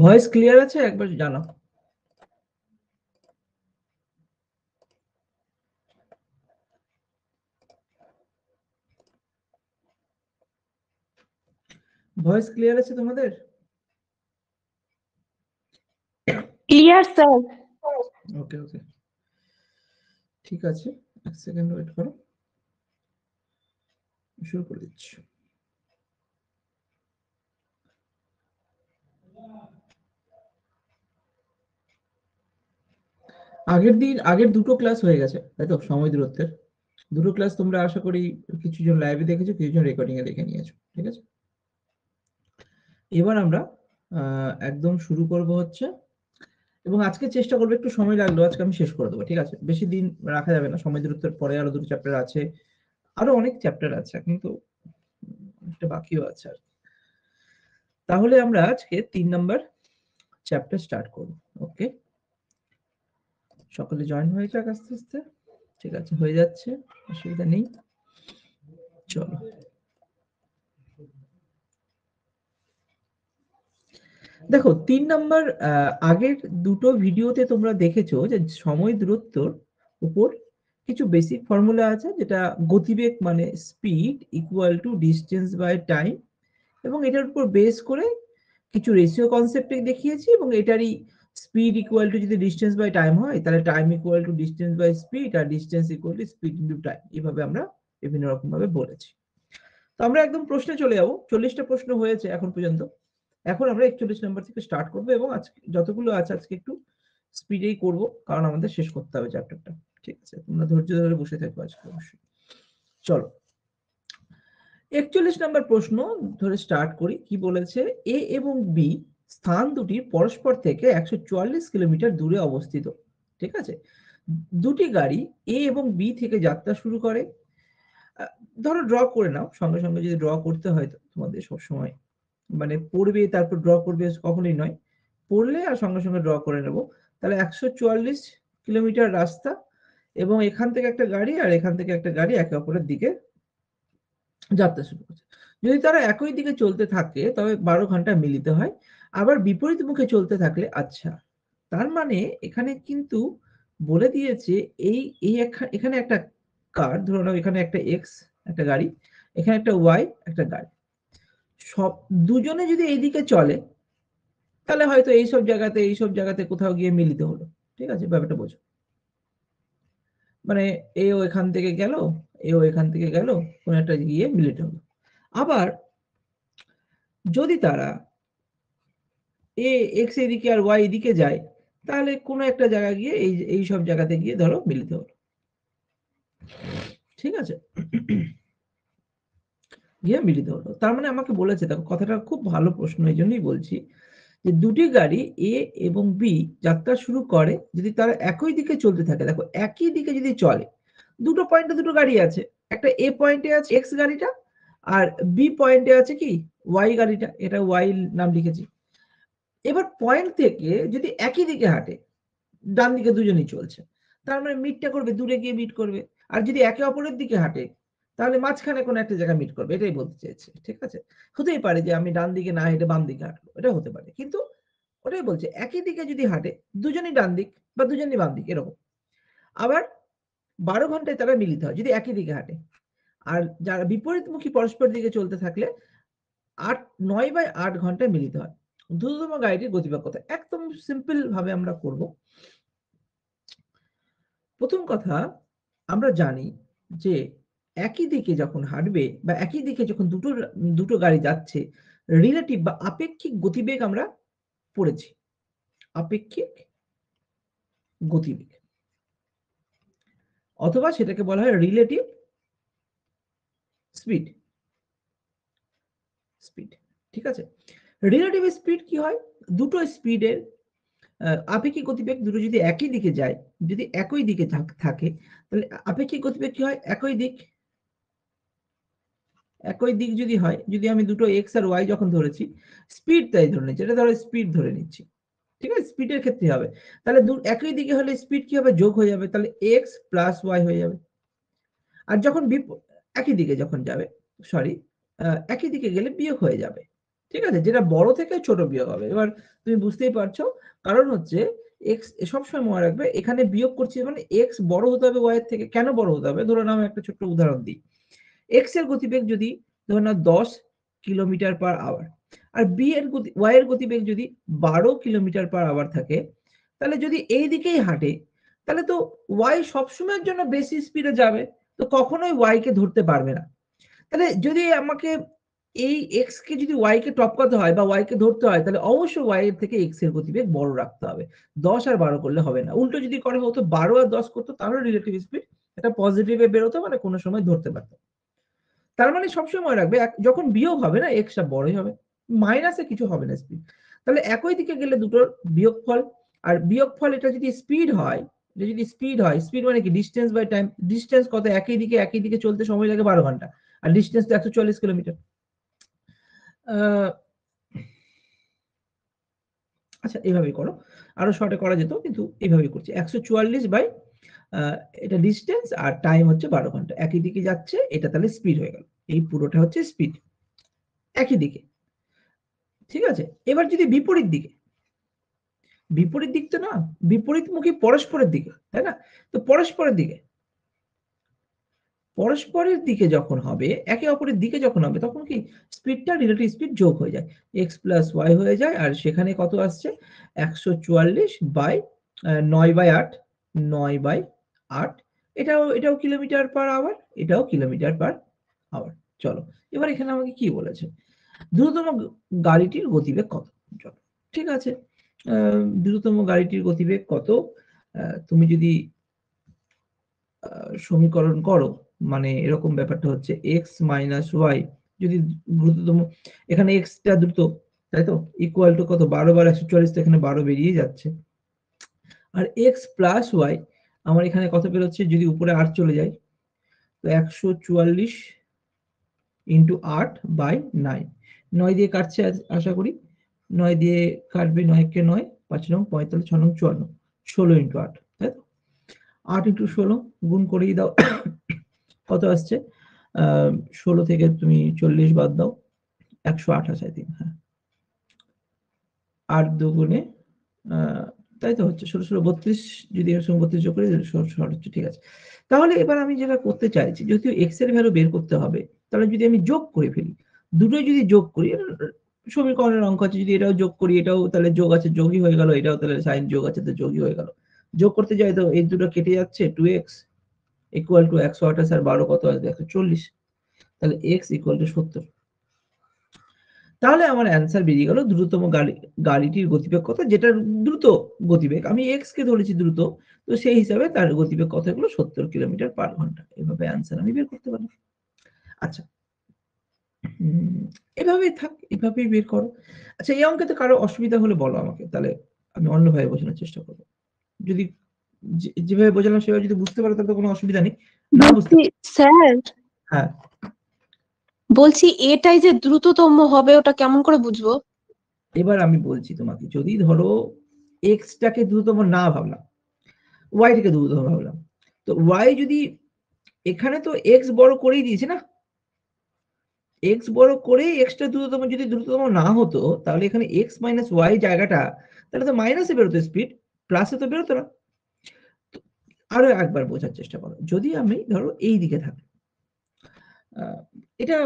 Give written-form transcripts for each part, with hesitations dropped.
Voice clear আছে? একবার জানাও। ভয়েস ক্লিয়ার আছে তোমাদের? Clear sir. ওকে ওকে, ঠিক আছে, এক সেকেন্ড ওয়েট করো, শুরু করে দিচ্ছি। আগের দুটো ক্লাস হয়ে গেছে, তাই তো? সময় দূরত্বের দুটো ক্লাস তোমরা আশা করি কিছু জন লাইভে দেখেছো, কিছু জন রেকর্ডিং এ দেখে নিয়েছো, ঠিক আছে? এবার আমরা একদম শুরু করব হচ্ছে, এবং আজকে চেষ্টা করবো, একটু সময় লাগলো, আজকে আমি শেষ করে দেবো, ঠিক আছে? বেশি দিন রাখা যাবে না, সময় দূরত্বের পরে আরো দুটো চ্যাপ্টার আছে, আরো অনেক চ্যাপ্টার আছে, এখন তো একটা বাকিও আছে আর। তাহলে আমরা আজকে 3 নাম্বার চ্যাপ্টার স্টার্ট করব। ওকে, সকলে জয়েন হয়ে যাক আস্তে আস্তে। ঠিক আছে, হয়ে যাচ্ছে, অসুবিধা নেই। চলো, দেখো 3 নাম্বার, আগের দুটো ভিডিওতে তোমরা দেখেছো যে সময় দূরত্বর উপর কিছু বেসিক ফর্মুলা আছে, যেটা গতিবেগ মানে speed equal to distance by time, এবং এটার উপর বেস করে কিছু রেশিও কনসেপ্ট দেখিয়েছি, এবং এটারই স্পিড ইকুয়াল টু যদি ডিস্টেন্স বাই টাইম হয়, তাহলে time equal to distance by speed, আর distance equal to speed into time, এইভাবে আমরা বিভিন্ন রকম ভাবে বলেছি। তো আমরা একদম প্রশ্নে চলে যাবো। 40টা প্রশ্ন হয়েছে এখন পর্যন্ত, এখন আমরা 41 নাম্বার থেকে স্টার্ট করব, এবং আজকে যতগুলো আছে আজকে একটু স্পিডেই করব, কারণ আমাদের শেষ করতে হবে চ্যাপ্টারটা। ঠিক আছে, তোমরা ধৈর্য ধরে বসে থাকো আজকে অবশ্যই। চলো, 41 নাম্বার প্রশ্ন ধরে স্টার্ট করি। কি বলেছে? এ এবং বি স্থান দুটি পরস্পর থেকে 144 কিলোমিটার দূরে অবস্থিত। ঠিক আছে, দুটি গাড়ি এ এবং বি থেকে যাত্রা শুরু করে। ধরো ড্র করে নাও, সঙ্গে সঙ্গে যদি ড্র করতে হয় তো তোমাদের সবসময় মানে পড়বে তারপর ড্র করবে কখনোই নয়, পড়লে আর সঙ্গে সঙ্গে ড্র করে নেব। তাহলে 144 কিলোমিটার রাস্তা, এবং এখান থেকে একটা গাড়ি আর এখান থেকে একটা গাড়ি একে অপরের দিকে যাত্রা শুরু করছে। যদি তারা একই দিকে চলতে থাকে তবে 12 ঘন্টা মিলিত হয়। আবার বিপরীত মুখে চলতে থাকলে, আচ্ছা, তার মানে এখানে কিন্তু বলে দিয়েছে এই এই এখানে একটা কার, ধরো নাও এখানে একটা এক্স একটা গাড়ি, এখানে একটা ওয়াই একটা গাড়ি, সব দুজনে যদি এইদিকে চলে, তাহলে হয়তো এইসব জায়গাতে কোথাও গিয়ে মিলিত হলো। ঠিক আছে, ব্যাপারটা বোঝো। মানে এও এখান থেকে গেল, এও এখান থেকে গেল, কোন একটা গিয়ে মিলিত হলো। আবার যদি তারা এ এক্স এদিকে আর ওয়াই এদিকে যায়, তাহলে কোনো একটা জায়গা গিয়ে এই সব জায়গাতে গিয়ে ধরো মিলিত হলো। ঠিক আছে, গিয়ে মিলিত হলো। তার মানে আমাকে বলেছে, দেখো কথাটা খুব ভালো প্রশ্ন, এই জন্যই বলছি যে দুটি গাড়ি এ এবং বি যাত্রা শুরু করে যদি তারা একই দিকে চলতে থাকে। দেখো একই দিকে যদি চলে, দুটো পয়েন্টে দুটো গাড়ি আছে, একটা এ পয়েন্টে আছে এক্স গাড়িটা, আর বি পয়েন্টে আছে কি ওয়াই গাড়িটা, এটা ওয়াই নাম লিখেছি। এবার পয়েন্ট থেকে যদি একই দিকে হাঁটে, ডান দিকে দুজনেই চলছে, তার মানে মিটটা করবে, দূরে গিয়ে মিট করবে। আর যদি একে অপরের দিকে হাঁটে, তাহলে মাঝখানে কোনো একটা জায়গায় মিট করবে, এটাই বলতে চেয়েছে। ঠিক আছে, হতেই পারে যে আমি ডান দিকে না হেঁটে বাম দিকে হাঁটবো, এটা হতে পারে, কিন্তু ওটাই বলছে একই দিকে যদি হাঁটে, দুজনই ডান দিক বা দুজনই বাম দিক এরকম। আবার 12 ঘন্টায় তারা মিলিত হয় যদি একই দিকে হাঁটে। আর যারা বিপরীতমুখী পরস্পর দিকে চলতে থাকলে 9/8 ঘন্টায় মিলিত হয়। দ্রুততম গাড়িটির গতিবেগ কত? একদম সিম্পল ভাবে আমরা করব। প্রথম কথা, আমরা জানি যে একই দিকে যখন হাঁটবে বা একই দিকে যখন দুটো গাড়ি যাচ্ছে, রিলেটিভ বা আপেক্ষিক গতিবেগ আমরা পড়েছি। আপেক্ষিক গতিবেগ, অথবা সেটাকে বলা হয় রিলেটিভ স্পিড। স্পিড, ঠিক আছে। রিলেটিভ স্পিড কি হয়? দুটো স্পিডের আপেক্ষিক গতিবেগ দুটো যদি একই দিকে যায়, যদি একই দিকে থাকে, তাহলে আপেক্ষিক গতিবেগ কি হয়? একই দিক যদি হয়, যদি আমি দুটো এক্স আর ওয়াই যখন ধরেছি, স্পিড তাই ধরে নিচ্ছি, এটা ধরো স্পিড ধরে নিচ্ছি, ঠিক আছে? স্পিডের ক্ষেত্রে হবে, তাহলে একই দিকে হলে স্পিড কি হবে? যোগ হয়ে যাবে, তাহলে এক্স প্লাস ওয়াই হয়ে যাবে। আর যখন একই দিকে যখন যাবে, সরি, একই দিকে গেলে বিয়োগ হয়ে যাবে, ঠিক আছে? যেটা বড় থেকে ছোট বিয়োগ হবে। এবার তুমি বুঝতেই পারছো, কারণ হচ্ছে এক্স সবসময় মনে রাখবে, এখানে বিয়োগ করছি মানে এক্স বড় হতে হবে ওয়াই এর থেকে। কেন বড় হতে হবে? ধরুন আমি একটা ছোট্ট উদাহরণ দিই। এক্স এর গতিবেগ যদি ধরুন 10 কিলোমিটার পার আওয়ার, আর ওয়াই এর গতিবেগ যদি 12 কিলোমিটার পার আওয়ার থাকে, তাহলে যদি এই দিকেই হাঁটে, তাহলে তো ওয়াই সবসময়ের জন্য বেশি স্পিডে যাবে, তো কখনোই ওয়াই কে ধরতে পারবে না। তাহলে যদি আমাকে এই এক্স কে যদি ওয়াই কে টপকাতে হয় বা ওয়াই কে ধরতে হয়, তাহলে অবশ্যই ওয়াই এর থেকে এক্স এর গতিবেগ বড় রাখতে হবে। 10 আর 12 করলে হবে না। উল্টো যদি করা হতো 12 আর 10 করতো, তাহলে রিলেটিভ স্পিড এটা পজিটিভে বেরোতো, মানে কোনো সময় ধরতে পারতো। তার মানে সবসময় মনে রাখবে, যখন বিয়োগ হবে না, এক্স টা বড়ই হবে, মাইনাসে কিছু হবে না স্পিড। তাহলে একই দিকে গেলে দুটোর বিয়োগফল, আর বিয়োগফল এটা যদি স্পিড হয়, স্পিড মানে কি? Distance by time. ডিসটেন্স কত? একই দিকে চলতে সময় লাগে 12 ঘন্টা, আর ডিসটেন্স তো 140 কিলোমিটার। আচ্ছা, এভাবেই করো, আরো শর্টে করা যেত, কিন্তু এভাবেই করছি। 144 বাই এটা ডিসটেন্স, আর টাইম হচ্ছে 12 ঘন্টা। একই দিকে যাচ্ছে, এটা তাহলে স্পিড হয়ে গেল। এই পুরোটা হচ্ছে স্পিড, একই দিকে, ঠিক আছে? এবার যদি বিপরীত দিক তো না, বিপরীতমুখী পরস্পরের দিকে, তাই না? তো পরস্পরের দিকে যখন হবে, একে অপরের দিকে যখন হবে, তখন কি স্পিডটা, রিলেটিভ স্পিড যোগ হয়ে যায়, x প্লাস ওয়াই হয়ে যায়। আর সেখানে কত আসছে? 144 বাই 9 বাই 8, 9 বাই 8। এটাও কিলোমিটার পার আওয়ার, এটাও কিলোমিটার পার আওয়ার। চলো, এবার এখানে আমাকে কি বলেছে? দ্রুততম গাড়িটির গতিবেগ কত? চলো, ঠিক আছে। দ্রুততম গাড়িটির গতিবেগ কত? তুমি যদি সমীকরণ করো, মানে এরকম ব্যাপারটা হচ্ছে x মাইনাস ওয়াই, যদি দ্রুততম, এখানে x টা দ্রুত, তাই তো, ইকুয়াল টু কত? 12 বার 144, তো এখানে 12 বেরিয়ে যাচ্ছে। আর x প্লাস ওয়াই আমার এখানে কত বেরোচ্ছে? যদি উপরে 8 চলে যায়, তো 144 ইন্টু 8 বাই 9। 9 দিয়ে কাটছে আশা করি, 9 দিয়ে কাটবে, 9 কে 9, 5 নং 45, 6 নং 54, 16 ইন্টু 8, তাই তো? 8 ইন্টু 16 গুণ করেই দাও, কত আসছে? 16 থেকে তুমি 40 বাদ দাও, 128, আই থিঙ্ক, হ্যাঁ। 8 দুগুণে, তাই তো হচ্ছে 16, 16, 32, যদি এর সঙ্গে 32 যোগ করি, শর্ট হচ্ছে, ঠিক আছে। তাহলে এবার আমি যেটা করতে চাইছি, যেহেতু x এর ভ্যালু বের করতে হবে, তাহলে যদি আমি যোগ করে ফেলি, দুটোই যদি যোগ করি, সমীকরণের অঙ্ক আছে, যদি এটাও যোগ করি, এটাও তাহলে যোগ আছে, যোগই হয়ে গেল, এটাও তাহলে সাইন যোগ আছে, তো যোগই হয়ে গেল। যোগ করতে যাই তো এই দুটো কেটে যাচ্ছে, 2x ইকুয়াল টু 128 আর 12 কত আসবে? 140, তাহলে x ইকুয়াল টু 70। তাহলে আমার অ্যান্সার বেরিয়ে গেল, দ্রুততম গাড়িটির গতিবেগ কত, যেটা দ্রুত গতিবেগ, আমি x কে ধরেছি দ্রুত, তো সেই হিসাবে তার গতিবেগ কত হলো? 70 কিলোমিটার পার ঘন্টা। এভাবে অ্যান্সার আমি বের করতে পারলাম। আচ্ছা, এভাবেই থাক, এভাবেই বের করো। আচ্ছা, এই অঙ্কে তো কারো অসুবিধা হলে বলো আমাকে, তাহলে আমি অন্যভাবে বোঝানোর চেষ্টা করব। যদি যেভাবে বোঝালাম সেভাবে যদি বুঝতে পারো, তাহলে তো কোনো অসুবিধা নেই। না বুঝতে, স্যার হ্যাঁ বলছি, এটাই যে দ্রুততম হবে, ওটা কেমন করে বুঝবো? এবার আমি বলছি তোমাকে, যদি ধরো x টাকে দ্রুততম না ভাবলাম, y টাকে দ্রুততম ভাবলাম, তো y যদি, এখানে তো x বড় করেই দিয়েছে না, x বড় করে x টা দ্রুততম, যদি দ্রুততম না হতো, তাহলে এখানে x মাইনাস ওয়াই জায়গাটা, তাহলে তো মাইনাসে বেরোতো স্পিড, প্লাসে তো বেরোতো না। আরো একবার বোঝার চেষ্টা করো, যদি আমি ধরো এই দিকে থাকি, এটা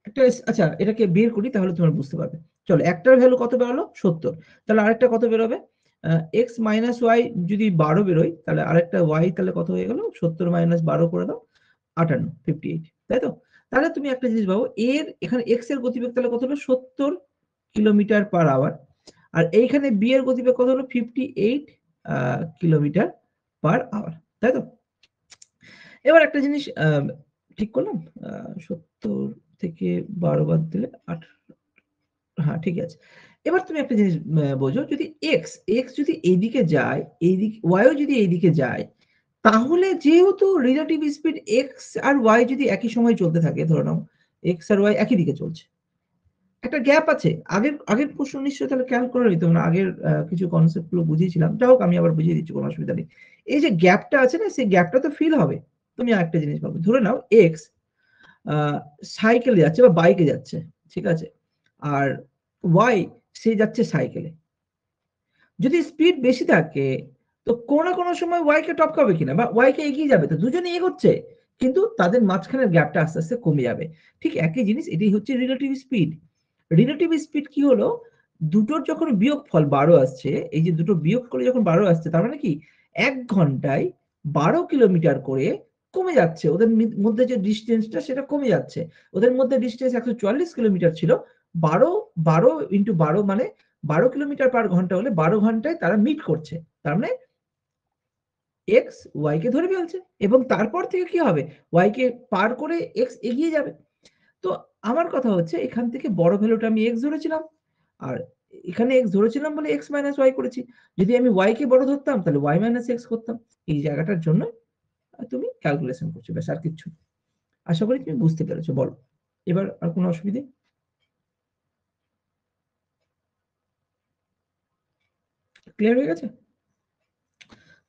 একটা, আচ্ছা এটাকে বের করি, তাহলে তোমরা বুঝতে পারবে। চলো, একটার ভ্যালু কত বেরোলো? 70, তাহলে আরেকটা কত বেরোবে? x মাইনাস ওয়াই যদি 12 বেরোয়, তাহলে আরেকটা y তাহলে কত হয়ে গেল? 70 মাইনাস 12 করে দাও, 58, 58, তাই তো? তাহলে তুমি একটা জিনিস ভাবো, এখানে x এর গতিবেগ তাহলে কত হলো? 70 কিলোমিটার পার আওয়ার, আর এইখানে b এর গতিবেগ কত হলো? 58 কিলোমিটার পার আওয়ার, তাই তো? এবার একটা জিনিস ঠিক করলাম, 70 থেকে 12 বাদ দিলে 8, হ্যাঁ ঠিক আছে। এবার তুমি একটা জিনিস বোঝো, যদি এক্স যদি এইদিকে যায়, এইদিকে ওয়াইও যদি এইদিকে যায়, তাহলে যেহেতু রিলেটিভ স্পিড এক্স আর ওয়াই যদি একই সময় চলতে থাকে, ধরে নাও এক্স আর ওয়াই একই দিকে চলছে, একটা গ্যাপ আছে। আগের প্রশ্ন নিশ্চয়ই তাহলে খেয়াল করে নিতে মানে আগের কিছু কনসেপ্ট গুলো বুঝিয়েছিলাম। যাই হোক আমি আবার বুঝিয়ে দিচ্ছি, কোনো অসুবিধা নেই। এই যে গ্যাপটা আছে না, সেই গ্যাপটা তো ফিল হবে। তুমি আরেকটা জিনিস ভাবো, ধরে নাও এক্স সাইকেলে যাচ্ছে বা বাইকে যাচ্ছে, ঠিক আছে? আর ওয়াই সে যাচ্ছে সাইকেলে। যদি স্পিড বেশি থাকে তো কোনো না কোনো সময় ওয়াই কে টপকাবে কিনা বা ওয়াই কে এগিয়ে যাবে, তো দুজনেই এগোচ্ছে, কিন্তু তাদের মাঝখানের গ্যাপটা আস্তে আস্তে কমে যাবে। ঠিক একই জিনিস, এটাই হচ্ছে রিলেটিভ স্পিড। রিলেটিভ স্পিড কি হলো, দুটোর যখন বিয়োগফল 12 আসছে, এই যে দুটো বিয়োগ করে যখন 12 আসছে, তার মানে কি 1 ঘন্টায় 12 কিলোমিটার করে কমে যাচ্ছে। ওদের মধ্যে যে ডিসটেন্সটা সেটা কমে যাচ্ছে। ওদের মধ্যে ডিসটেন্স 144 কিলোমিটার ছিল। 12 ইনটু 12 মানে 12 কিলোমিটার পার ঘন্টা হলে 12 ঘন্টায় তারা মিট করছে। তার মানে এক্স ওয়াই কে ধরে ফেলছে এবং তারপর থেকে কি হবে, ওয়াই কে পার করে এক্স এগিয়ে যাবে। তো আমার কথা হচ্ছে, এখান থেকে বড় ভ্যালুটা আমি এক্স ধরেছিলাম, আর এখানে এক্স ধরেছিলাম বলে এক্স মাইনাস ওয়াই করেছি। যদি আমি ওয়াই কে বড় ধরতাম তাহলে ওয়াই মাইনাস এক্স করতাম। এই জায়গাটার জন্য তুমি ক্যালকুলেশন করছো, ব্যাস আর কিচ্ছু। আশা করি তুমি বুঝতে পেরেছো। বলো এবার আর কোনো অসুবিধে? ক্লিয়ার হয়ে গেছে?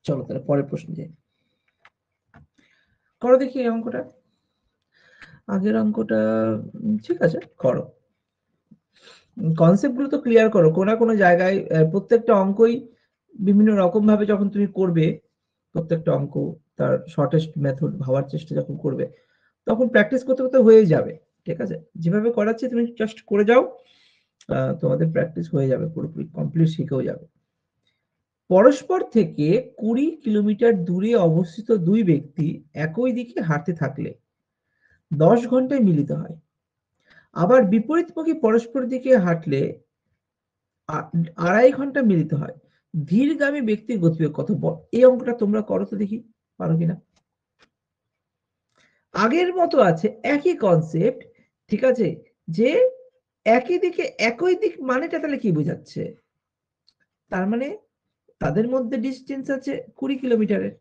চলো তাহলে পরের প্রশ্ন যাই। করো দেখি এই অঙ্কটা। আগের অঙ্কটা ঠিক আছে, করো। কনসেপ্ট গুলো তো ক্লিয়ার করো। কোনো জায়গায় প্রত্যেকটা অঙ্কই বিভিন্ন রকম ভাবে যখন তুমি করবে, প্রত্যেকটা অঙ্ক তার শর্টেস্ট মেথড ভাবার চেষ্টা যখন করবে, তখন প্র্যাকটিস করতে করতে হয়ে যাবে। ঠিক আছে, যেভাবে করাচ্ছি তুমি জাস্ট করে যাও, তোমাদের প্র্যাকটিস হয়ে যাবে, পুরোপুরি কমপ্লিট শিখেও যাবে। পরস্পর থেকে 20 কিলোমিটার দূরে অবস্থিত দুই ব্যক্তি একই দিকে হাঁটতে থাকলে 10 ঘন্টায় মিলিত হয়। আবার বিপরীতমুখী পরস্পর দিকে হাঁটলে 2.5 ঘন্টা মিলিত হয়। ধীরগামী ব্যক্তির গতিবেগ কত? এই অঙ্কটা তোমরা করো তো দেখি, পারো কিনা। আগের মতো আছে, একই কনসেপ্ট, ঠিক আছে, যে একই দিকে একই দিক মানেটা তাহলে কি বোঝাচ্ছে? তার মানে তাদের মধ্যে ডিস্টেন্স আছে 20 কিলোমিটারের।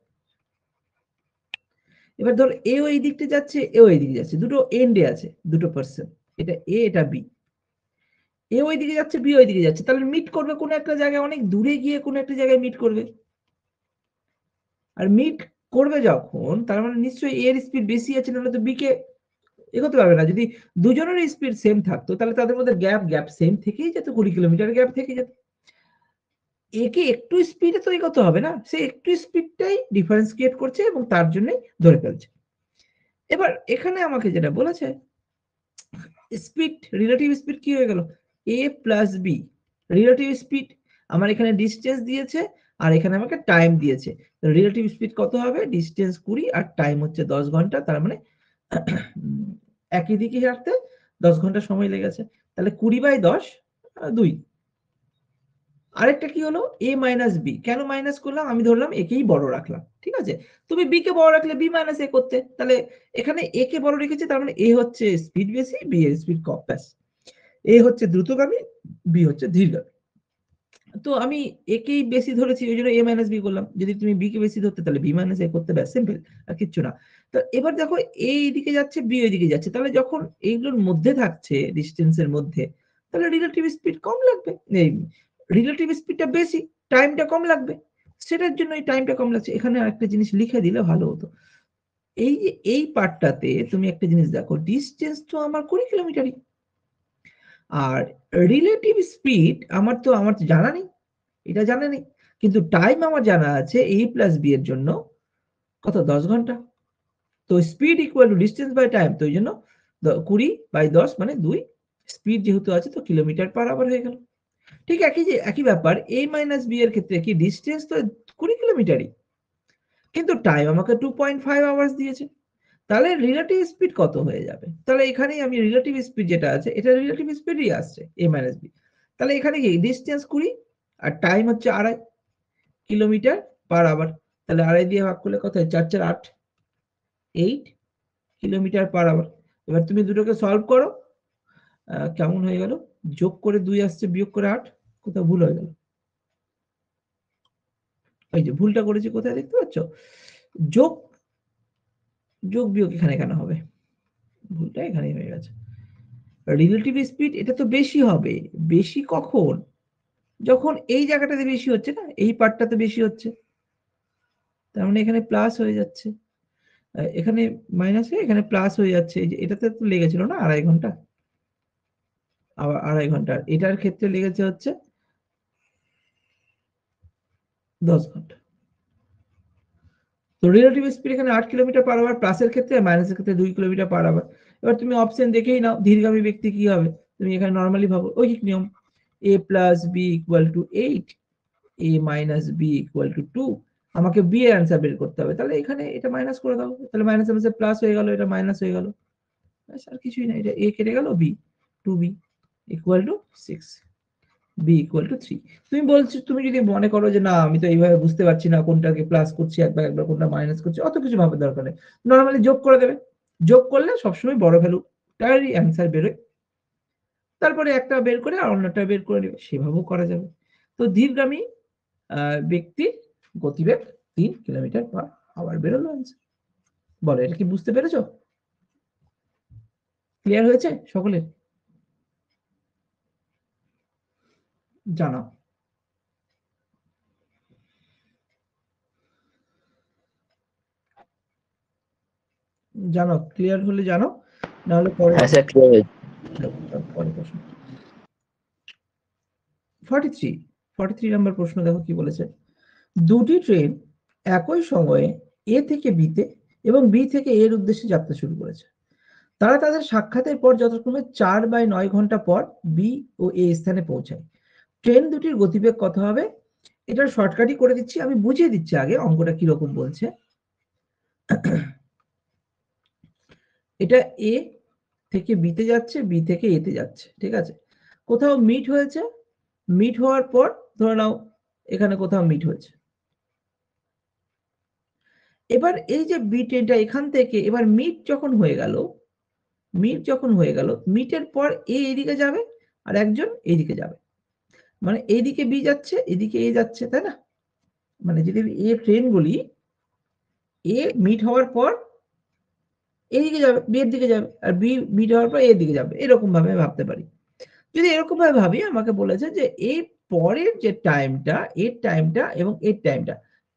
এবার ধর এও এই দিকটা যাচ্ছে, এও এই দিকে যাচ্ছে, দুটো এন্ডে আছে, দুটো পার্সন, এটা এ এটা বি। এ ওই দিকে যাচ্ছে, বি ওই দিকে যাচ্ছে, তাহলে মিট করবে কোনো একটা জায়গায়, অনেক দূরে গিয়ে কোনো একটা জায়গায় মিট করবে। আর মিট করবে যখন, তার মানে নিশ্চয়ই এর স্পিড বেশি আছে, নাহলে তো বি কে এগোতে পারবে না। যদি দুজনের স্পিড সেম থাকতো তাহলে তাদের মধ্যে গ্যাপ সেম থেকেই যেত, 20 কিলোমিটার গ্যাপ থেকে যেত। একে একটু স্পিডে তো এগোতে হবে না, সে একটু স্পিডটাই ডিফারেন্স ক্রিয়েট করছে এবং তার জন্যই ধরে ফেলছে। এবার এখানে আমাকে যেটা বলেছে, স্পিড রিলেটিভ স্পিড কি হয়ে গেল, এ প্লাস বি। রিলেটিভ স্পিড আমার এখানে ডিস্টেন্স দিয়েছে আর এখানে আমাকে টাইম দিয়েছে। রিলেটিভ স্পিড কত হবে, ডিস্টেন্স 20 আর টাইম হচ্ছে 10 ঘন্টা। তার মানে একই দিকে হাঁটতে 10 ঘন্টা সময় লেগেছে। তাহলে 20/10 2। আরেকটা কি হলো, a মাইনাস বি। কেন মাইনাস করলাম, আমি ধরলাম একেই বড় রাখলাম, ঠিক আছে। তুমি বি কে বড় রাখলে বি মাইনাস এ করতে, তাহলে এখানে এ কে বড় রেখেছে, তার মানে এ হচ্ছে স্পিড বেশি, বি এর স্পিড কম, ব্যাস। এ হচ্ছে দ্রুতগামী, বি হচ্ছে ধীরগামী। তো আমি একেই বেশি ধরেছি, ওই জন্য এ মাইনাস বি করলাম। যদি তুমি বি কে বেশি ধরতে তাহলে বি মাইনাস এ করতে, ব্যাস, সিম্পল, আর কিচ্ছু না। তো এবার দেখো এ এইদিকে যাচ্ছে, বি ওইদিকে যাচ্ছে, তাহলে যখন এইগুলোর মধ্যে থাকছে, ডিস্টেন্সের মধ্যে, তাহলে রিলেটিভ স্পিড কম লাগবে, এই রিলেটিভ স্পিডটা বেশি, টাইমটা কম লাগবে। সেটার জন্য এই টাইমটা কম লাগছে। এখানে আরেকটা জিনিস লিখে দিলে ভালো হতো। এই যে এই পার্টটাতে তুমি একটা জিনিস দেখো, ডিস্টেন্স তো আমার 20 কিলোমিটারই, আর রিলেটিভ স্পিড আমার তো জানা নেই, এটা জানা নেই, কিন্তু টাইম আমার জানা আছে a প্লাস b এর জন্য কত, 10 ঘন্টা। তো speed equal to distance by time, তো এই জন্য 20/10 মানে 2। স্পিড যেহেতু আছে তো কিলোমিটার পার আওয়ার হয়ে গেল। ঠিক একই ব্যাপার a মাইনাস b এর ক্ষেত্রে কি, ডিস্টেন্স তো 20 কিলোমিটারই, কিন্তু টাইম আমাকে 2.5 আওয়ার্স দিয়েছে। তাহলে রিলেটিভ স্পিড কত হয়ে যাবে? তাহলে এখানেই আমি রিলেটিভ স্পিড যেটা আছে, এটা রিলেটিভ স্পিডই আসছে a মাইনাস b। তাহলে এখানে কি ডিস্টেন্স 20 আর টাইম হচ্ছে 2.5 কিলোমিটার পার আওয়ার। তাহলে 2.5 দিয়ে ভাগ করলে কত হয়, 4 4 8, 8 কিলোমিটার পার আওয়ার। এবার তুমি দুটোকে সলভ করো, কেমন হয়ে গেল? যোগ করে 2 আসছে, বিয়োগ করে 8, কোথাও ভুল হয়ে গেল। এই যে ভুলটা করেছি কোথায় দেখতে পাচ্ছ? যোগ বিয়োগ এখানে কেন হবে? ভুলটা এখানেই হয়ে গেছে। রিলেটিভ স্পিড এটা তো বেশি হবে। বেশি কখন? যখন এই জায়গাটাতে বেশি হচ্ছে না, এই পার্টটাতে বেশি হচ্ছে। তার মানে এখানে প্লাস হয়ে যাচ্ছে। এখানে মাইনাস হয়ে এখানে প্লাস হয়ে যাচ্ছে। এই যে এটাতে তো লেগেছিল না 2.5 ঘন্টা। আবার 2.5 ঘন্টা। এটার ক্ষেত্রে লেগেছে হচ্ছে 10 ঘন্টা। তো রিলেটিভ স্পিড এখানে 8 কিলোমিটার পার আওয়ার প্লাসের ক্ষেত্রে, মাইনাসের ক্ষেত্রে 2 কিলোমিটার পার আওয়ার। এবার তুমি অপশন দেখেই নাও ধীরগামী ব্যক্তি কি হবে। তুমি এখানে নরমালি ভাবো ঐকিক নিয়ম a plus b equal to 8, a minus b equal to 2। আমাকে b এর অ্যান্সার বের করতে হবে। তাহলে এখানে এটা মাইনাস করে দাও। তাহলে মাইনাসের মাঝে প্লাস হয়ে গেল, এটা মাইনাস হয়ে গেল। ব্যাস আর কিছুই না। এটা a কেটে গেল, b 2b equal to 6, b equal to 3। তুমি বলছো, তুমি যদি মনে করো যে না আমি তো এইভাবে বুঝতে পারছি না কোনটাকে প্লাস করছি একবার কোনটা মাইনাস করছি, অত কিছু ভাবার দরকার নেই। নরমালি যোগ করে দেবে। যোগ করলে সবসময় বড় ভ্যালু তারই অ্যান্সার বেরোয়। তারপরে একটা বের করে আর অন্যটা বের করে নেবে, সেভাবেও করা যাবে। তো ধীরগামী ব্যক্তির গতিবেগ 3 কিলোমিটার পার আওয়ার বেরোলো অ্যান্সার। বলো এটা কি বুঝতে পেরেছো? ক্লিয়ার হয়েছে সকলের? জানাও। জানো, ক্লিয়ার হলে জানো, না হলে পরে পরে প্রশ্ন। 43 নম্বর প্রশ্ন দেখো কি বলেছে। দুটি ট্রেন একই সময়ে এ থেকে বিতে এবং বি থেকে এর উদ্দেশ্যে যাত্রা শুরু করেছে। তারা তাদের সাক্ষাতের পর যথাক্রমে 4 বা 9 ঘন্টা পর বি ও এ স্থানে পৌঁছায়। ট্রেন দুটির গতিবেগ কত হবে? এটা শর্টকাটই করে দিচ্ছি, আমি বুঝিয়ে দিচ্ছি আগে অঙ্কটা কিরকম বলছে। এটা এ থেকে বিতে যাচ্ছে, বি থেকে এতে যাচ্ছে, ঠিক আছে। কোথাও মিট হয়েছে, মিট হওয়ার পর ধরে নাও এখানে কোথাও মিট হয়েছে। এবার এই যে বি ট্রেনটা এখান থেকে এবার মিট যখন হয়ে গেল, মিটের পর এ এদিকে যাবে আর একজন এইদিকে যাবে। মানে এইদিকে বি যাচ্ছে, এদিকে এ যাচ্ছে, তাই না? মানে যদি এ ট্রেন বলি, এ মিট হওয়ার পর এইদিকে যাবে, বি এর দিকে যাবে, আর বি মিট হওয়ার পর এর দিকে যাবে। এরকম ভাবে ভাবতে পারি। যদি এরকম ভাবে ভাবি, আমাকে বলেছে যে এই পরের যে টাইমটা, এর টাইমটা এবং এর টাইমটা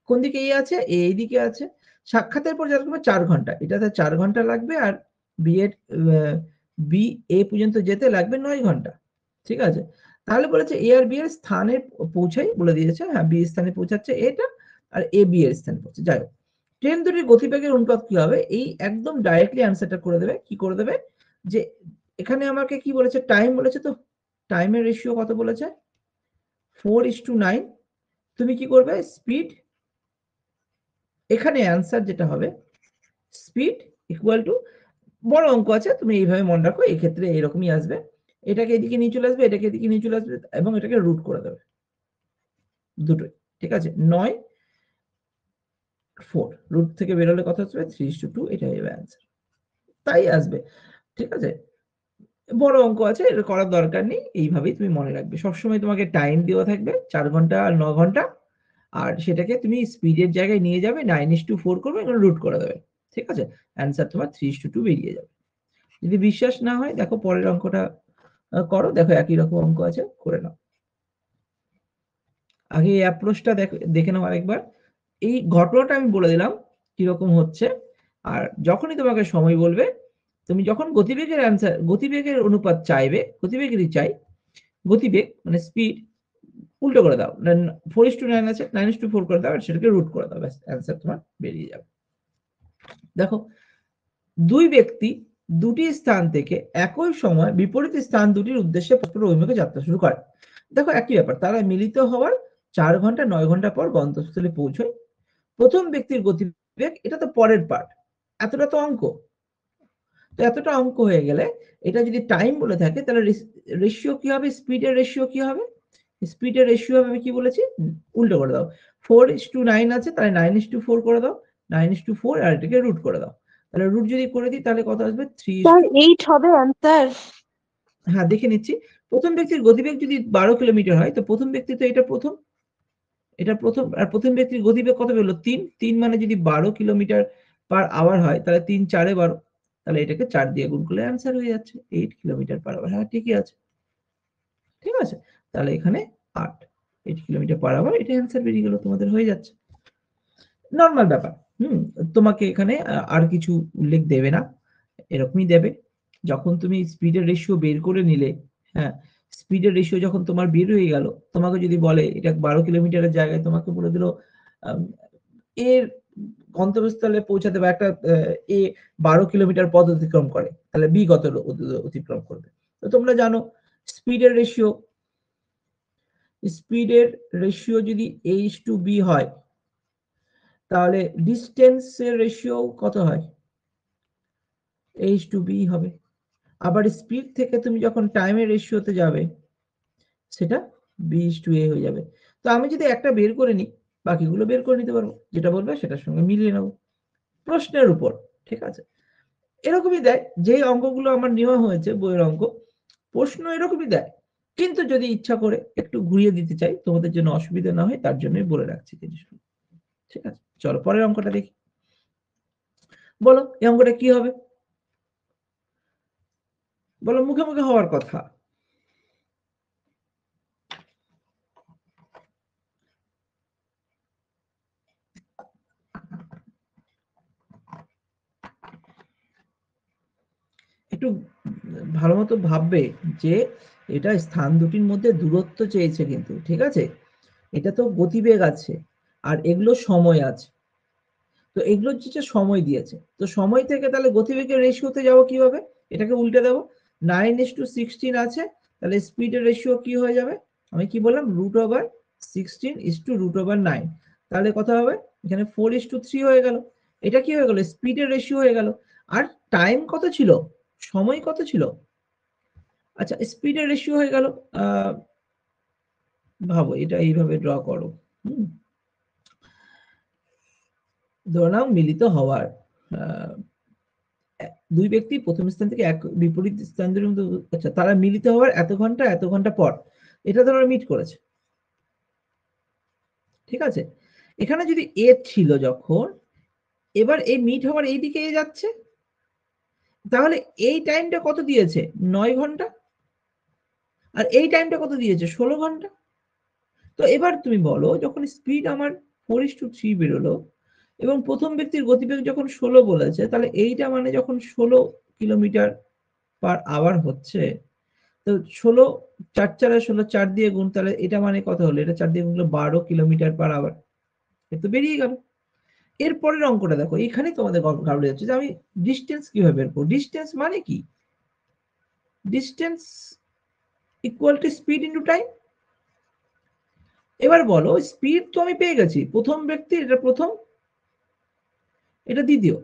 কোন দিকে এ আছে, এ এইদিকে আছে। সাক্ষাতের পর যথাক্রমে 4 ঘন্টা, এটাতে 4 ঘন্টা লাগবে আর বি এর বি এ পর্যন্ত যেতে লাগবে 9 ঘন্টা, ঠিক আছে। তাহলে বলেছে এ আর বি এর স্থানে পৌঁছাই বলে দিয়েছে। হ্যাঁ, বি স্থানে পৌঁছাচ্ছে এটা, আর এ বি এর স্থানে পৌঁছে। যাই হোক, ট্রেন দুটির গতিবেগের অনুপাত কি হবে? এই একদম ডাইরেক্টলি অ্যান্সারটা করে দেবে। কি করে দেবে? যে এখানে আমাকে কি বলেছে? টাইম বলেছে, তো টাইমের রেশিও কত বলেছে? 4:9। তুমি কি করবে? স্পিড, এখানে অ্যান্সার যেটা হবে স্পিড ইকুয়াল টু, বড় অঙ্ক আছে তুমি এইভাবে মনে রাখো, এই ক্ষেত্রে এরকমই আসবে। এটাকে এদিকে নিয়ে চলে আসবে, এটাকে এদিকে নিয়ে চলে আসবে এবং এটাকে রুট করে দেবে দুটোই, ঠিক আছে। 9 4 রুট থেকে বেরোলে কত আসবে? 3:2, এটাই হবে অ্যান্সার। তাই আসবে, ঠিক আছে। বড় অঙ্ক আছে, এটা করার দরকার নেই, এইভাবেই তুমি মনে রাখবে। সবসময় তোমাকে টাইম দেওয়া থাকবে 4 ঘন্টা আর 9 ঘন্টা, আর সেটাকে তুমি স্পিডের জায়গায় নিয়ে যাবে, 9:4 করবে, এগুলো রুট করে দেবে, ঠিক আছে। অ্যান্সার তোমার 3:2 বেরিয়ে যাবে। যদি বিশ্বাস না হয় দেখো পরের অঙ্কটা করো, দেখো একই রকম অঙ্ক আছে, করে নাও। আগে এই অ্যাপ্রোচটা দেখে নাও আরেকবার। এই ঘটনাটা আমি বলে দিলাম কিরকম হচ্ছে, আর যখনই তোমাকে সময় বলবে, তুমি যখন গতিবেগের অ্যান্সার, গতিবেগের অনুপাত চাইবে, গতিবেগেরই চাই, গতিবেগ মানে স্পিড, উল্টো করে দাও। 4:9 আছে, 9:4 করে দাও, আর সেটাকে রুট করে দাও, ব্যাস অ্যান্সার তোমার বেরিয়ে যাবে। দেখো, দুই ব্যক্তি দুটি স্থান থেকে একই সময় বিপরীত স্থান দুটির উদ্দেশ্যে পরস্পর অভিমুখে যাত্রা শুরু করে। দেখো একই ব্যাপার, তারা মিলিত হওয়ার 4 ঘন্টা 9 ঘন্টা পর গন্তব্যস্থলে পৌঁছয়। প্রথম ব্যক্তির গতিবেগ, এটা তো পরের পার্ট, এতটা তো অঙ্ক। তো এতটা অঙ্ক হয়ে গেলে এটা যদি টাইম বলে থাকে, তাহলে রেশিও কি হবে? স্পিডের রেশিও কি হবে? স্পিডের রেশিও হবে, আমি কি বলেছি? উল্টো করে দাও। 4:9 আছে, তাহলে 9:4 করে দাও, 9:4 আর এটাকে রুট করে দাও। তাহলে রুট যদি করে দিই তাহলে কত আসবে? 3:, স্যার 8 হবে অ্যান্সার। হ্যাঁ দেখে নিচ্ছি। প্রথম ব্যক্তির গতিবেগ যদি 12 কিলোমিটার হয় তো প্রথম ব্যক্তি তো এটা প্রথম আর প্রথম ব্যক্তির গতিবেগ কত পেল 3 মানে যদি 12 কিলোমিটার পার আওয়ার হয় তাহলে 3 4 12 তাহলে এটাকে 4 দিয়ে গুণ করলে অ্যান্সার হয়ে যাচ্ছে 8 কিলোমিটার পার আওয়ার। হ্যাঁ ঠিকই আছে, ঠিক আছে। তাহলে এখানে 8 কিলোমিটার পার আওয়ার, এটা অ্যান্সার বেরিয়ে গেল, তোমাদের হয়ে যাচ্ছে। নরমাল ব্যাপার। তোমাকে এখানে আর কিছু উল্লেখ দেবে না, এরকমই দেবে। যখন তুমি স্পিডের রেশিও বের করে নিলে, হ্যাঁ, স্পিডের রেশিও যখন তোমার বের হয়ে গেল, তোমাকে যদি বলে এটা 12 কিলোমিটারের জায়গায় তোমাকে বলে দিল এর গন্তব্যস্থলে পৌঁছাতে বা একটা এ 12 কিলোমিটার পথ অতিক্রম করে, তাহলে বি কত অতিক্রম করবে? তো তোমরা জানো স্পিডের রেশিও যদি h/b হয় তাহলে ডিসটেন্সের রেশিও কত হয়? h/b হবে। আবার স্পিড থেকে তুমি যখন টাইমের রেশিওতে যাবে সেটা b/a হয়ে যাবে। তো আমি যদি একটা বের করে নিই, বাকিগুলো বের করে নিতে পারবো, যেটা বলবে সেটার সঙ্গে মিলিয়ে নেব প্রশ্নের উপর, ঠিক আছে। এরকমই দেয়, যে অঙ্কগুলো আমার নেওয়া হয়েছে বইয়ের অঙ্ক, প্রশ্ন এরকমই দেয়, কিন্তু যদি ইচ্ছা করে একটু ঘুরিয়ে দিতে চাই তোমাদের জন্য অসুবিধা না হয় তার জন্যই বলে রাখছি জিনিসগুলো, ঠিক আছে। চলো পরের অঙ্কটা দেখি। বলো এই অঙ্কটা কি হবে? বলো মুখে মুখে হওয়ার কথা। একটু ভালো মতো ভাববে যে এটা স্থান দুটির মধ্যে দূরত্ব চেয়েছে কিন্তু, ঠিক আছে। এটা তো গতিবেগ আছে আর এগুলো সময় আছে, তো এগুলো যে সময় দিয়েছে, তো সময় থেকে তাহলে গতিবেগের রেশিওতে যাবো কিভাবে? এটাকে উল্টে দেবো, 9:16 আছে, তাহলে স্পিডের রেশিও কি হয়ে যাবে? আমি কি বললাম, √16:√9, তাহলে কত হবে? এখানে 4:3 হয়ে গেল। এটা কি হয়ে গেল? স্পিডের রেশিও হয়ে গেল। আর টাইম কত ছিল? সময় কত ছিল? আচ্ছা স্পিডের রেশিও হয়ে গেল, ভাবো এটা এইভাবে ড্র করো। ধরে নাও মিলিত হওয়ার দুই ব্যক্তি প্রথম স্থান থেকে এক বিপরীত স্থান ধরে, আচ্ছা তারা মিলিত হওয়ার এত ঘন্টা পর, এটা ধরো মিট করেছে, ঠিক আছে। এখানে যদি এ ছিল যখন, এবার এই মিট হওয়ার এই দিকে এ যাচ্ছে, তাহলে এই টাইমটা কত দিয়েছে? 9 ঘন্টা। আর এই টাইমটা কত দিয়েছে? 16 ঘন্টা। তো এবার তুমি বলো যখন স্পিড আমার 4:3 বেরোলো এবং প্রথম ব্যক্তির গতিবেগ যখন 16 বলেছে, তাহলে এইটা মানে যখন 16 কিলোমিটার পার আওয়ার হচ্ছে, তো 16 4 4 16 4 দিয়ে গুণ, তাহলে এটা মানে কত হলো? এটা 4 দিয়ে গুণ করলে 12 কিলোমিটার পার আওয়ার। এ তো বেরিয়ে গেল। এর পরের অঙ্কটা দেখো, এখানেই তোমাদের গাউড়ে যাচ্ছে যে আমি ডিসটেন্স কিভাবে বের করব? ডিসটেন্স মানে কি? Distance equal to speed into time. এবার বলো স্পিড তো আমি পেয়ে গেছি, প্রথম ব্যক্তি এটা প্রথম, এটা দ্বিতীয়,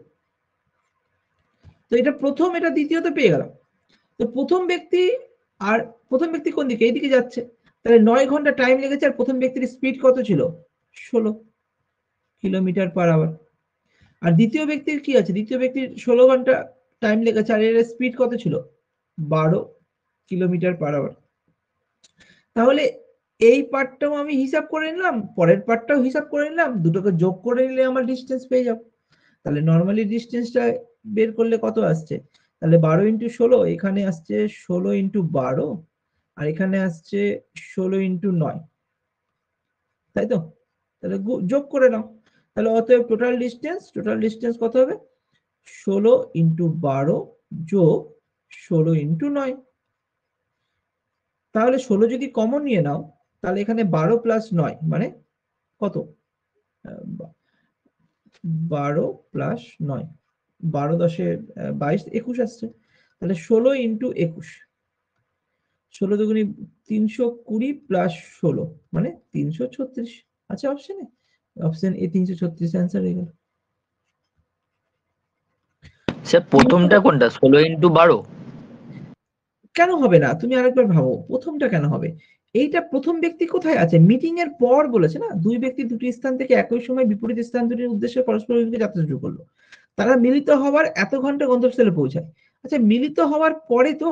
তো এটা প্রথম এটা দ্বিতীয়তে পেয়ে গেলাম। তো প্রথম ব্যক্তি কোন দিকে? এইদিকে যাচ্ছে, তাহলে 9 ঘন্টা টাইম লেগেছে, আর প্রথম ব্যক্তির স্পিড কত ছিল? 16 কিলোমিটার পার আওয়ার। আর দ্বিতীয় ব্যক্তির কি আছে? দ্বিতীয় ব্যক্তির 16 ঘন্টা টাইম লেগেছে, আর এর স্পিড কত ছিল? 12 কিলোমিটার পার আওয়ার। তাহলে এই পার্টটাও আমি হিসাব করে নিলাম, পরের পার্টটাও হিসাব করে নিলাম, দুটোকে যোগ করে নিলে আমার ডিসটেন্স পেয়ে যাব। তাহলে নরমালি ডিসটেন্সটা বের করলে কত আসছে? তাহলে 12 × 16, এখানে আসছে 16 × 12, আর এখানে আসছে 16 × 9, তাই তো? তাহলে যোগ করে নাও, তাহলে অতএব টোটাল ডিসটেন্স কত হবে? 16 × 12 যোগ 16 × 9। তাহলে 16 যদি কমন নিয়ে নাও, তাহলে এখানে 12 প্লাস 9 মানে কত? 12 প্লাস 9, 12 10 22 21 আসছে। তাহলে 16 × 21, 16 দুগুণী 320 প্লাস 16 মানে 336 আছে অপশনে। অপশন এ 336 অ্যান্সার হয়ে গেল। স্যার প্রথমটা কোনটা? 16 × 12? কেন হবে না? তুমি আরেকবার ভাবো, প্রথমটা কেন হবে? এইটা প্রথম ব্যক্তি কোথায় আছে? মিটিং এর পর বলেছে না, দুই ব্যক্তি দুটি স্থান থেকে একই সময় বিপরীত স্থান দুটির উদ্দেশ্যে পরস্পর অভিমুখে যাত্রা শুরু করলো, তারা মিলিত হওয়ার এত ঘন্টা গন্তব্যস্থলে পৌঁছায়। আচ্ছা মিলিত হওয়ার পরে তো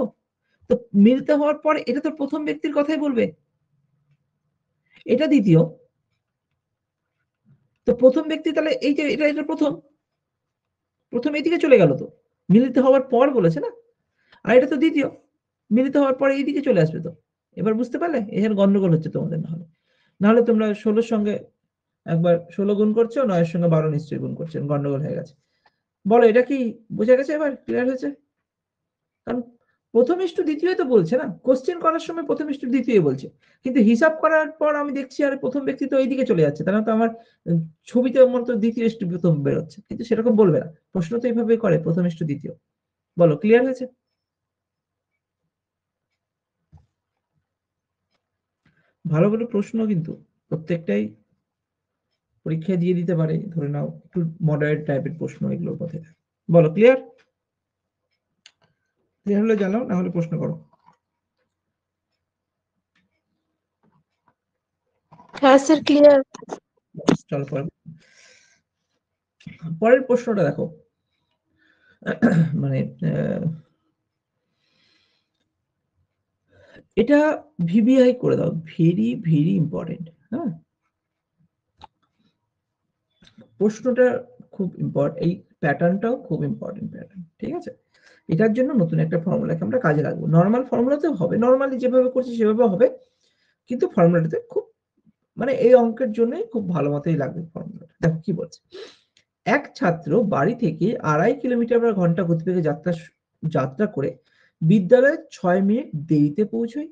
তো মিলিত হওয়ার পর এটা তো প্রথম ব্যক্তির কথাই বলবে, এটা দ্বিতীয়। তো প্রথম ব্যক্তি তাহলে এই যে এটা প্রথম এদিকে চলে গেল, তো মিলিত হওয়ার পর বলেছে না, আর এটা তো দ্বিতীয়, মিলিত হওয়ার পরে এইদিকে চলে আসবে। তো এবার বুঝতে পারলে এখানে গন্ডগোল হচ্ছে তোমাদের। নাহলে তোমরা 16 সঙ্গে একবার 16 গুণ করছো, 9 সঙ্গে 12 নিশ্চয়ই গুণ করছো, গন্ডগোল হয়ে গেছে। বলো এটা কি বোঝা গেছে? এবার ক্লিয়ার হয়েছে? কারণ প্রথম ইস্টু দ্বিতীয় তো বলছে না, কোশ্চেন করার সময় প্রথম ইস্টু দ্বিতীয় বলছে, কিন্তু হিসাব করার পর আমি দেখছি আরে প্রথম ব্যক্তি তো এইদিকে চলে যাচ্ছে, তাহলে তো আমার ছবিতে মতো দ্বিতীয় ইস্টু প্রথম বেরোচ্ছে, কিন্তু সেরকম বলবে না, প্রশ্ন তো এইভাবে করে প্রথম ইস্টু দ্বিতীয়। বলো ক্লিয়ার হয়েছে? ভালো ভালো প্রশ্ন কিন্তু প্রত্যেকটাই পরীক্ষায় দিয়ে দিতে পারে, ধরে নাও একটু মডারেট টাইপের প্রশ্ন এগুলোর মধ্যে। বলো ক্লিয়ার? ক্লিয়ার হলে জানাও, না হলে প্রশ্ন করো। হ্যাঁ স্যার ক্লিয়ার। চলো পরের প্রশ্নটা দেখো। মানে এটা ভিভিআই করে দাও, ভেরি ভেরি ইম্পর্টেন্ট। হ্যাঁ, প্রশ্নটা খুব ইম্পর্টেন্ট, এই প্যাটার্নটাও খুব ইম্পর্টেন্ট প্যাটার্ন, ঠিক আছে? এটার জন্য নতুন একটা ফর্মুলাকে আমরা কাজে লাগবো। নর্মাল ফর্মুলাতেও হবে, নর্মালি যেভাবে করছি সেভাবে হবে, কিন্তু ফর্মুলাটাতে খুব মানে এই অঙ্কের জন্যই খুব ভালো মতোই লাগবে ফর্মুলাটা। দেখো কি বলছে, এক ছাত্র বাড়ি থেকে 2.5 কিলোমিটার/ঘন্টা গতিবেগে যাত্রা করে বিদ্যালয়ে 6 মিনিট দেরিতে পৌঁছয়।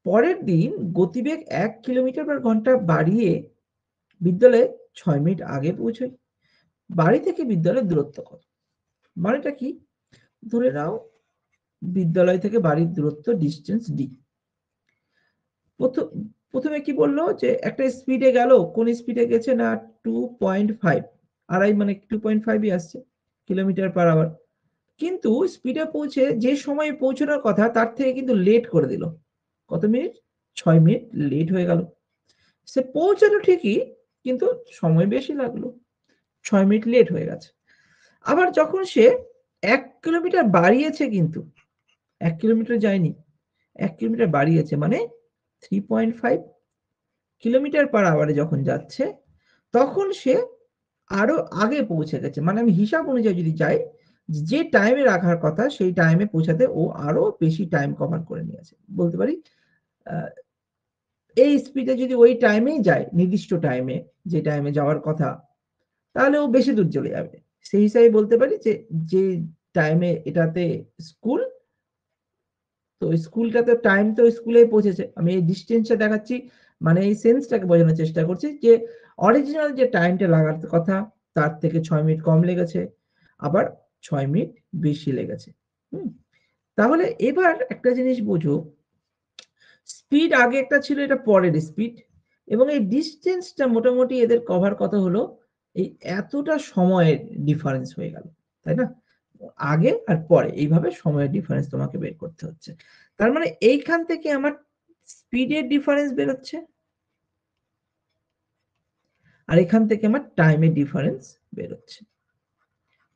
পরের দিন গতিবেগ 1 কিলোমিটার/ঘন্টা বাড়িয়ে বিদ্যালয়ে 6 মিনিট আগে পৌঁছয়। বাড়ি থেকে বিদ্যালয়ের দূরত্ব কত? মানেটা কি? ধরে নাও বিদ্যালয় থেকে বাড়ির দূরত্ব ডিস্টেন্স ডি। প্রথমে কি বললো যে একটা স্পিডে গেল, কোন স্পিডে গেছে না 2.5, আড়াই মানে 2.5ই আসছে কিলোমিটার/আওয়ার, কিন্তু স্পিডে পৌঁছে যে সময়ে পৌঁছানোর কথা তার থেকে কিন্তু লেট করে দিল। কত মিনিট? 6 মিনিট লেট হয়ে গেল। সে পৌঁছালো ঠিকই, কিন্তু সময় বেশি লাগলো, 6 মিনিট লেট হয়ে গেছে। আবার যখন সে 1 কিলোমিটার বাড়িয়েছে, কিন্তু 1 কিলোমিটার যায়নি, 1 কিলোমিটার বাড়িয়েছে মানে 3.5 কিলোমিটার/আওয়ারে যখন যাচ্ছে, তখন সে আরো আগে পৌঁছে গেছে। মানে আমি হিসাব অনুযায়ী যদি যাই, যে টাইমে রাখার কথা সেই টাইমে পৌঁছাতে ও আরো বেশি টাইম কভার করে নিয়েছে। বলতে পারি এই স্পিডে যদি ওই টাইমেই যায়, নির্দিষ্ট টাইমে যে টাইমে যাওয়ার কথা, তাহলে ও বেশি দূর চলে যাবে। সেই হিসাবে বলতে পারি যে যে টাইমে এটাতে স্কুল, তো স্কুলটাতে টাইম তো স্কুলেই পৌঁছেছে। আমি এই ডিস্টেন্সটা দেখাচ্ছি, মানে এই সেন্সটাকে বোঝানোর চেষ্টা করছি যে অরিজিনাল যে টাইমটা লাগার কথা তার থেকে 6 মিনিট কম লেগেছে, আবার 6 মিনিট বেশি লেগেছে। তাহলে এবার একটা জিনিস বোঝো, স্পিড আগে একটা ছিল, এটা পরের স্পিড, এবং এই ডিস্টেন্সটা মোটামুটি এদের কভার কত হলো, এই এতটা সময়ের ডিফারেন্স হয়ে গেল, তাই না? আগে আর পরে এইভাবে সময়ের ডিফারেন্স তোমাকে বের করতে হচ্ছে। তার মানে এইখান থেকে আমার স্পিডের ডিফারেন্স বেরোচ্ছে, আর এখান থেকে আমার টাইমের ডিফারেন্স বেরোচ্ছে,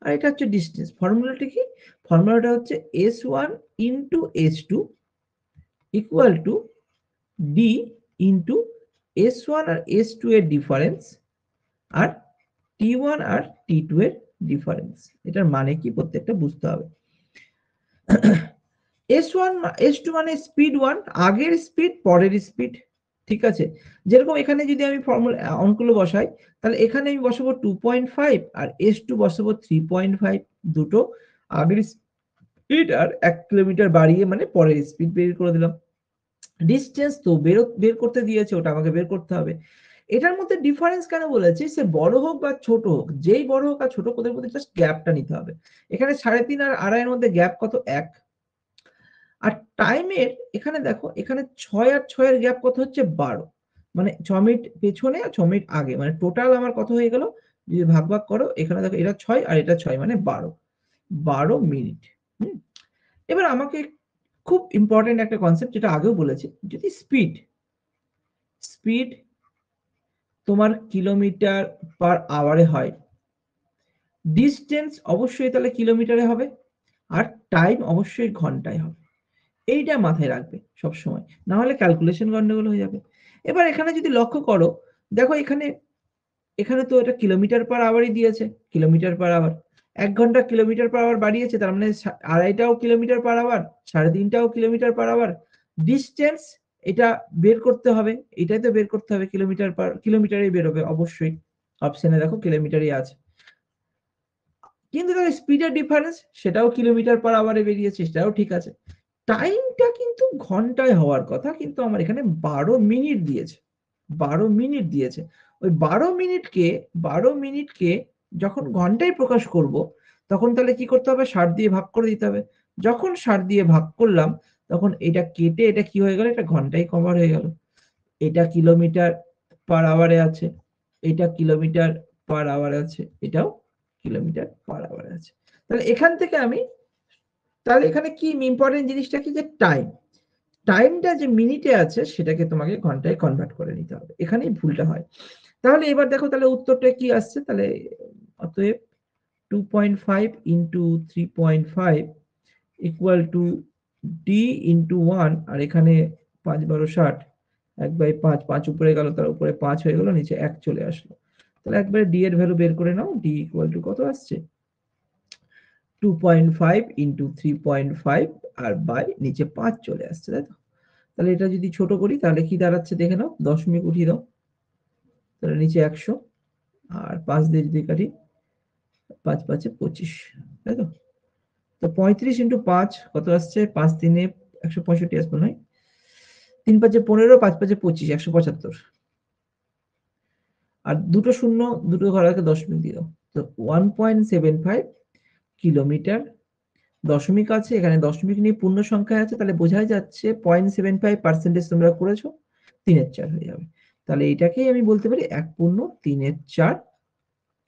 আর এটা হচ্ছে ডিস্টেন্স। ফর্মুলাটা কি? ফর্মুলাটা হচ্ছে s1 into s2 equal to d into s1 আর s2 এর ডিফারেন্স আর t1 আর t2 এর ডিফারেন্স। এটার মানে কি প্রত্যেকটা বুঝতে হবে। s1 s2 মানে স্পিড 1, আগের স্পিড পরের স্পিড, ঠিক আছে? যেরকম এখানে যদি আমি ফর্মুলা অঙ্কগুলো বসাই, তাহলে এখানে আমি বসাবো 2.5 আর s2 বসাবো 3.5, দুটো আগের স্পিড আর 1 কিলোমিটার বাড়িয়ে মানে পরের স্পিড বের করে দিলাম। ডিসটেন্স তো বের করতে দিয়েছে, ওটা আমাকে বের করতে হবে। এটার মধ্যে ডিফারেন্স কেন বলেছি? সে বড় হোক বা ছোট হোক, যেই বড় হোক আর ছোট হোক, ওদের মধ্যে জাস্ট গ্যাপটা নিতে হবে। এখানে 3.5 আর 2.5 এর মধ্যে গ্যাপ কত? 1। আর টাইমের এখানে দেখো, এখানে 6 আর 6 এর গ্যাপ কত হচ্ছে? 12। মানে 6 মিনিট পেছনে আর 6 মিনিট আগে, মানে টোটাল আমার কত হয়ে গেল? যদি ভাগ করো, এখানে দেখো এটা 6 আর এটা 6 মানে 12 মিনিট। এবার আমাকে খুব ইম্পর্টেন্ট একটা কনসেপ্ট, যেটা আগেও বলেছি, যদি স্পিড তোমার কিলোমিটার/আওয়ারে হয়, ডিস্টেন্স অবশ্যই তাহলে কিলোমিটারে হবে, আর টাইম অবশ্যই ঘন্টায় হবে। এইটা মাথায় রাখবে সব সময়, না হলে ক্যালকুলেশন গন্ডগোল হয়ে যাবে। এবার এখানে যদি লক্ষ্য করো, দেখো এখানে তো এটা কিলোমিটার পার আওয়ারই দিয়েছে, কিলোমিটার পার আওয়ার। 1 ঘন্টা কিলোমিটার পার আওয়ার বাড়িয়েছে, তার মানে 2.5টাও কিলোমিটার পার আওয়ার, 3.5টাও কিলোমিটার পার আওয়ার। ডিস্টেন্স এটা বের করতে হবে, এটাই তো বের করতে হবে, কিলোমিটারেই বেরোবে অবশ্যই। অপশনে দেখো কিলোমিটারই আছে। কিন্তু দেখো স্পিডের ডিফারেন্স সেটাও কিলোমিটার পার আওয়ারে বেরিয়েছে, সেটাও ঠিক আছে। টাইমটা কিন্তু ঘন্টায় হওয়ার কথা, কিন্তু আমার এখানে 12 মিনিট দিয়েছে, 12 মিনিট দিয়েছে। ওই 12 মিনিটকে যখন ঘন্টায় প্রকাশ করব, তখন তাহলে কি করতে হবে, 60 দিয়ে ভাগ করে দিতে হবে। যখন 60 দিয়ে ভাগ করলাম, তখন এটা কেটে এটা কি হয়ে গেল, এটা ঘন্টায় কভার হয়ে গেল। এটা কিলোমিটার পার আওয়ারে আছে, এটা কিলোমিটার পার আওয়ারে আছে, এটাও কিলোমিটার পার আওয়ারে আছে। তাহলে এখান থেকে তাহলে এখানে কি ইম্পর্টেন্ট জিনিসটা কি, যে টাইমটা যে মিনিটে আছে সেটাকে তোমাকে ঘন্টায় কনভার্ট করে নিতে হবে, এখানেই ভুলটা হয়। তাহলে এবার দেখো, তাহলে উত্তরটা কি আসছে, তাহলে অতএব 2.5 into 3.5 equal to D into 1, আর এখানে 5 12 60, 1/5, 5 উপরে গেল, তার উপরে 5 হয়ে গেল, নিচে 1 চলে আসলো। তাহলে একবারে ডি এর ভ্যালু বের করে নাও, ডি ইকুয়াল টু কত আসছে, 2.5 ইন্টু 3.5 আর বাই নিচে 5 চলে আসছে, তাই তো? তাহলে এটা যদি ছোট করি তাহলে কি দাঁড়াচ্ছে দেখে নাও, দশমিক উঠিয়ে দাও, তাহলে নিচে 100, আর 5 দিয়ে যদি কাটি, 5 5 25, তাই তো? তো 35 ইন্টু 5 কত আসছে, 5 3 165 আসবে নয়, 3 5 15, 5 5 25, 175। আর দুটো শূন্য, দুটো ঘরকে দশমিক দিয়ে দাও, তো 1.75 কিলোমিটার। দশমিক আছে এখানে, দশমিক নিয়ে পূর্ণ সংখ্যা আছে, তাহলে বোঝাই যাচ্ছে 0.75% তোমরা করেছো, 3/4 হয়ে যাবে। তাহলে এটাকেই আমি বলতে পারি 1/3/4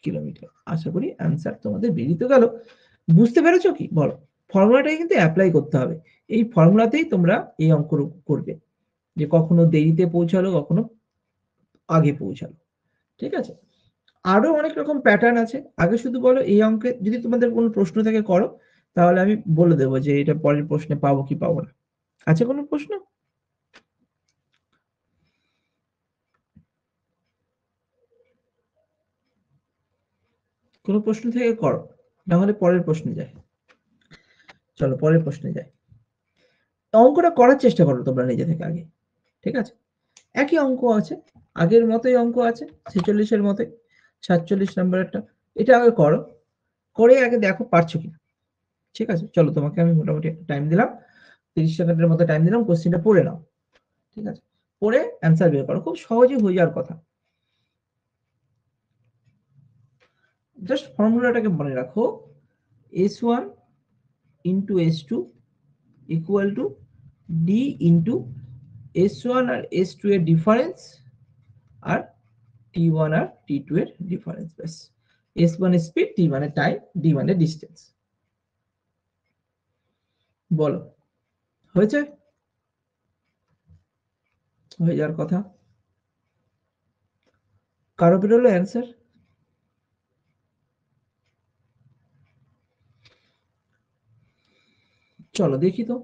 কিলোমিটার। আশা করি অ্যান্সার তোমাদের বেরিয়ে গেল। বুঝতে পেরেছো কি, বলো? ফর্মুলাটাই কিন্তু অ্যাপ্লাই করতে হবে, এই ফর্মুলাতেই তোমরা এই অঙ্ক করবে, যে কখনো দেরিতে পৌঁছালো, কখনো আগে পৌঁছালো। ঠিক আছে, আরো অনেক রকম প্যাটার্ন আছে। আগে শুধু বলো এই অঙ্কে যদি তোমাদের কোনো প্রশ্ন থাকে করো, তাহলে আমি বলে দেবো যে এটা পরের প্রশ্নে পাবো কি পাবো না। আছে কোনো প্রশ্ন? কোনো প্রশ্ন থেকে করো, না হলে পরের প্রশ্নে যাই। চলো পরের প্রশ্নে যাই। অঙ্কটা করার চেষ্টা করো তোমরা নিজে থেকে আগে, ঠিক আছে? একই অঙ্ক আছে, আগের মতোই অঙ্ক আছে, 46-এর মতোই, 47 নম্বরেরটা। এটা আগে করো, করে আগে দেখো পারছো কিনা। ঠিক আছে, চলো তোমাকে আমি মোটামুটি একটা টাইম দিলাম, 30 সেকেন্ডের মতো টাইম দিলাম, কোশ্চেনটা পড়ে নাও। ঠিক আছে, পড়ে অ্যান্সার বের করো, খুব সহজেই হয়ে যাওয়ার কথা। জাস্ট ফর্মুলাটাকে মনে রাখো, S1 into S2 equal to D into S1 আর S2 এর ডিফারেন্স, আর T1 আর T2 এর ডিফারেন্স। ব্যাস, S1 স্পিড, T মানে টাইম, D মানে ডিস্টেন্স। বলো, হয়েছে? হয়ে যাওয়ার কথা। কারো বেরোলো অ্যান্সার? চলো দেখি তো।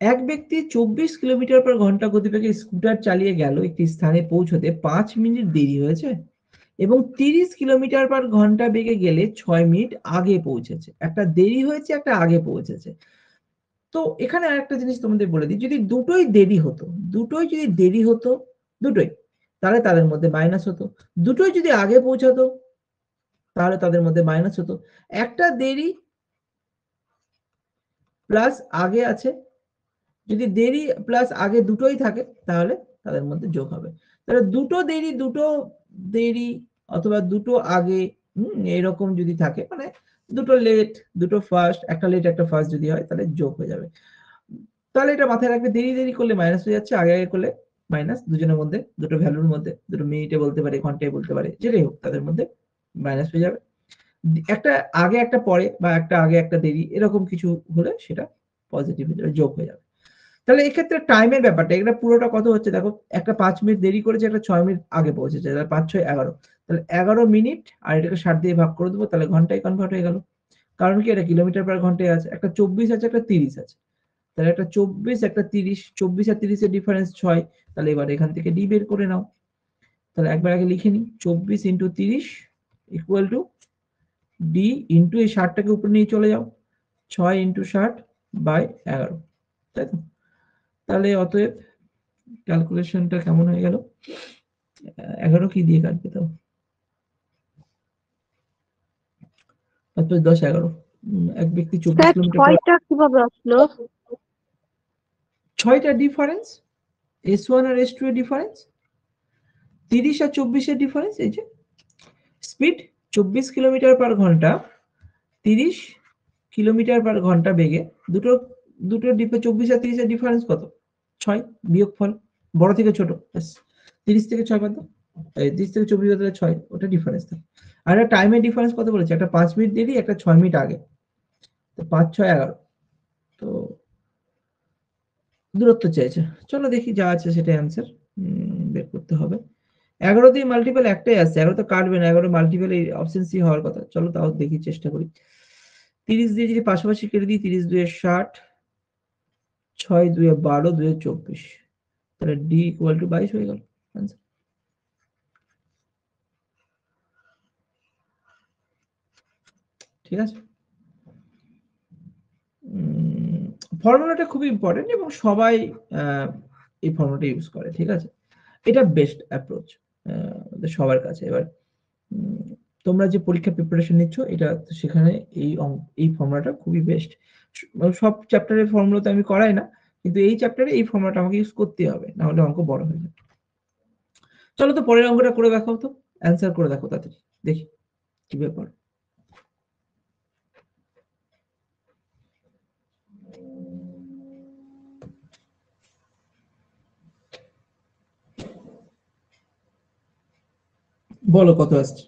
এক ব্যক্তি 24 কিলোমিটার পার ঘন্টা গতিবেগে স্কুটার চালিয়ে গেল একটি স্থানে পৌঁছতে 5 মিনিট দেরি হয়েছে, এবং 30 কিলোমিটার পার ঘন্টা বেগে গেলে 6 মিনিট আগে পৌঁছেছে। একটা দেরি হয়েছে, একটা আগে পৌঁছেছে। তো এখানে আরেকটা জিনিস তোমাদের বলে দিই, যদি দুটোই দেরি হতো, দুটোই, তাহলে তাদের মধ্যে মাইনাস হতো। দুটোই যদি আগে পৌঁছাতো, তাহলে তাদের মধ্যে মাইনাস হতো। একটা দেরি প্লাস আগে আছে, যদি দেরি প্লাস আগে দুটোই থাকে, তাহলে তাদের মধ্যে যোগ হবে। তাহলে দুটো দেরি অথবা দুটো আগে, এরকম যদি থাকে, মানে দুটো লেট দুটো ফার্স্ট, একটা লেট একটা ফার্স্ট যদি হয়, তাহলে যোগ হয়ে যাবে। তাহলে এটা মাথায় রাখবে, দেরি দেরি করলে মাইনাস হয়ে যাচ্ছে, আগে আগে করলে মাইনাস। দুজনের মধ্যে, দুটো ভ্যালুর মধ্যে, দুটো মিনিটে বলতে পারে, ঘন্টায় বলতে পারে, যেটাই হোক, তাদের মধ্যে মাইনাস হয়ে যাবে। একটা আগে একটা পরে, বা একটা আগে একটা দেরি, এরকম কিছু হলে সেটা পজিটিভ হয়ে যাবে, যোগ হয়ে যাবে। তাহলে এক্ষেত্রে টাইমের ব্যাপারটা, এটা পুরোটা কত হচ্ছে দেখো, একটা 5 মিনিট দেরি করেছে, একটা 6 মিনিট আগে পৌঁছেছে, তাহলে 5 6 11, তাহলে 11 মিনিট, আর এটাকে 60 দিয়ে ভাগ করে দেবো, তাহলে ঘন্টায় কনভার্ট হয়ে গেল। কারণ কি, এটা কিলোমিটার পার ঘন্টায় আছে, একটা 24 আছে, একটা 30 আছে। তাহলে একটা 24 একটা 30, 24 আর 30 এর ডিফারেন্স 6, তাহলে এবার এখান থেকে ডি বের করে নাও। তাহলে একবার আগে লিখে নিই, 24 into 30 equal to D into এই 60টাকে উপরে নিয়ে চলে যাও, 6 ইন্টু 60 বাই 11, তাই তো? তাহলে অতএব ক্যালকুলেশনটা কেমন হয়ে গেল? 11 কি দিয়ে কাটবে তাও? 5 + 10 11। এক ব্যক্তি 24 স্যার কিলোমিটার 6টা কিভাবে আসলো? 6টা ডিফারেন্স, S1 আর S2 এর ডিফারেন্স, 30 আর 24 এর ডিফারেন্স। এই যে স্পিড 24 কিলোমিটার পার ঘন্টা, 30 কিলোমিটার পার ঘন্টা বেগে, দুটো 24 আর 30 এর ডিফারেন্স কত? 6, বিয়োগফল বড় থেকে ছোট, 30 থেকে 6 বাদ দাও, 30 থেকে 24 বাদ দিলে 6, ওটা ডিফারেন্স থাকে। আর একটা টাইমের ডিফারেন্স কত বলেছে? একটা 5 মিনিট দেরি, একটা 6 মিনিট আগে, তো 5 6 11, তো দূরত্ব চাইছে। চলো দেখি যা আছে সেটাই অ্যান্সার বের করতে হবে। 11 দিয়ে মাল্টিপল একটাই আছে, 11 তো কাটবে না, 11 মাল্টিপল এই অপশন সি হওয়ার কথা। চলো তাও দেখি, চেষ্টা করি। 30 দিয়ে যদি পাশাপাশি কেটে দিই, 30 2 60, 6 2 12, 2 24, তাহলে ডি ইকুয়াল টু 22 হয়ে গেল आंसर। ঠিক আছে, ফর্মুলাটা খুবই ইম্পর্টেন্ট এবং সবাই এই ফর্মুলাটা ইউজ করে। ঠিক আছে, এটা বেস্ট অ্যাপ্রোচ সবার কাছে। এবার তোমরা যে পরীক্ষা প্রিপারেশন নিচ্ছ, এটা সেখানে এই ফর্মুলাটা খুবই বেস্ট। সব চ্যাপ্টারের ফর্মুলা তো আমি করাই না, কিন্তু এই চ্যাপ্টারে এই ফর্মুলাটা আমাকে ইউজ করতে হবে, না হলে অঙ্ক বড় হয়ে যাবে। চলো তো পরের অঙ্কটা করে দেখাও, তো অ্যান্সার করে দেখো তাড়াতাড়ি, দেখি কি ব্যাপার। বলো কত আসছে?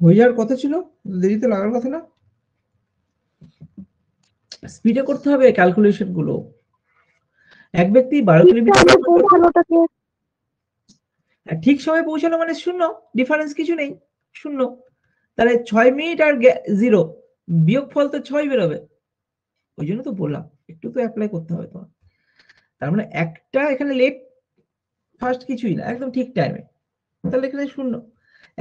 হয়ে যাওয়ার কথা ছিল, দেরিতে লাগার কথা না। স্পিডে করতে হবে ক্যালকুলেশন গুলো। এক ব্যক্তি 12 কিলোমিটার ঠিক সময় পৌঁছালো মানে শূন্য, ডিফারেন্স কিছু নেই, শূন্য। তাহলে 6 মিনিট আর 0, বিয়োগফল তো 6 বেরোবে। ওই জন্য তো বললাম একটু তো অ্যাপ্লাই করতে হবে তোমার। তার মানে একটা এখানে লেট ফার্স্ট কিছুই না, একদম ঠিক টাইমে, তাহলে এখানে শূন্য।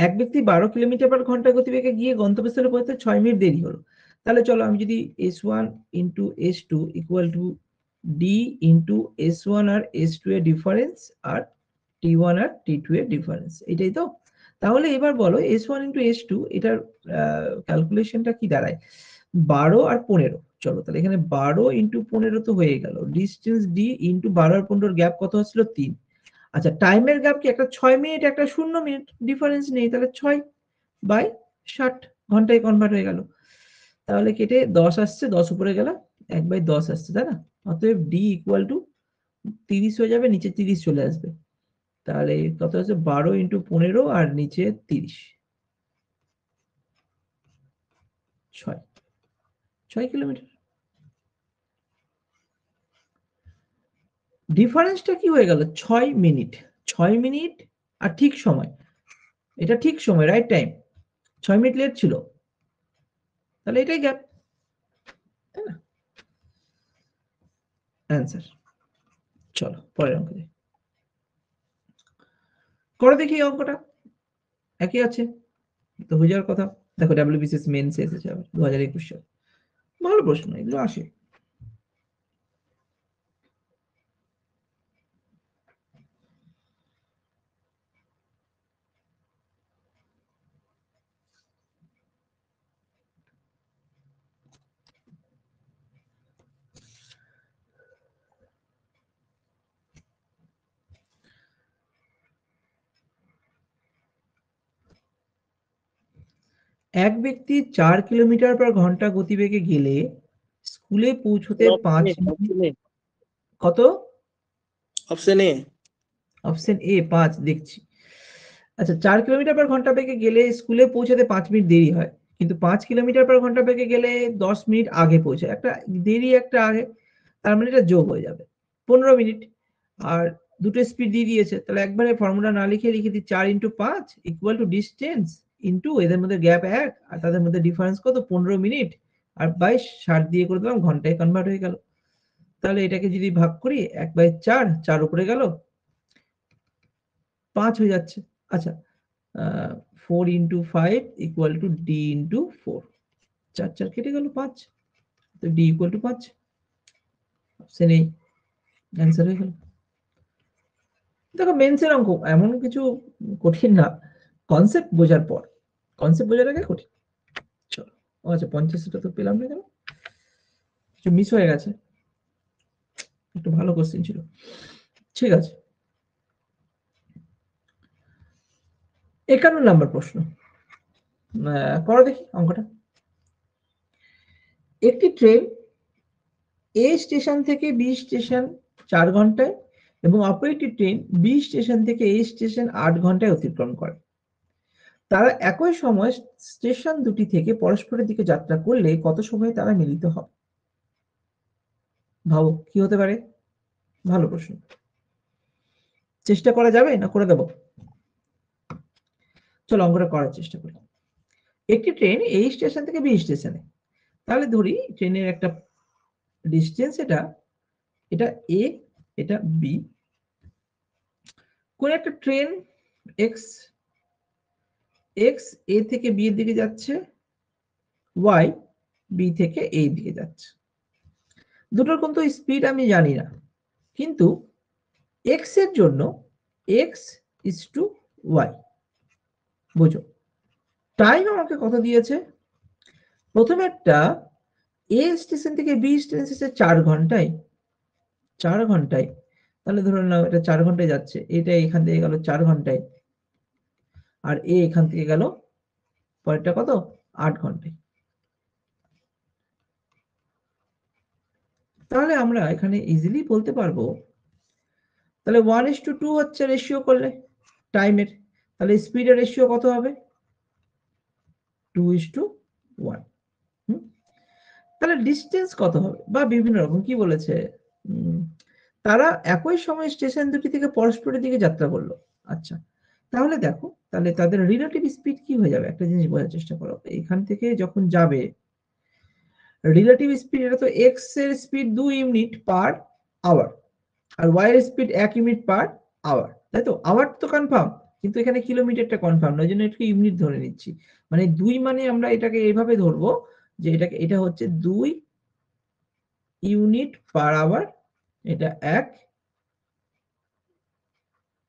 এক ব্যক্তি 12 কিলোমিটার পার ঘন্টা গতিবেগে গিয়ে গন্তব্যস্থলে পৌঁছতে 6 মিনিট দেরি হলো। তাহলে চলো আমি যদি S1 into S2 equal to D into S1 আর S2 এর ডিফারেন্স আর T1 আর T2 এর ডিফারেন্স, এটাই তো। তাহলে এবার বলো S1 ইন্টু S2 এটার ক্যালকুলেশনটা কি দাঁড়ায়? 12 আর 15। চলো তাহলে এখানে 12 ইন্টু 15 তো হয়ে গেল, ডিস্টেন্স ডি ইন্টু 12 আর 15 গ্যাপ কত হচ্ছিল? 3। আচ্ছা টাইমের গ্যাপ কি? একটা 6 মিনিট একটা 0 মিনিট, ডিফারেন্স নেই, তাহলে 6 বাই 60 ঘন্টায় কনভার্ট হয়ে গেল। তাহলে কেটে 10 আসছে, 10 উপরে গেল 1/10 আসছে, তাই না? অতএব ডি ইকুয়াল টু 30 হয়ে যাবে, নিচে 30 চলে আসবে। তাহলে কত আছে? 12 ইন্টু 15 আর নিচে 30, 6 কিলোমিটার। ডিফারেন্সটা কি হয়ে গেল? 6 মিনিট, 6 মিনিট আর ঠিক সময়, এটা ঠিক সময়, রাইট টাইম, 6 মিনিট লেট ছিল, তাহলে এটাই গ্যাপ, তাই না? অ্যান্সার। চলো পরের অঙ্ক করে দেখি। এই অঙ্কটা একই আছে তো, হয়ে যাওয়ার কথা। দেখো WBCS মেন্স এসেছে আবার 2021 সালে, ভালো প্রশ্ন, এগুলো আসে। এক ব্যক্তি 4 কিলোমিটার পার ঘন্টা গতিবেগে গেলে স্কুলে পৌঁছতে 5 মিনিট। কত? অপশন এ অপশন এ 5 দেখছি। আচ্ছা 4 কিলোমিটার পার ঘন্টা বেগে গেলে স্কুলে পৌঁছাতে 5 মিনিট দেরি হয়, কিন্তু 5 কিলোমিটার পার ঘন্টা বেগে গেলে 10 মিনিট আগে পৌঁছায়। একটা দেরি একটা আগে, তার মানে এটা যোগ হয়ে যাবে 15 মিনিট। আর দুটো স্পিড দিয়ে দিয়েছে, তাহলে একবারে ফর্মুলা না লিখে লিখে দিই 4 × 5 ইকুয়াল টু ডিস্টেন্স ইন্টু এদের মধ্যে গ্যাপ 1 আর তাদের মধ্যে ডিফারেন্স কত 15 মিনিট আর 22 60 দিয়ে করে দিলাম, ঘন্টায় কনভার্ট হয়ে গেল। তাহলে এটাকে যদি ভাগ করি 1/4, 4 উপরে গেল 5 হয়ে যাচ্ছে। আচ্ছা 4 × 5 ইকুয়াল টু d × 4, 4 4 কেটে গেল 5, তো d ইকুয়াল টু 5, অপশন এই অ্যান্সার হয়ে গেল। দেখো মেন্সের অঙ্ক এমন কিছু কঠিন না, কনসেপ্ট বোঝার পর, কনসেপ্ট বোঝার আগে কঠিন। চলো আচ্ছা 50টা তো পেলাম না, কেন কিছু মিস হয়ে গেছে, একটু ভালো কোশ্চেন ছিল। ঠিক আছে 51 নম্বর প্রশ্ন করো দেখি অঙ্কটা। একটি ট্রেন এ স্টেশন থেকে বি স্টেশন 4 ঘন্টায় এবং অপর একটি ট্রেন বি স্টেশন থেকে এ স্টেশন 8 ঘন্টায় অতিক্রম করে। তারা একই সময় স্টেশন দুটি থেকে পরস্পরের দিকে যাত্রা করলে কত সময়ে তারা মিলিত হবে? ভাবো কি হতে পারে, ভালো প্রশ্ন। চেষ্টা করা যাবে না করে দেব? চলো অঙ্কটা করার চেষ্টা করি। একটি ট্রেন এই স্টেশন থেকে বি স্টেশনে, তাহলে ধরি ট্রেনের একটা ডিস্টেন্স, এটা এ, এটা বি। কোন একটা ট্রেন এক্স এ থেকে বি এর দিকে যাচ্ছে, ওয়াই বি থেকে এ দিকে যাচ্ছে। দুটোর কিন্তু স্পিড আমি জানি না, কিন্তু এক্স এর জন্য এক্স ইজ টু ওয়াই, বুঝো টাইম আমাকে কত দিয়েছে। প্রথমে একটা এ স্টেশন থেকে বি স্টেশন 4 ঘন্টায়, 4 ঘন্টায়, তাহলে ধরে নাও এটা 4 ঘন্টায় যাচ্ছে, এটা এখান থেকে গেল 4 ঘন্টায়, আর এ এখান থেকে গেল পরেরটা কত 8 ঘন্টায়। তাহলে আমরা এখানে ইজিলি বলতে পারবো, তাহলে 1:2 হচ্ছে রেশিও করলে টাইমের, তাহলে স্পিডের রেশিও কত হবে 2:1। তাহলে ডিস্টেন্স কত হবে, বা বিভিন্ন রকম কি বলেছে, তারা একই সময় স্টেশন দুটি থেকে পরস্পরের দিকে যাত্রা করলো। আচ্ছা তাহলে দেখো, তাহলে তাদের রিলেটিভ স্পিড কি হয়ে যাবে, একটা জিনিস বোঝার চেষ্টা করো। এখান থেকে যখন যাবে রিলেটিভ স্পিড, এটা তো এক্স এর স্পিড 2 ইউনিট পার আওয়ার আর ওয়াই এর স্পিড 1 ইউনিট পার আওয়ার, তাই তো? আওয়ার তো কনফার্ম, কিন্তু এখানে কিলোমিটারটা কনফার্ম নয়, জন্য এটাকে ইউনিট ধরে নিচ্ছি। মানে 2 মানে আমরা এটাকে এইভাবে ধরবো যে এটা হচ্ছে 2 ইউনিট পার আওয়ার, এটা 1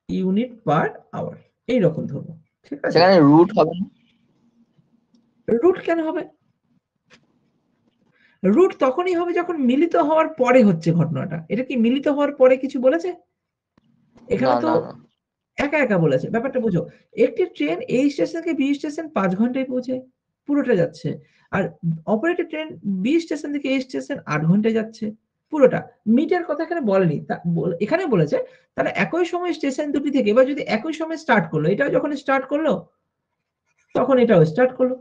ইউনিট পার আওয়ার, এইরকম ধরবো। ঠিক আছে, সেখানে রুট হবে না? রুট কেন হবে? রুট তখনই হবে যখন মিলিত হওয়ার পরে হচ্ছে ঘটনাটা। এটা কি মিলিত হওয়ার পরে কিছু বলেছে? এখানে না তো না না একা একা বলেছে। ব্যাপারটা বুঝো, একটি ট্রেন এই স্টেশন থেকে বি স্টেশন 5 ঘন্টায় পৌঁছায়, পুরোটা যাচ্ছে। আর অপর একটি ট্রেন বি স্টেশন থেকে এ স্টেশন 8 ঘন্টায় যাচ্ছে, পুরোটা। মিটার কথা এখানে বলেনি, এখানে বলেছে তাহলে একই সময় স্টেশন দুটি থেকে, এবার যদি একই সময় স্টার্ট করলো, এটাও যখন স্টার্ট করলো তখন এটাও স্টার্ট করলো,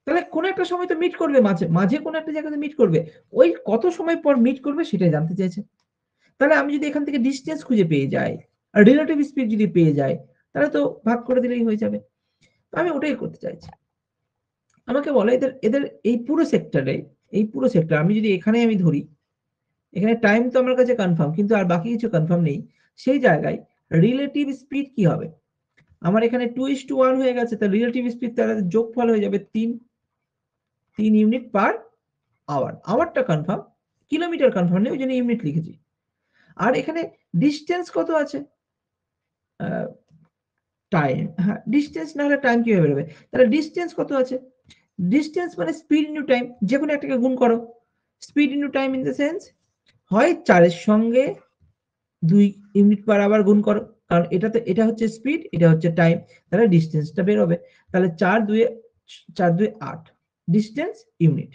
তাহলে কোন একটা সময় তো মিট করবে, মাঝে মাঝে কোন একটা জায়গাতে মিট করবে। ওই কত সময় পর মিট করবে সেটাই জানতে চাইছে। তাহলে আমি যদি এখান থেকে ডিসটেন্স খুঁজে পেয়ে যাই আর রিলেটিভ স্পিড যদি পেয়ে যাই, তাহলে তো ভাগ করে দিলেই হয়ে যাবে। আমি ওটাই করতে চাইছি। আমাকে বলে এদের এদের এই পুরো সেক্টর আমি যদি এখানে আমি ধরি, এখানে টাইম তো আমার কাছে কনফার্ম, কিন্তু আর বাকি কিছু কনফার্ম নেই। সেই জায়গায় রিলেটিভ স্পিড কি হবে, আমার এখানে 2:1 হয়ে গেছে, তার রিলেটিভ স্পিড তার যোগফল হয়ে যাবে 3 ইউনিট পার আওয়ার। আওয়ারটা কনফার্ম, কিলোমিটার কনফার্ম নেই, ওই জন্য ইউনিট লিখেছি। আর এখানে ডিসটেন্স কত আছে, টাইম, হ্যাঁ ডিসটেন্স না হলে টাইম কিভাবে বেরোবে, তাহলে ডিসটেন্স কত আছে, ডিসটেন্স মানে স্পিড ইনটু টাইম, যে কোনো একটাকে গুণ করো। Speed into time in the sense হয় 4 এর সঙ্গে 2 ইউনিট পার আওয়ার গুণ করো, কারণ এটা হচ্ছে স্পিড, এটা হচ্ছে টাইম, তাহলে ডিসটেন্সটা বের হবে। তাহলে 4 2 8 ডিসটেন্স ইউনিট।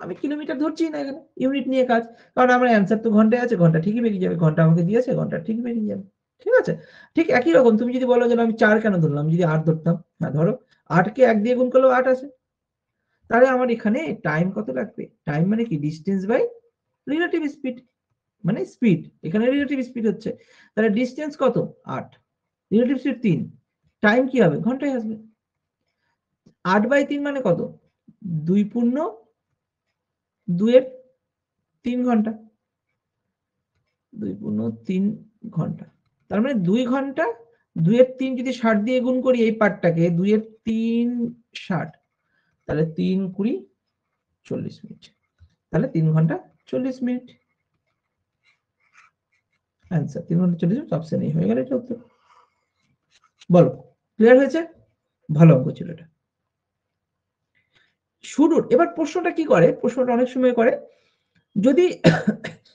আমি কিলোমিটার ধরছি না, এখানে ইউনিট নিয়ে কাজ, কারণ আমার অ্যান্সার তো ঘন্টায় আছে, ঘন্টা ঠিকই বেরিয়ে যাবে, ঘন্টা আমাকে দিয়েছে, ঘন্টা ঠিক বেরিয়ে যাবে। ঠিক আছে, ঠিক একই রকম তুমি যদি বলো যে আমি 4 কেন ধরলাম, যদি 8 ধরতাম, হ্যাঁ ধরো 8 কে 1 দিয়ে গুণ করলেও 8 আছে, তাহলে আমার এখানে টাইম কত লাগবে? টাইম মানে কি? ডিস্টেন্স বাই রিলেটিভ স্পিড, মানে স্পিড, এখানে রিলেটিভ স্পিড হচ্ছে, তাহলে ডিস্টেন্স কত? 8, রিলেটিভ স্পিড 3, টাইম কি হবে? ঘন্টায় আসবে। 8/3 মানে কত? 2 পূর্ণ 2 এর 3 ঘন্টা, 2 পূর্ণ 3 ঘন্টা, তার মানে 2 ঘন্টা, 2 এর 3 যদি 60 দিয়ে গুণ করি এই পার্টটাকে, 2 এর 3 60, তাহলে 3 20 40 মিনিট, তাহলে 3 ঘন্টা 40 মিনিট অ্যান্সার। 3 ঘন্টা 40 মিনিট অপশন এই হয়ে গেল, এটা উত্তর। বলো, ক্লিয়ার হয়েছে? ভালো অঙ্ক ছিল এটা। শুরুর এবার প্রশ্নটা কি করে, প্রশ্নটা অনেক সময় করে, যদি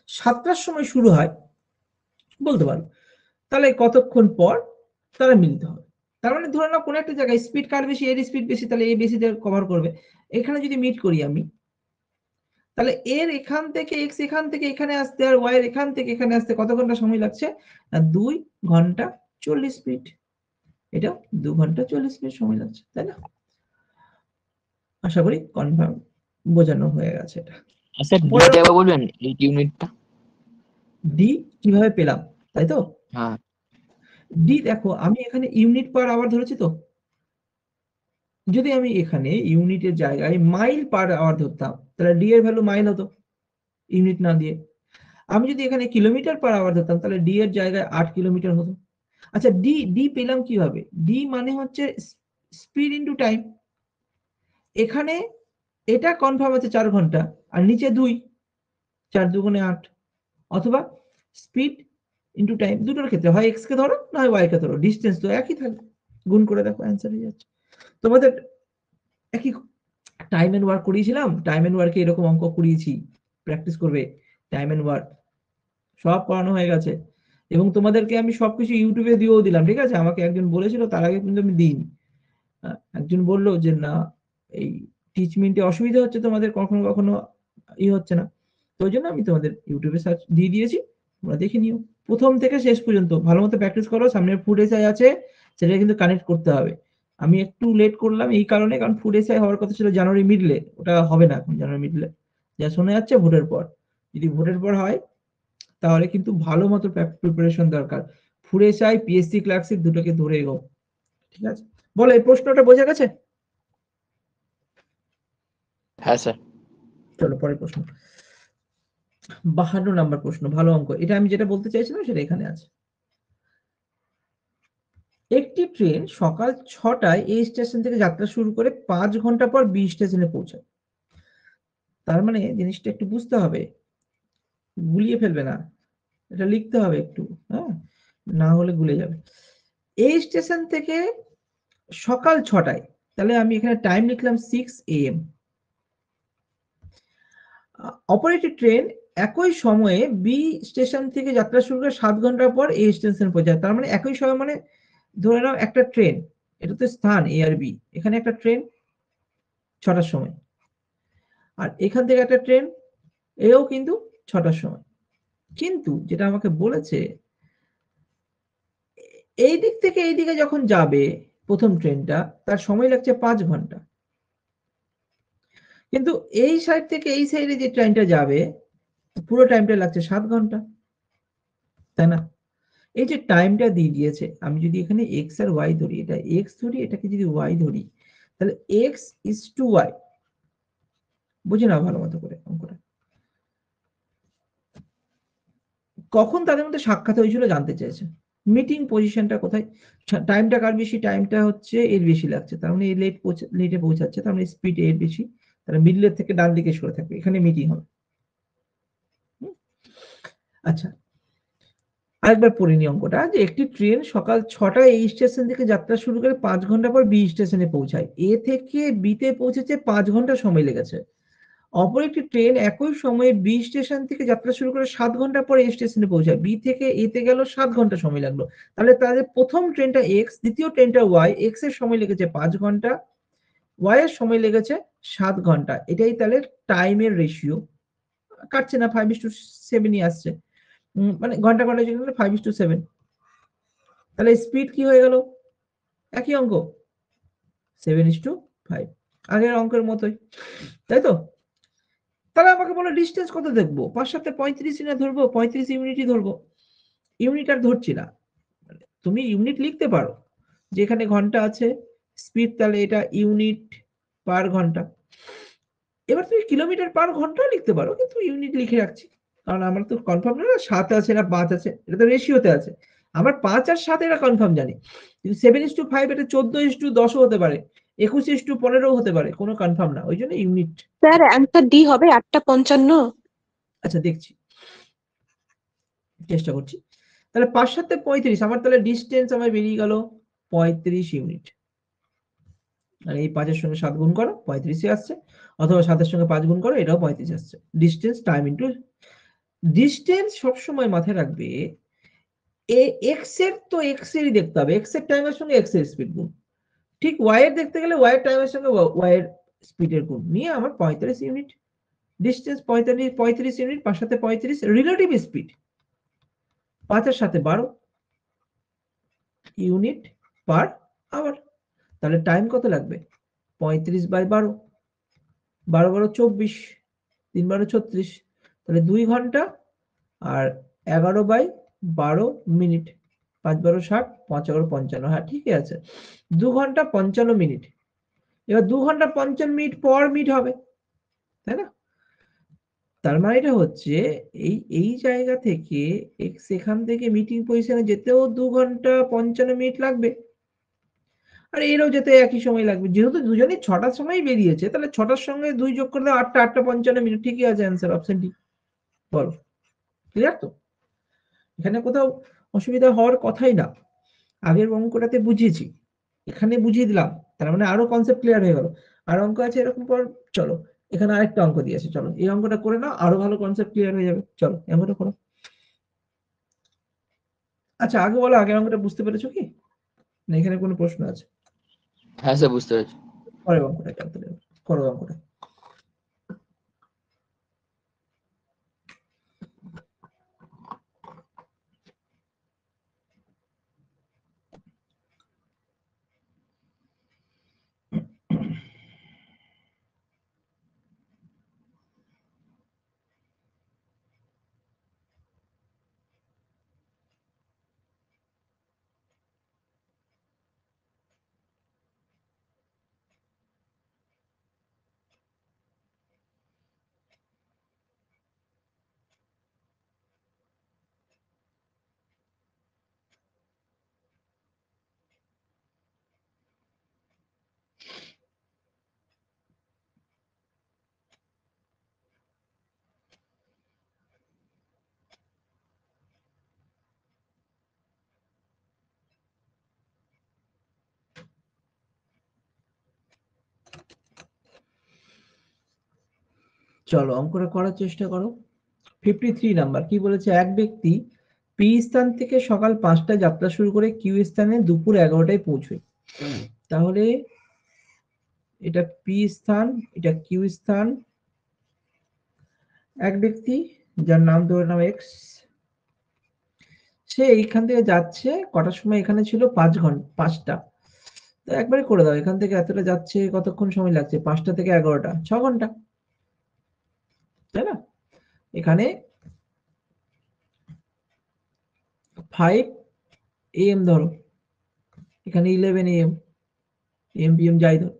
7টার সময় শুরু হয় বলতে পারো, তাহলে কতক্ষণ পর তারা মিলিত হবে। তার মানে ধরে নাও কোনো একটা জায়গায় স্পিড কার বেশি, এর স্পিড বেশি, তাহলে এ বেশি দিয়ে কভার করবে। এখানে যদি মিট করি আমি, তাহলে এর এখান থেকে এক্স এখান থেকে এখানে আসতে আর ওয়াই এর এখান থেকে এখানে আসতে কত ঘন্টা সময় লাগছে? না 2 ঘন্টা 40 মিনিট, এটা 2 ঘন্টা 40 মিনিট সময় লাগছে, তাই না? আশা করি কনফার্ম বোঝানো হয়ে গেছে এটা। আচ্ছা ডিটা একবার বলবেন 8 ইউনিটটা? ডি কিভাবে পেলাম, তাই তো? হ্যাঁ ডি দেখো, আমি এখানে ইউনিট পার আওয়ার ধরেছি তো, যদি আমি এখানে ইউনিটের জায়গায় মাইল পার আওয়ার ধরতাম, তাহলে ডি এর ভ্যালু মাইল হতো ইউনিট না দিয়ে। আমি যদি এখানে কিলোমিটার পার আওয়ার ধরতাম, তাহলে ডি এর জায়গায় 8 কিলোমিটার হতো। আচ্ছা, ডি ডি পেলাম কিভাবে? ডি মানে হচ্ছে স্পিড ইনটু টাইম। এখানে এটা কনফার্ম আছে 4 ঘন্টা, আর নিচে 2, 4 দুগুণে 8, অথবা স্পিড ইনটু টাইম, দুটোর ক্ষেত্রে হয় এক্স কে ধরো না হয় ওয়াই কে ধরো, ডিস্টেন্স তো একই থাকবে, গুণ করে দেখো অ্যান্সার হয়ে যাচ্ছে। তোমাদের একই টাইম এন্ড ওয়ার্ক করিয়েছিলাম, টাইম এন্ড ওয়ার্কে এরকম অঙ্ক করিয়েছি, প্র্যাকটিস করবে। টাইম এন্ড ওয়ার্ক সব করানো হয়ে গেছে, এবং তোমাদেরকে আমি সবকিছু ইউটিউবে দিয়েও দিলাম, ঠিক আছে? আমাকে একজন বলেছিল, তার আগে কিন্তু আমি দিইনি। একজন বললো যে না, এই টিচমেন্টে অসুবিধা হচ্ছে তোমাদের, কখনো কখনো হচ্ছে না, তো ওই জন্য আমি তোমাদের ইউটিউবে সার্চ দিয়ে দিয়েছি, তোমরা দেখে নিও প্রথম থেকে শেষ পর্যন্ত, ভালো মতো প্র্যাকটিস করো। সামনে ফুড এসআই আছে, সেটা কিন্তু কানেক্ট করতে হবে। আমি একটু লেট করলাম এই কারণে, কারণ ফুড এসআই হওয়ার কথা ছিল জানুয়ারি মিডলে, ওটা হবে না এখন জানুয়ারি মিডলে, যা শোনা যাচ্ছে ভোটের পর। যদি ভোটের পর হয় তাহলে কিন্তু ভালো মতো প্রিপারেশন দরকার। ফুড এসআই, পিএসসি ক্লার্কশিপ দুটোকে ধরে এগো, ঠিক আছে? বলো, এই প্রশ্নটা বোঝা গেছে? হ্যাঁ স্যার। চলো পরের প্রশ্ন, 52 নাম্বার প্রশ্ন, ভালো অঙ্ক এটা। আমি যেটা বলতে চাইছিলাম সেটা এখানে আছে। একটি ট্রেন সকাল 6টায় এই স্টেশন থেকে যাত্রা শুরু করে 5 ঘন্টা পর বি স্টেশনে পৌঁছায়। তার মানে জিনিসটা একটু বুঝতে হবে, গুলিয়ে ফেলবে না, এটা লিখতে হবে একটু, হ্যাঁ, না হলে গুলে যাবে। এই স্টেশন থেকে সকাল 6টায়, তাহলে আমি এখানে টাইম লিখলাম 6 AM। অপর একটি ট্রেন একই সময়ে বি স্টেশন থেকে যাত্রা শুরু করে 7 ঘন্টা পর এই স্টেশনে পৌঁছায়। তার মানে একই সময় মানে ধরে নাও একটা ট্রেন, এটা তো স্থান এ আর বি, এখানে একটা ট্রেন 6টার সময়, আর এখান থেকে একটা ট্রেন এও কিন্তু 6টার সময়। কিন্তু যেটা আমাকে বলেছে, এই দিক থেকে এই দিকে যখন যাবে প্রথম ট্রেনটা, তার সময় লাগছে 5 ঘন্টা, কিন্তু এই সাইড থেকে এই সাইডে যে ট্রেনটা যাবে পুরো টাইমটা লাগছে 7 ঘন্টা, তাই না? এই যে টাইমটা দিয়ে দিয়েছে, আমি যদি এখানে এক্স আর ওয়াই ধরি, এটা এক্স ধরি, এটাকে যদি ওয়াই ধরি, তাহলে এক্স ইজ টু ওয়াই। বুঝে নাও ভালো মতো করে অঙ্কটা, কখন তাদের মধ্যে সাক্ষাৎ হয়েছিল জানতে চেয়েছে, মিটিং পজিশনটা কোথায়, টাইমটা কার বেশি, টাইমটা হচ্ছে এর বেশি লাগছে, তার মানে লেটে পৌঁছাচ্ছে, তার মানে স্পিড এর বেশি, তাহলে মিডলের থেকে ডান দিকে সরে থাকবে, এখানে মিটিং হবে। আচ্ছা, আরেকবার পড়ে নি অঙ্কটা, যে একটি ট্রেন সকাল 6টায় এই স্টেশন থেকে যাত্রা শুরু করে 5 ঘন্টা পর বি স্টেশনে পৌঁছায়। এ থেকে বিতে পৌঁছেছে 5 ঘন্টা সময় লেগেছে। অপর একটি ট্রেন একই সময়ে বি স্টেশন থেকে যাত্রা শুরু করে 7 ঘন্টা পর এ স্টেশনে পৌঁছায়। বি থেকে এতে গেল 7 ঘন্টা সময় লাগলো। তাহলে তাদের প্রথম ট্রেনটা এক্স, দ্বিতীয় ট্রেনটা ওয়াই, এক্স এর সময় লেগেছে 5 ঘন্টা, ওয়াই এর সময় লেগেছে 7 ঘন্টা। এটাই তাহলে টাইমের রেশিও। কাটছে না, 5:7ই আসছে। মানে ঘন্টা ঘন্টা যেগুলো 5:7। তাহলে স্পিড কি হয়ে গেল? একই অঙ্ক, 7:5, আগের অঙ্কের মতোই, তাই তো? তাহলে আমাকে বলো ডিস্টেন্স কত দেখবো? 5 7 35 না ধরবো, 35 ইউনিটই ধরবো। ইউনিট আর ধরছি না। তুমি ইউনিট লিখতে পারো, যে এখানে ঘন্টা আছে, স্পিড তাহলে এটা ইউনিট পার ঘন্টা। এবার তুমি কিলোমিটার পার ঘন্টাও লিখতে পারো, কিন্তু ইউনিট লিখে রাখছি, কারণ আমার তো কনফার্ম না 7 আছে না 5 আছে, এটা তো রেশিওতে আছে। আমার 5 আর 7 এটা কনফার্ম জানি, কিন্তু 7:5 এটা 14:10 ও হতে পারে, 21:15 হতে পারে, কোনো কনফার্ম না, ওই জন্য ইউনিট। স্যার অ্যান্সার ডি হবে 8:55। আচ্ছা দেখছি, চেষ্টা করছি। তাহলে 5 7 35, আমার তাহলে ডিস্টেন্স আমার বেরিয়ে গেল 35 ইউনিট। আর এই 5 এর সঙ্গে 7 গুণ করো, 35 আসছে, অথবা 7 এর সঙ্গে 5 গুণ করো, এটাও 35 আসছে। Distance time into distance. সবসময় মাথায় রাখবে, এক্স এর তো এক্স এরই দেখতে হবে, এক্স এর টাইমের সঙ্গে এক্স এর স্পিড গুণ। ঠিক ওয়াই এর দেখতে গেলে ওয়াই এর টাইমের সঙ্গে ওয়াই এর স্পিডের গুণ নিয়ে আমার 35 unit. Distance 35 unit, 5 7 35, relative speed 5 এর সাথে 12 ইউনিট পার আওয়ার। তাহলে টাইম কত লাগবে? 35/12, 12 12 24, 3 12 36, তাহলে 2 ঘন্টা আর 11/12 মিনিট, 5 12 60, 5 11 55, হ্যাঁ ঠিকই আছে, 2 ঘন্টা 55 মিনিট। এবার 2 ঘন্টা 55 মিনিট পর মিট হবে, তাই না? তার মানে এটা হচ্ছে এই জায়গা থেকে এক্স এখান থেকে মিটিং পজিশনে যেতেও 2 ঘন্টা 55 মিনিট লাগবে, আর এরও যেতে একই সময় লাগবে। যেহেতু দুজনেই 6টার সময় বেরিয়েছে, তাহলে 6টার সঙ্গে 2 যোগ করে দাও 8টা, 8টা 55 মিনিট, ঠিকই আছে অ্যান্সার, অপশন ডি। বলো ক্লিয়ার তো? এখানে কোথাও অসুবিধা হওয়ার কথাই না। আগের অঙ্কটাতে বুঝিয়েছি, এখানে বুঝিয়ে দিলাম, তার মানে আরো কনসেপ্ট ক্লিয়ার হয়ে গেল। আর অঙ্ক আছে এরকম পর, চলো এখানে আরেকটা অঙ্ক দিয়েছে, চলো এই অঙ্কটা করে নাও, আরো ভালো কনসেপ্ট ক্লিয়ার হয়ে যাবে। চলো এই অঙ্কটা করো। আচ্ছা আগে বলো, আগের অঙ্কটা বুঝতে পেরেছো কি না, এখানে কোনো প্রশ্ন আছে? হ্যাঁ স্যার বুঝতে পেরেছি। পরের অঙ্কটা করতে হবে, করো অঙ্কটা। চলো অঙ্কটা করার চেষ্টা করো। 53 নাম্বার কি বলেছে? এক ব্যক্তি পি স্থান থেকে সকাল 5টায় যাত্রা শুরু করে কিউ স্থানে দুপুর 11টায় পৌঁছয়। তাহলে এটা পি স্থান, এটা কিউ স্থান। এক ব্যক্তি যার নাম ধরে নাও এক্স, সে এইখান থেকে যাচ্ছে, কটার সময় এখানে ছিল? 5 ঘন্টা, 5টা। তো একবারে করে দাও, এখান থেকে এতটা যাচ্ছে কতক্ষণ সময় লাগছে? 5টা থেকে 11টা, 6 ঘন্টা, তাই না? এখানে 5 AM ধরো, এখানে 11 AM, AM PM যাই ধরো,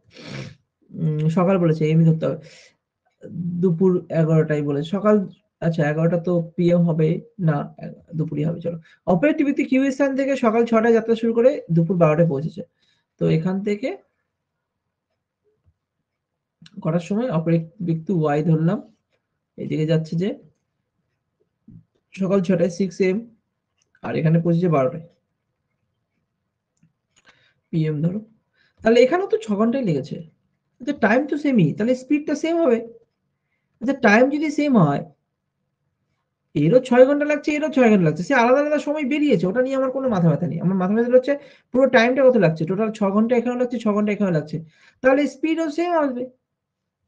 সকাল বলেছে, এমই ধরতে হবে। দুপুর 11টায় বলেছে সকাল, আচ্ছা 11টা তো PM হবে না, দুপুরই হবে। চলো, অপরাধ ব্যক্তি কিউ স্থান থেকে সকাল 6টায় যাত্রা শুরু করে দুপুর 12টায় পৌঁছেছে। তো এখান থেকে করার সময় অপরাধ ব্যক্তি ওয়াই ধরলাম, এদিকে যাচ্ছে যে সকাল 6টায় 6 AM, আর এখানে পৌঁছেছে 12টায় PM ধরো। তাহলে এখানেও তো 6 ঘন্টাই লেগেছে, টাইম তো সেমই, তাহলে স্পিডটা সেম হবে। আচ্ছা টাইম যদি সেম হয়, এরও 6 ঘন্টা লাগছে, এরও 6 ঘন্টা লাগছে, সে আলাদা আলাদা সময় বেরিয়েছে, ওটা নিয়ে আমার কোনো মাথা ব্যথা নেই। আমার মাথা ব্যথা হচ্ছে পুরো টাইমটা কত লাগছে, টোটাল 6 ঘন্টা এখানে লাগছে, 6 ঘন্টা এখানে লাগছে, তাহলে স্পিডও সেম আসবে।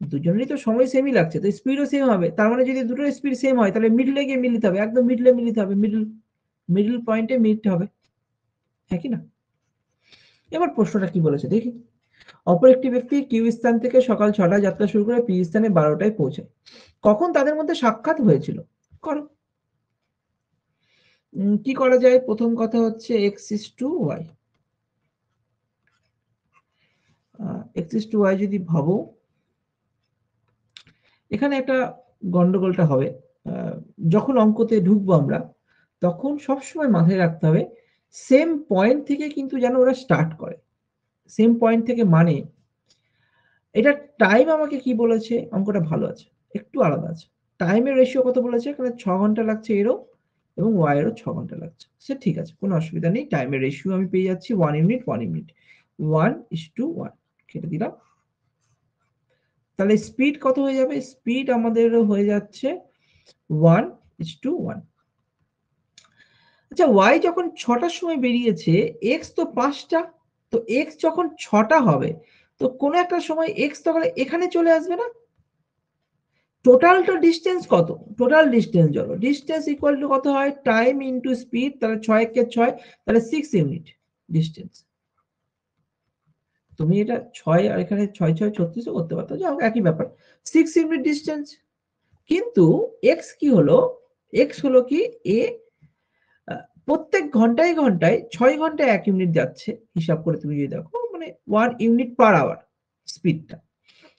দুজনেরই তো সময় সেমই লাগছে, তো স্পিডও সেম হবে। তার মানে যদি দুটোর স্পিড সেম হয় তাহলে মিডলে গিয়ে মিলিতে হবে, একদম মিডলে মিলিতে হবে, মিডল পয়েন্টে মিলতে হবে, হ্যাঁ কি না? এবার প্রশ্নটা কি বলেছে দেখি। অপর একটি ব্যক্তি কিউ স্থান থেকে সকাল 6টায় যাত্রা শুরু করে পি স্থানে 12টায় পৌঁছায়, কখন তাদের মধ্যে সাক্ষাৎ হয়েছিল? করো। কি করা যায়? প্রথম কথা হচ্ছে x is to Y, x is to Y যদি ভাবো, এখানে একটা গন্ডগোলটা হবে। যখন অঙ্কতে ঢুকবো আমরা, তখন সবসময় মাথায় রাখতে হবে সেম পয়েন্ট থেকে কিন্তু যেন ওরা স্টার্ট করে। সেম পয়েন্ট থেকে মানে এটা টাইম আমাকে কি বলেছে, অঙ্কটা ভালো আছে, একটু আলাদা আছে। টাইমের রেশিও কত বলেছে? এখানে 6 ঘন্টা লাগছে এরও, এবং ওয়াই এরও 6 ঘন্টা লাগছে, সে ঠিক আছে, কোনো অসুবিধা নেই। টাইমের রেশিও আমি পেয়ে যাচ্ছি 1 ইউনিট 1 ইউনিট, 1:1 কেটে দিলাম। তাহলে স্পিড কত হয়ে যাবে? স্পিড আমাদের হয়ে যাচ্ছে 1:1। আচ্ছা, ওয়াই যখন 6টার সময় বেরিয়েছে, এক্স তো 5টা, তো এক্স যখন 6টা হবে, তো কোনো একটা সময় এক্স তখন এখানে চলে আসবে না? টোটালটা ডিস্টেন্স কত? টোটাল ডিস্টেন্স ধরো, ডিস্টেন্স ইকুয়াল টু কত হয়? টাইম ইনটু স্পিড, তাহলে 6 কে 6, তাহলে 6 ইউনিট ডিস্টেন্স। তুমি এটা 6 আর এখানে 6 6 36 করতে পারতো, যাও একই ব্যাপার, 6 ইউনিট ডিস্টেন্স। কিন্তু এক্স কি হলো? এক্স হলো কি এ প্রত্যেক ঘন্টায় ঘন্টায় 6 ঘন্টায় 1 ইউনিট যাচ্ছে, হিসাব করে তুমি যদি দেখো, মানে 1 ইউনিট পার আওয়ার স্পিডটা।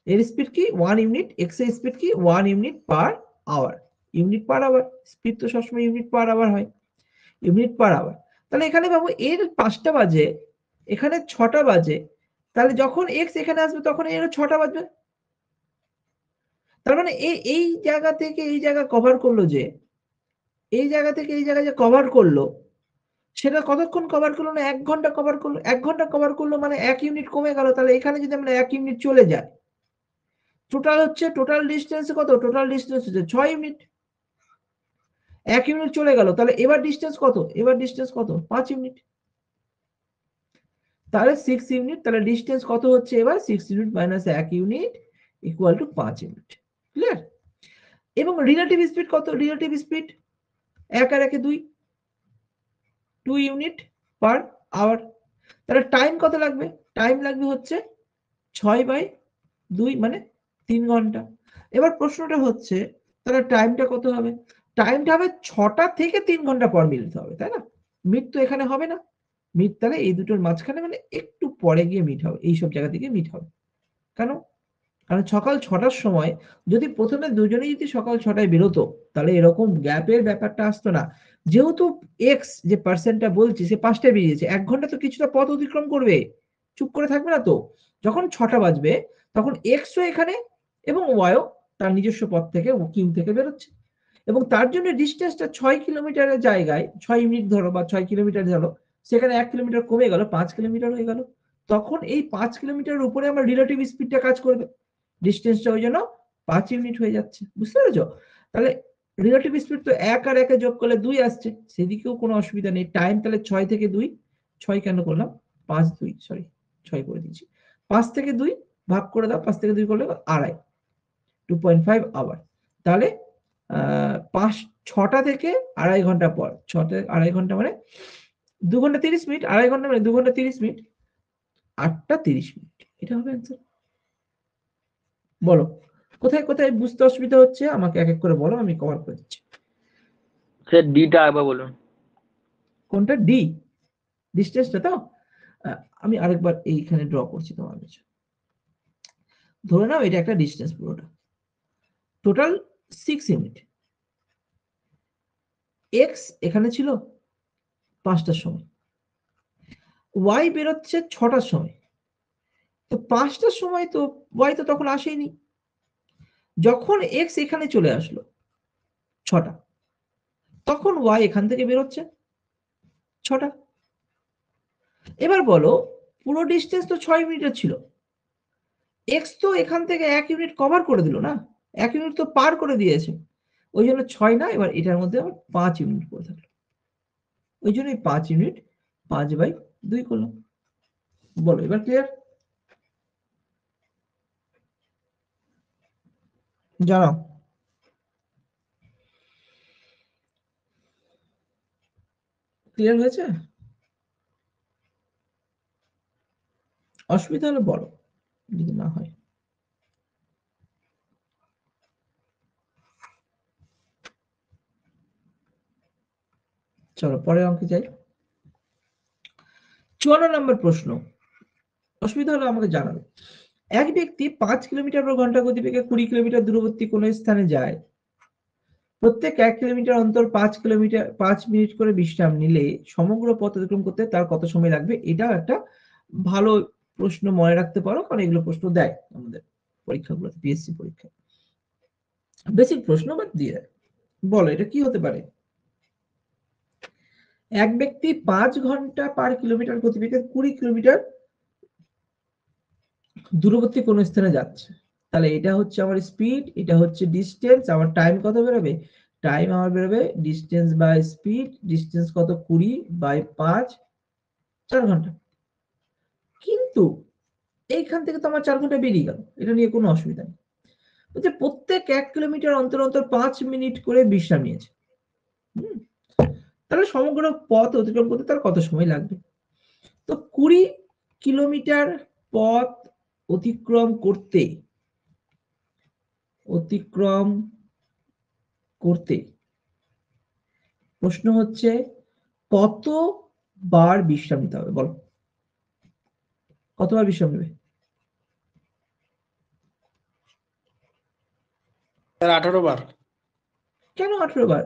এর স্পিড কি 1 ইউনিট, এক্স এর স্পিড কি 1 unit per hour. Unit per hour, speed তো সবসময় ইউনিট পার আওয়ার হয়, ইউনিট পার আওয়ার। তাহলে এখানে ভাবো এর 5টা বাজে, এখানে 6টা বাজে, তাহলে যখন এক্স এখানে আসবে তখন এরও 6টা বাজবে। তার মানে এই জায়গা থেকে এই জায়গা কভার করলো, যে এই জায়গা থেকে এই জায়গা যে কভার করলো, সেটা কতক্ষণ কভার করলো? না 1 ঘন্টা কভার করলো। 1 ঘন্টা কভার করলো মানে 1 ইউনিট কমে গেল। তাহলে এখানে যদি আমরা 1 ইউনিট চলে যায়, টোটাল হচ্ছে, টোটাল ডিস্টেন্স কত? টোটাল ডিস্টেন্স হচ্ছে 6 ইউনিট। 1 ইউনিট চলে গেল, তাহলে এবার ডিস্টেন্স কত? এবার ডিস্টেন্স কত? 5 ইউনিট। তাহলে 6 ইউনিট, তাহলে ডিস্টেন্স কত হচ্ছে এবার? 6 unit minus 1 unit equal to 5 unit. Clear? এবং রিলেটিভ স্পিড কত? রিলেটিভ স্পিড 1 আর 1 2, 2 ইউনিট পার আওয়ার। তাহলে টাইম কত লাগবে? টাইম লাগবে হচ্ছে 6/2 মানে 3 ঘন্টা। এবার প্রশ্নটা হচ্ছে তাহলে টাইমটা কত হবে? টাইমটা হবে 6টা থেকে 3 ঘন্টা পর মিলতে হবে, তাই না? মিড তো এখানে হবে না, মিড তাহলে এই দুটোর মাঝখানে, মানে একটু পরে গিয়ে মিট হবে, এইসব জায়গা থেকে মিট হবে। কেন? কারণ সকাল 6টার সময় যদি প্রথমে দুজনেই যদি সকাল 6টায় বেরোতো, তাহলে এরকম গ্যাপের ব্যাপারটা আসতো না। যেহেতু এক্স যে পার্সেন্টটা বলছি, সে 5টায় বেরিয়েছে, 1 ঘন্টা তো কিছুটা পথ অতিক্রম করবে, চুপ করে থাকবে না তো। যখন 6টা বাজবে তখন এক্সও এখানে এবং ওয়াইও তার নিজস্ব পথ থেকে কিউ থেকে বেরোচ্ছে, এবং তার জন্য ডিস্টেন্সটা 6 কিলোমিটারের জায়গায় 6 ইউনিট ধরো বা 6 কিলোমিটার ধরো, সেখানে 1 কিলোমিটার কমে গেল, 5 কিলোমিটার হয়ে গেল। তখন এই 5 কিলোমিটারের উপরে আমার রিলেটিভ স্পিডটা কাজ করবে, ডিস্টেন্সটা ওই জন্য 5 ইউনিট হয়ে যাচ্ছে। বুঝতে পেরেছো? তাহলে রিলেটিভ স্পিড তো 1 আর 1 যোগ করলে 2 আসছে, সেদিকেও কোনো অসুবিধা নেই। টাইম তাহলে 6 থেকে 2, 6 কেন করলাম, 5 2 সরি 6 করে দিয়েছি। 5 থেকে 2 ভাগ করে দাও, 5 থেকে 2 করলে আড়াই, 2.5 আওয়ার। তাহলে 6টা থেকে আড়াই ঘন্টা পর, 6টা আড়াই ঘন্টা মানে 2 ঘন্টা 30 মিনিট, আড়াই ঘন্টা মানে 2 ঘন্টা 30 মিনিট, 8টা 30 মিনিট। এটা হবে অ্যান্সার। বলো কোথায় কোথায় বুঝতে অসুবিধা হচ্ছে, আমাকে এক এক করে বলো, আমি কভার করে দিচ্ছি। স্যার ডিটা একবার বলুন। কোনটা? ডি ডিস্টেন্সটা তো? আমি আরেকবার এইখানে ড্র করছি তোমার কাছে। ধরে নাও এটা একটা ডিস্টেন্স, পুরোটা টোটাল 6 ইউনিট। এক্স এখানে ছিল 5টার সময়, ওয়াই বেরোচ্ছে 6টার সময়, তো 5টার সময় তো ওয়াই তো তখন আসেনি। যখন এক্স এখানে চলে আসলো 6টা, তখন ওয়াই এখান থেকে বেরোচ্ছে 6টা। এবার বলো পুরো ডিস্টেন্স তো 6 ইউনিটের ছিল, এক্স তো এখান থেকে 1 ইউনিট কভার করে দিল না, 1 ইউনিট তো পার করে দিয়েছে, ওই জন্য 6 না, এবার এটার মধ্যে আবার 5 ইউনিট পড়ে থাকলো, ওই জন্য 5 ইউনিট 5/2 করলাম। বলো এবার ক্লিয়ার? জানাও। ক্লিয়ার হয়েছে? অসুবিধা হলে বলো, যদি না হয়। চলো পরের অঙ্কে যাই। 54 নম্বর প্রশ্ন। অসুবিধা হলে আমাকে জানাবে। এক ব্যক্তি 5 কিলোমিটার প্রতি ঘন্টা গতিবেগে 20 কিলোমিটার দূরবর্তী কোনো স্থানে যায়। প্রত্যেক 1 কিলোমিটার অন্তর 5 মিনিট করে বিশ্রাম নিলে সমগ্র পথ অতিক্রম করতে তার কত সময় লাগবে? এটা একটা ভালো প্রশ্ন, মনে রাখতে পারো, কারণ এগুলো প্রশ্ন দেয় আমাদের পরীক্ষাগুলোতে, পিএসসি পরীক্ষায়। বেসিক প্রশ্ন বাদ দিয়ে দেয়। বলো এটা কি হতে পারে? এক ব্যক্তি 5 ঘন্টা পার কিলোমিটার গতিবেগে 20 কিলোমিটার দূরবর্তী কোন স্থানে যাচ্ছে। তাহলে এটা হচ্ছে আমার স্পিড, এটা হচ্ছে ডিস্টেন্স, আমার টাইম কত বেরোবে? টাইম আমার বেরোবে ডিস্টেন্স বাই স্পিড, ডিস্টেন্স কত? 20/5, 4 ঘন্টা। কিন্তু এইখান থেকে তো আমার 4 ঘন্টা বেরিয়ে গেল, এটা নিয়ে কোনো অসুবিধা নেই। বলছে প্রত্যেক 1 কিলোমিটার অন্তর অন্তর 5 মিনিট করে বিশ্রাম নিয়েছে। তাহলে সমগ্র পথ অতিক্রম করতে তার কত সময় লাগবে? তো 20 কিলোমিটার পথ অতিক্রম করতে প্রশ্ন হচ্ছে কতবার বিশ্রাম নিতে হবে? বলো কতবার বিশ্রাম নেবে? 18 বার। কেন 18 বার?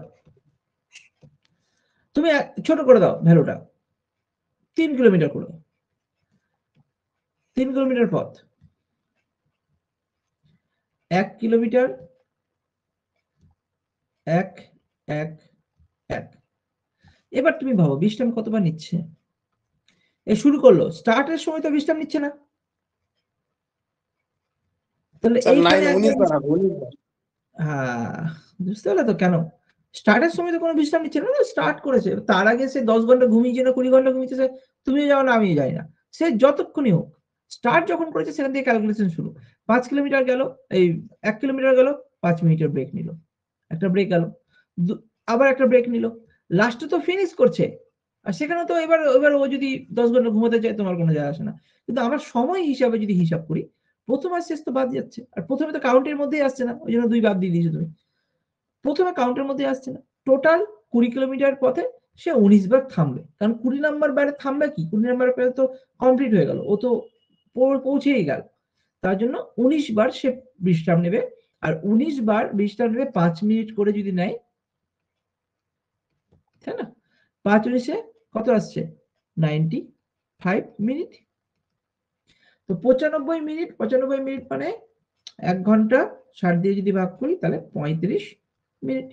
তুমি ছোট করে দাও ভ্যালুটা, 3 কিলোমিটার করে দাও। 3 কিলোমিটার পথ, 1 কিলোমিটার, 1 1 1। এবার তুমি ভাবো বিশ্রাম কতবার নিচ্ছে? এ শুরু করলো, স্টার্টের সময় তো বিশ্রাম নিচ্ছে না, তাহলে এইখানে 19 বার হবে, 19 বার। হ্যাঁ, বুঝতে পারলে তো কেন? স্টার্টের সময় তো কোনো বিশ্রাম নিচ্ছে না, স্টার্ট করেছে, তার আগে সে 10 ঘন্টা ঘুমিয়েছে না 20 ঘন্টা ঘুমিয়েছে, সে তুমিও যাও না আমিও যাই না, সে যতক্ষণই হোক, স্টার্ট যখন করেছে সেখান থেকে ক্যালকুলেশন শুরু। 5 কিলোমিটার গেল, এই 1 কিলোমিটার গেল, 5 মিনিটের ব্রেক নিল, একটা ব্রেক গেল, আবার একটা ব্রেক নিল, লাস্টে তো ফিনিশ করছে। আর সেখানে তো এবার ও যদি 10 ঘন্টা ঘুমাতে চায় তোমার কোনো যায় আসে না। কিন্তু আমার সময় হিসাবে যদি হিসাব করি, প্রথম আর শেষ তো বাদ যাচ্ছে, আর প্রথমে তো কাউন্টের মধ্যেই আসছে না, ওই জন্য 2 বাদ দিয়ে দিয়েছো তুমি। প্রথমে কাউন্টের মধ্যে আসছে না, টোটাল 20 কিলোমিটার পথে সে 19 বার থামবে, কারণ 20 নাম্বার বারে থামবে কি, 20 নাম্বার বারে তো কমপ্লিট হয়ে গেল, ও তো পৌঁছেই গেল, তার জন্য 19 বার সে বিশ্রাম নেবে। আর 19 বার বিশ্রাম নেবে 5 মিনিট করে যদি নেয়, তাই না? 5 19 কত আসছে? 95 মিনিট। তো 95 মিনিট, 95 মিনিট মানে 1 ঘন্টা 60 দিয়ে যদি ভাগ করি তাহলে 35 মিনিট।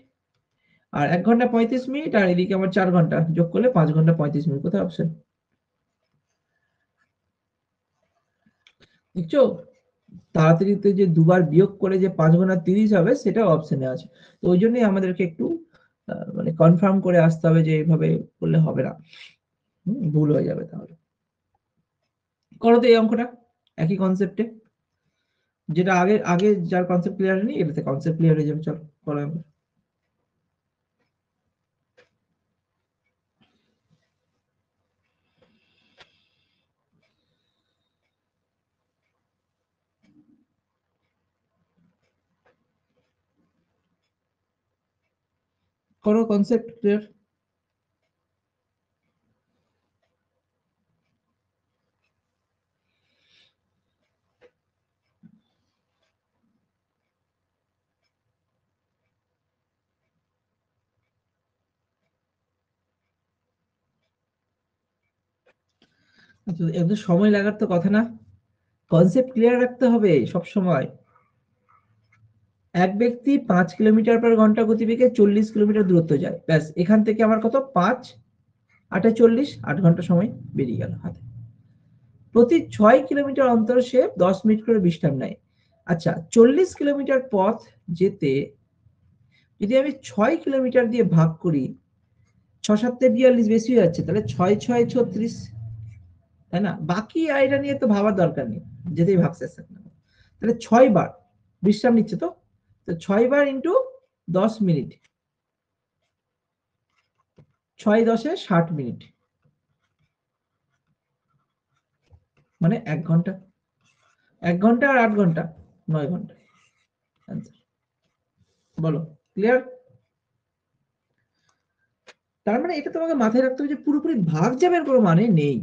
আর 1 ঘন্টা 35 মিনিট, আর এদিকে আমার 4 ঘন্টা যোগ করলে 5 ঘন্টা 35 মিনিট। কোথায় অপশন? দেখছো তাড়াতাড়িতে যে দুবার বিয়োগ করে যে 5 গুণা 30 হবে সেটা অপশনে আছে। তো ওই জন্যই আমাদেরকে একটু মানে কনফার্ম করে আসতে হবে যে এইভাবে করলে হবে না, ভুল হয়ে যাবে। তাহলে করো তো এই অঙ্কটা একই কনসেপ্টে, যেটা আগে আগে যার কনসেপ্ট ক্লিয়ার হয়নি এটাতে কনসেপ্ট ক্লিয়ার হয়ে যাবে। চলো করো। করো কনসেপ্ট ক্লিয়ার। এত সময় লাগার তো কথা না, কনসেপ্ট ক্লিয়ার রাখতে হবে সব সময়। এক ব্যক্তি 5 কিলোমিটার পার ঘন্টা গতিবেগে 40 কিলোমিটার দূরত্ব যায়, ব্যাস এখান থেকে আমার কত? 5 8 40, 8 ঘন্টা সময় বেরিয়ে গেল হাতে। প্রতি 6 কিলোমিটার অন্তর সে 10 মিনিট করে বিশ্রাম নেয়। আচ্ছা 40 কিলোমিটার পথ যেতে যদি আমি 6 কিলোমিটার দিয়ে ভাগ করি, 6 7 42 বেশি হয়ে যাচ্ছে, তাহলে 6 6 36, তাই না? বাকি এটা নিয়ে তো ভাবার দরকার নেই, যেতেই ভাগছে না, তাহলে 6 বার বিশ্রাম নিচ্ছে, তো 6 বার ইন্টু 10 মিনিট, 6 10 60 মিনিট, মানে 1 ঘন্টা, 1 ঘন্টা আর 8 ঘন্টা, 9 ঘন্টা आंसर। বলো, ক্লিয়ার? তার মানে এটা তোমাকে মাথায় রাখতে হবে যে পুরোপুরি ভাগ যাবে কোনো মানে নেই,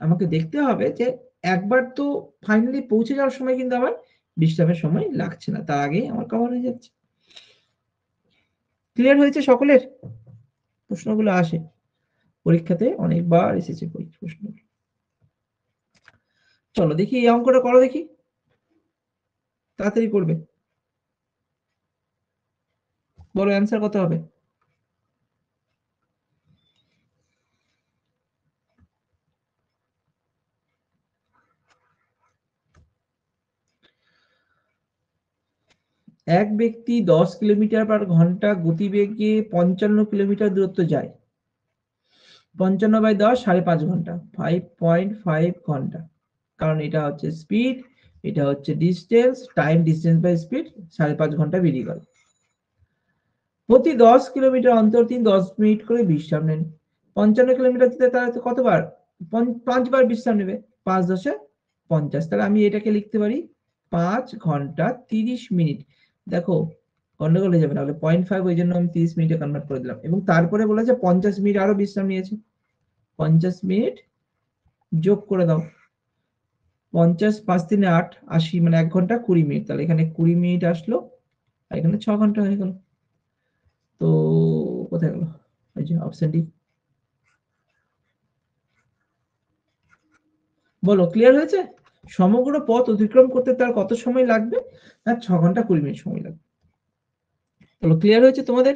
আমাকে দেখতে হবে যে একবার তো ফাইনালি পৌঁছে যাওয়ার সময় কিন্তু আবার বিশ্রামের সময় লাগছে না, তার আগেই আমার কভার হয়ে যাচ্ছে। ক্লিয়ার হয়েছে সকলের? প্রশ্নগুলো আসে পরীক্ষাতে, অনেকবার এসেছে প্রশ্ন। চলো দেখি এই অঙ্কটা করো দেখি, তাড়াতাড়ি করবে, বলো অ্যান্সার কত হবে? এক ব্যক্তি 10 কিলোমিটার পার ঘন্টা গতিবেগে 55 কিলোমিটার দূরত্ব যায়, 55/10 5.5 ঘন্টা, 5.5 ঘন্টা, কারণ এটা হচ্ছে স্পিড, এটা হচ্ছে distance, time distance by speed, 5.5 ঘন্টা বেরিয়ে গেল। প্রতি 10 কিলোমিটার অন্তর তিনি 10 মিনিট করে বিশ্রাম নেন, 55 কিলোমিটার যেতে তারা তো কতবার, 5 বার বিশ্রাম নেবে, 5 10 50, তাহলে আমি এটাকে লিখতে পারি 5 ঘন্টা 30 মিনিট। দেখো গন্ডগোল হয়ে যাবে, না হলে 0.5, ওই জন্য আমি 30 মিনিটে কনভার্ট করে দিলাম, এবং তারপরে বলেছে 50 মিনিট আরো বিশ্রাম নিয়েছে, 50 মিনিট যোগ করে দাও, 50 5 3 8 80, মানে 1 ঘন্টা 20 মিনিট, তাহলে এখানে 20 মিনিট আসলো, আর এখানে 6 ঘন্টা হয়ে গেল। তো কোথায় গেল, এই যে অপশন ডি। বলো ক্লিয়ার হয়েছে? সমগ্র পথ অতিক্রম করতে তার কত সময় লাগবে? না 6 ঘন্টা 20 মিনিট সময় লাগবে। বলো ক্লিয়ার হয়েছে তোমাদের?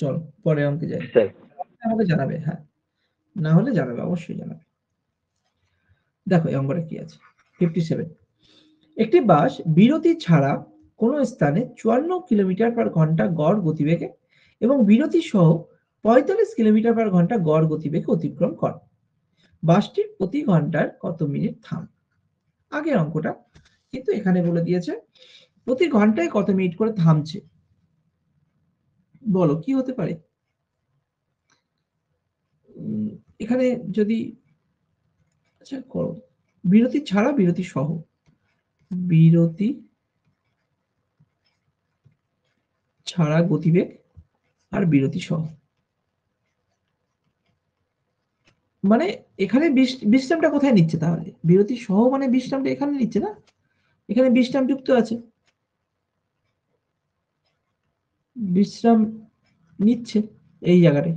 চলো পরে অঙ্কে যাই, স্যার আমাকে জানাবে, হ্যাঁ না হলে জানাবে, অবশ্যই জানাবে। দেখো এই অঙ্কটা কি আছে, 57। একটি বাস বিরতি ছাড়া কোন স্থানে 54 কিলোমিটার পার ঘন্টা গড় গতিবেগে এবং বিরতি সহ 45 কিলোমিটার পার ঘন্টা গড় গতিবেগে অতিক্রম করে, বাসটির প্রতি ঘন্টায় কত মিনিট থাম? আগের অঙ্কটা, কিন্তু এখানে বলে দিয়েছে প্রতি ঘন্টায় কত মিনিট করে থামছে। বলো কি হতে পারে? এখানে যদি, আচ্ছা করো, বিরতি ছাড়া বিরতি সহ, বিরতি ছাড়া গতিবেগ আর বিরতি সহ, মানে এখানে বিশ্রামটা কোথায় নিচ্ছে? তাহলে বিরতি সহ মানে বিশ্রামটা এখানে নিচ্ছে না, এখানে বিশ্রাম যুক্ত আছে, বিশ্রাম নিচ্ছে এই জায়গাটায়,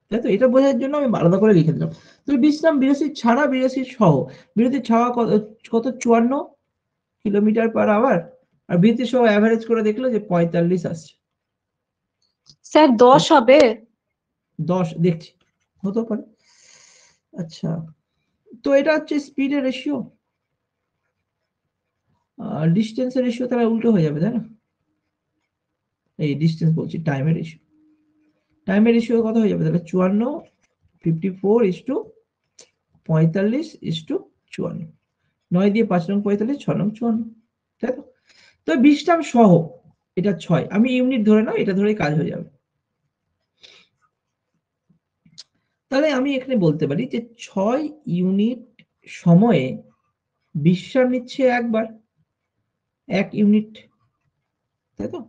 তাই তো? এটা বোঝার জন্য আমি আলাদা করে লিখে দিলাম। তো বিশ্রাম বিরতি ছাড়া বিরতি সহ, বিরতি ছাড়া কত 54 কিলোমিটার পার আওয়ার, আর বিরতি সহ অ্যাভারেজ করে দেখলো যে 45 আসছে। স্যার 10 হবে? 10 দেখছি, হতে পারে। আচ্ছা, তো এটা হচ্ছে স্পিডের রেশিও, ডিস্টেন্সের রেশিও তাহলে উল্টো হয়ে যাবে, তাই না? এই ডিস্টেন্স বলছি, টাইমের রেশিও, টাইমের রেশিও কত হয়ে যাবে তাহলে? 54 54:45:54, 9 দিয়ে 5 নং 45, 6 নং 54, তাই তো? তো বিশ্রাম সহ এটা 6, আমি ইউনিট ধরে নাও, এটা ধরেই কাজ হয়ে যাবে। তাহলে আমি এখানে বলতে পারি যে 6 ইউনিট সময়ে বিশ্রাম নিচ্ছে একবার, 1 ইউনিট, তাই তো?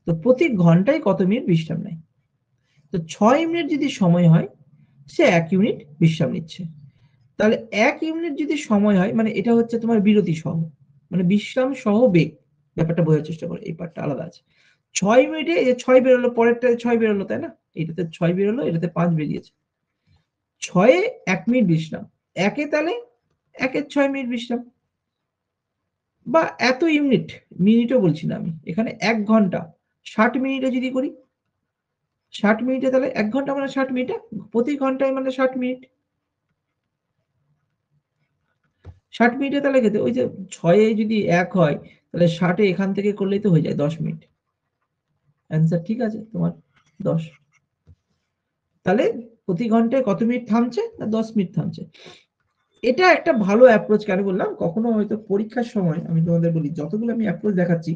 তো প্রতি ঘন্টায় কত মিনিট বিশ্রাম নেয়? তো 6 মিনিট যদি সময় হয়, সে 1 ইউনিট বিশ্রাম নিচ্ছে, তাহলে 1 ইউনিট যদি সময় হয়, মানে এটা হচ্ছে তোমার বিরতি সহ, মানে বিশ্রাম সহ বেগ, ব্যাপারটা বোঝার চেষ্টা করো, এই পার্টটা আলাদা আছে। 6 মিনিটে এই যে 6 বেরোলো, পরেরটা 6 বেরোলো, তাই না? এটাতে 6 বেরোলো, এটাতে 5 বেরিয়েছে, 6 এ 1 মিনিট বিশ্রাম, 1 এ তাহলে 1 এর 6 মিনিট বিশ্রাম, বা এত ইউনিট, মিনিটও বলছি না আমি, এখানে 1 ঘন্টা 60 মিনিটে যদি করি, 60 মিনিটে তাহলে 1 ঘন্টা মানে 60 মিনিটে, প্রতি ঘন্টায় মানে 60 মিনিট, 60 মিনিটে তাহলে খেতে ওই যে 6 যদি 1 হয় তাহলে 60 এখান থেকে করলেই তো হয়ে যায় 10 মিনিট। অ্যান্সার ঠিক আছে তোমার 10। তাহলে প্রতি ঘন্টায় কত মিনিট থামছে না 10 মিনিট থামছে। এটা একটা ভালো অ্যাপ্রোচ। কেন বললাম, কখনো হয়তো পরীক্ষার সময় আমি তোমাদের বলি যতগুলো আমি অ্যাপ্রোচ দেখাচ্ছি,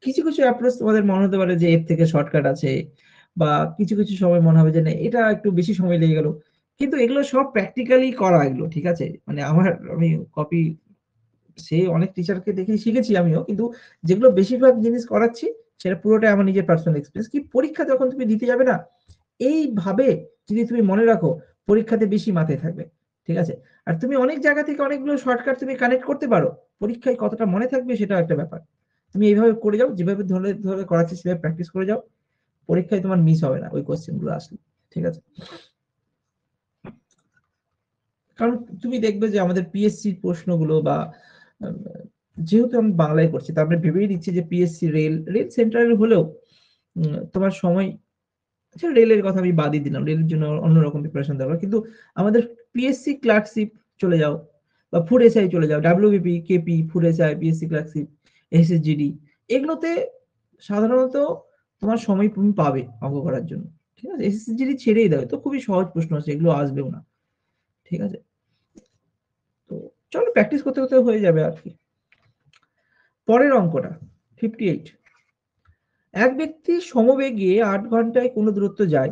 কিছু কিছু অ্যাপ্রোচ তোমাদের মনে হতে পারে যে এর থেকে শর্টকাট আছে, বা কিছু কিছু সময় মনে হবে যে না এটা একটু বেশি সময় লেগে গেল, কিন্তু এগুলো সব প্র্যাকটিক্যালি করা, এগুলো ঠিক আছে। মানে আমি কপি সে অনেক টিচারকে দেখে শিখেছি আমিও, কিন্তু যেগুলো বেশিরভাগ জিনিস করাচ্ছি সেটা পুরোটাই আমার নিজের পার্সোনাল এক্সপিরিয়েন্স। কি পরীক্ষা যখন তুমি দিতে যাবে না, এইভাবে যদি তুমি মনে রাখো, পরীক্ষাতে বেশি মাথায় থাকবে, ঠিক আছে। আর তুমি অনেক জায়গা থেকে অনেকগুলো শর্টকাট তুমি কানেক্ট করতে পারো, পরীক্ষায় কতটা মনে থাকবে সেটাও একটা ব্যাপার। তুমি এইভাবে করে যাও, যেভাবে ধরে ধরে করাচ্ছি সেভাবে প্র্যাকটিস করে যাও, পরীক্ষায় তোমার মিস হবে না ওই কোশ্চেন গুলো আসলে, ঠিক আছে। কারণ তুমি দেখবে যে আমাদের পিএসসি প্রশ্নগুলো বা যেহেতু আমি বাংলায় করছি, তারপরে ভেবেই দিচ্ছি যে পিএসসি রেল সেন্ট্রাল হলেও তোমার সময়, আচ্ছা রেলের কথা আমি বাদই দিলাম, রেলের জন্য অন্যরকম প্রিপারেশন দরকার, কিন্তু আমাদের পিএসসি ক্লার্কশিপ চলে যাও বা ফুড এসআই চলে যাও, WBP, KP, food SI, PSC clerkship, SSGD, এগুলোতে সাধারণত তোমার সময় তুমি পাবে অঙ্ক করার জন্য, ঠিক আছে। এসএসজিডি ছেড়েই দেবে, তো খুবই সহজ প্রশ্ন আছে, এগুলো আসবেও না, ঠিক আছে। তো চলো প্র্যাকটিস করতে করতে হয়ে যাবে আর কি। পরের অঙ্কটা 58। এক ব্যক্তি সমবেগে 8 ঘন্টায় কোনো দূরত্ব যায়,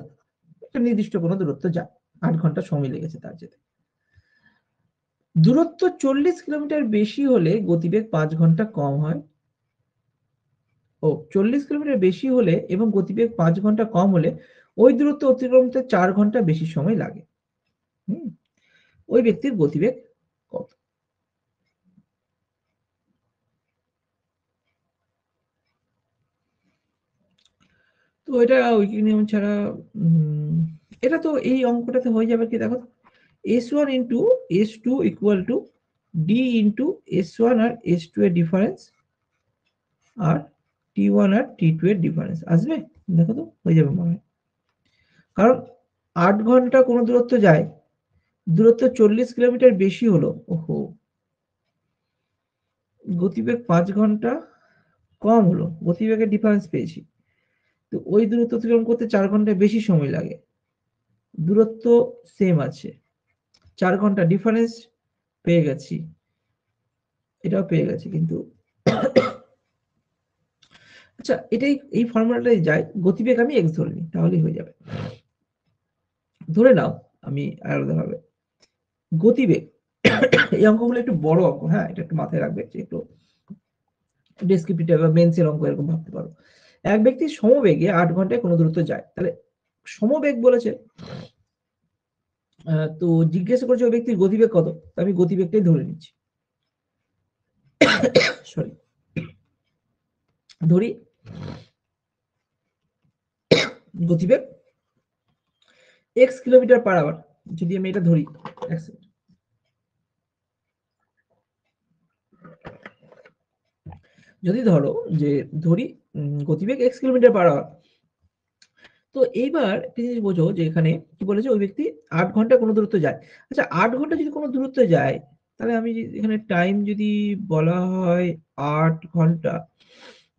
একটা নির্দিষ্ট কোনো দূরত্ব যায়, 8 ঘন্টা সময় লেগেছে তার যেতে। দূরত্ব 40 কিলোমিটার বেশি হলে গতিবেগ 5 ঘন্টা কম হয়। 40 কিলোমিটার বেশি হলে এবং গতিবেগ 5 ঘন্টা কম হলে ওই দূরত্ব অতিক্রম করতে 4 ঘন্টা বেশি সময় লাগে। ওই ব্যক্তির গতিবেগ কত? তো এটা ঐকিক নিয়ম ছাড়া এটা তো এই অঙ্কটাতে হয়ে যাবে কি, দেখো S1 into S2 equal to D into S1 আর S2 এর ডিফারেন্স আর T1 আর T2 এর ডিফারেন্স আসবে, দেখো তো হয়ে যাবে মনে হয়। কারণ 8 ঘন্টা কোনো দূরত্ব যায়, দূরত্ব 40 কিলোমিটার বেশি হলো, ওহো, গতিবেগ 5 ঘন্টা কম হলো, গতিবেগের ডিফারেন্স পেয়েছি, তো ওই দূরত্ব অতিক্রম করতে 4 ঘন্টা বেশি সময় লাগে, দূরত্ব সেম আছে, 4 ঘন্টা ডিফারেন্স পেয়ে গেছি, এটাও পেয়ে গেছি, কিন্তু আচ্ছা এটাই এই ফর্মুলাটাই যাই, গতিবেগ আমি x ধরে নিই তাহলেই হয়ে যাবে। ধরে নাও আমি আলাদাভাবে গতিবেগ, এই অঙ্কগুলো একটু বড় অঙ্ক, হ্যাঁ এটা একটু মাথায় রাখবে, একটু ডেসক্রিপটিভ বা মেন্সের অঙ্ক এরকম ভাবতে পারো। এক ব্যক্তি সমবেগে 8 ঘন্টায় কোনো দূরত্ব যায়, তাহলে সমবেগ বলেছে, তো জিজ্ঞাসা করেছে ওই ব্যক্তির গতিবেগ কত, আমি গতিবেগটাই ধরে নিচ্ছি, সরি ধরি গতিবেগ x কিলোমিটার পার আওয়ার, যদি আমি এটা ধরি, যদি ধরো যে ধরি গতিবেগ x কিলোমিটার পার আওয়ার, তো এইবার একটা জিনিস বোঝো যে এখানে কি বলেছে, ওই ব্যক্তি 8 ঘন্টা কোনো দূরত্ব যায়। আচ্ছা 8 ঘন্টা যদি কোনো দূরত্ব যায়, তাহলে আমি এখানে টাইম যদি বলা হয় 8 ঘন্টা,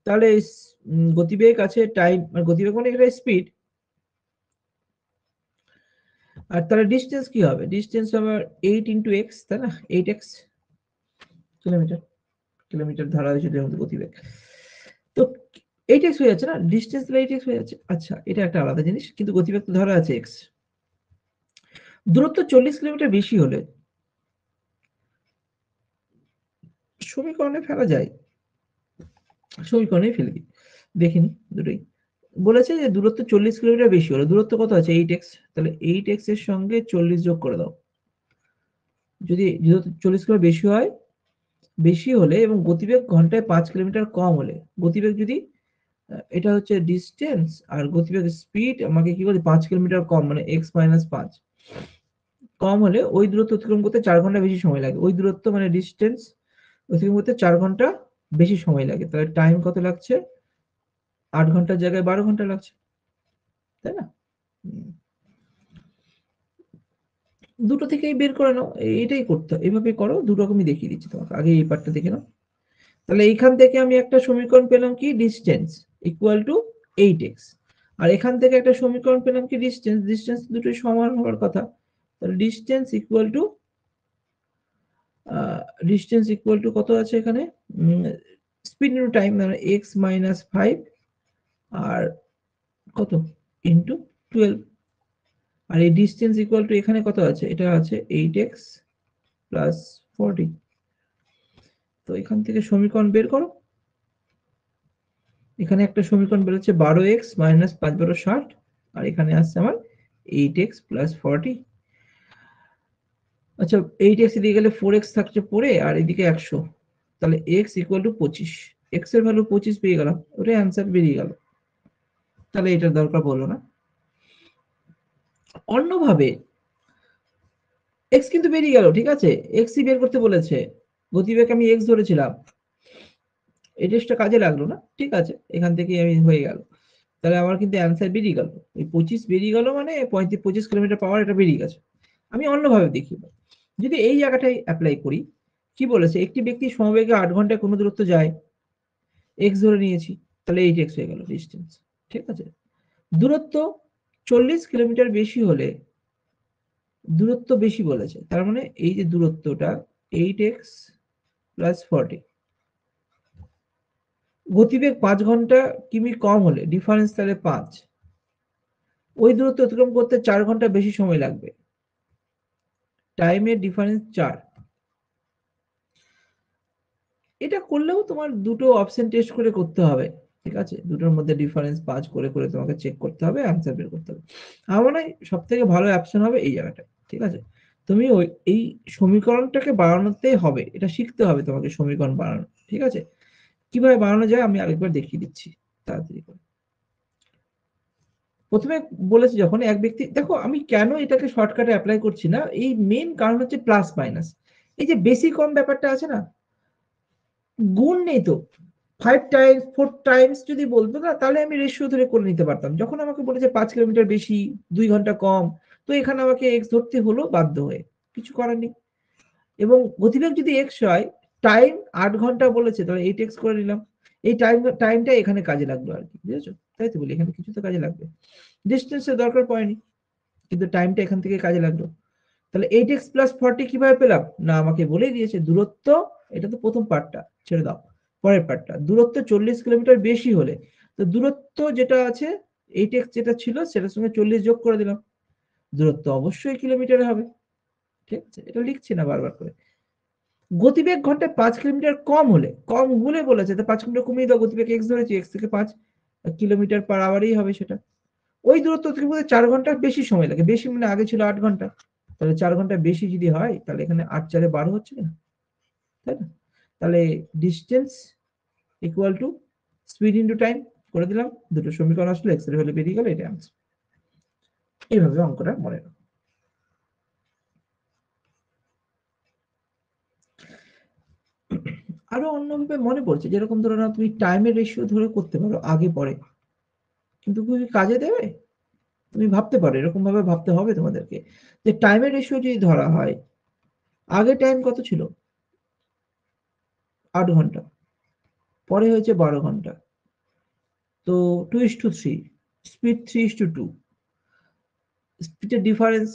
তাহলে গতিবেগ আছে টাইম, মানে গতিবেগ মানে এটা স্পিড, আর তাহলে ডিস্টেন্স কি হবে, ডিস্টেন্স আমার 8 ইন্টু এক্স, তাই না, 8x কিলোমিটার, কিলোমিটার ধরা হয়েছে গতিবেগ, তো 8x হয়ে যাচ্ছে না, ডিস্টেন্স 8x হয়ে যাচ্ছে। আচ্ছা এটা একটা আলাদা জিনিস, কিন্তু গতিবেগ তো ধরা আছে x, দূরত্ব 40 কিলোমিটার বেশি হলে সমীকরণে ফেলা যায়, সমীকরণে ফেলে দিই, দেখিনি দুটোই। বলেছে যে দূরত্ব 40 কিলোমিটার বেশি হলে, দূরত্ব কত আছে 8x, তাহলে 8x এর সঙ্গে 40 যোগ করে দাও, যদি 40 কিলোমিটার বেশি হয়, বেশি হলে এবং গতিবেগ ঘন্টায় 5 কিলোমিটার কম হলে, গতিবেগ যদি এটা হচ্ছে ডিস্টেন্স আর গতিবেগ স্পিড আমাকে কি করে 5 কিলোমিটার কম, মানে x মাইনাস 5 কম হলে ওই দূরত্ব অতিক্রম করতে 4 ঘন্টা বেশি সময় লাগে, ওই দূরত্ব মানে ডিস্টেন্স অতিক্রম করতে 4 ঘন্টা বেশি সময় লাগে, তাহলে টাইম কত লাগছে, 8 ঘন্টার জায়গায় 12 ঘন্টা লাগছে, তাই না। দুটো থেকেই বের করে নাও, এটাই করতে হবে, এইভাবে করো। দু রকমই দেখিয়ে দিচ্ছি তোমাকে, আগে এই পার্টটা দেখে নাও। তাহলে এইখান থেকে আমি একটা সমীকরণ পেলাম কি, ডিস্টেন্স ইকুয়াল টু 8x, আর এখান থেকে একটা সমীকরণ পেলাম কি, ডিস্টেন্স, ডিস্টেন্স দুটোই সমান হওয়ার কথা। তাহলে ডিস্টেন্স ইকুয়াল টু কত আছে এখানে, স্পিড ইনটু টাইম, মানে x মাইনাস 5 আর কত ইনটু 12, আর এই ডিস্টেন্স ইকুয়াল টু এখানে কত আছে, এটা আছে 8x প্লাস 40। তো এখান থেকে সমীকরণ বের করো। এখানে একটা সমীকরণ বেরোচ্ছে 12x মাইনাস 5 12 60, আর এখানে আসছে আমার 8x প্লাস 40। আচ্ছা 8x এদিকে গেলে 4x থাকছে পড়ে, আর এদিকে 100, তাহলে x ইকুয়াল টু 25, x এর ভ্যালু 25 পেয়ে গেলাম, ওটাই অ্যান্সার বেরিয়ে গেল। তাহলে এটার দরকার পড়লো না। অন্যভাবে x কিন্তু বেরিয়ে গেল, ঠিক আছে, x ই বের করতে বলেছে, গতিবেগ আমি x ধরেছিলাম, এই টেস্টটা কাজে লাগলো না, ঠিক আছে, এখান থেকে আমি হয়ে গেল। তাহলে আমার কিন্তু অ্যান্সার বেরিয়ে গেল, এই 25 বেরিয়ে গেল, মানে 25 কিলোমিটার পাওয়ার এটা বেরিয়ে গেছে। আমি অন্যভাবে দেখি, যদি এই জায়গাটায় অ্যাপ্লাই করি, কি বলেছে, একটি ব্যক্তি সমবেগে 8 ঘন্টায় কোনো দূরত্ব যায়, x ধরে নিয়েছি, তাহলে 8x হয়ে গেল ডিস্টেন্স, ঠিক আছে। দূরত্ব 40 কিলোমিটার বেশি হলে, দূরত্ব বেশি বলেছে, তার মানে এই যে দূরত্বটা 8x প্লাস 40, গতিবেগ 5 ঘন্টা কিমি কম হলে, ডিফারেন্স তাহলে 5, ওই দূরত্ব অতিক্রম করতে 4 ঘন্টা বেশি সময় লাগবে, টাইমের ডিফারেন্স 4। এটা করলেও তোমার দুটো অপশন টেস্ট করে করতে হবে, ঠিক আছে, দুটোর মধ্যে ডিফারেন্স 5 করে করে তোমাকে চেক করতে হবে, অ্যান্সার বের করতে হবে। আমার মনে হয় সব থেকে ভালো অপশন হবে এই জায়গাটা, ঠিক আছে। তুমি ওই এই সমীকরণটাকে বাড়ানোতেই হবে, এটা শিখতে হবে তোমাকে সমীকরণ বাড়ানো, ঠিক আছে। কিভাবে বাড়ানো যায় আমি আরেকবার দেখিয়ে দিচ্ছি তাড়াতাড়ি করে। প্রথমে বলেছি যখন এক ব্যক্তি, দেখো আমি কেন এটাকে শর্টকাটে অ্যাপ্লাই করছি না, এই মেন কারণ হচ্ছে প্লাস মাইনাস, এই যে বেশি কম ব্যাপারটা আছে না, গুণ নেই তো, 5 টাইমস 4 টাইমস যদি বলতো না, তাহলে আমি রেশিও ধরে করে নিতে পারতাম। যখন আমাকে বলেছে 5 কিলোমিটার বেশি 2 ঘন্টা কম, তো এখানে আমাকে x ধরতে হলো বাধ্য হয়ে, কিছু করার নেই। এবং গতিবেগ যদি x হয়, টাইম 8 ঘন্টা বলেছে, তাহলে 8x করে নিলাম, এই টাইমটা এখানে কাজে লাগলো আর কি, বুঝেছো, তাই তো বলি এখানে কিছু তো কাজে লাগবে। ডিস্টেন্সের দরকার পড়েনি, কিন্তু টাইমটা এখান থেকে কাজে লাগলো। তাহলে 8x প্লাস 40 কিভাবে পেলাম, না আমাকে বলেই দিয়েছে দূরত্ব, এটা তো প্রথম পার্টটা ছেড়ে দাও, পরের পার্টটা, দূরত্ব 40 কিলোমিটার বেশি হলে, তো দূরত্ব যেটা আছে 8x যেটা ছিল সেটার সঙ্গে 40 যোগ করে দিলাম, দূরত্ব অবশ্যই কিলোমিটারে হবে, ঠিক আছে, এটা লিখছি না বারবার করে। গতিবেগ ঘন্টায় 5 কিলোমিটার কম হলে বলেছে, তো 5 কিলোমিটার কমিয়ে দাও, গতিবেগ x ধরেছি, x থেকে 5 কিলোমিটার পার আওয়ারই হবে সেটা। ওই দূরত্ব থেকে 4 ঘন্টা বেশি সময় লাগে, বেশি মানে আগে ছিল 8 ঘন্টা, তাহলে 4 ঘন্টা বেশি যদি হয়, তাহলে এখানে 8 4 12 হচ্ছে না, তাই না। তাহলে distance equal to speed into time করে দিলাম, দুটো সমীকরণ আসলে এক্স এর ভ্যালু বেরিয়ে গেল, এটা আনসার। এইভাবে অঙ্কটা মনে রাখো। আরো অন্যভাবে মনে পড়ছে, যেরকম ধরো না তুমি টাইমের রেশিও ধরে করতে পারো আগে পরে, কিন্তু খুবই কাজে দেবে, তুমি ভাবতে পারো, এরকম ভাবে ভাবতে হবে তোমাদেরকে, যে টাইমের রেশিও যদি ধরা হয়, আগে টাইম কত ছিল, 8 ঘন্টা, পরে হয়েছে 12 ঘন্টা, তো 2:3, স্পিড 3:2, স্পিডের ডিফারেন্স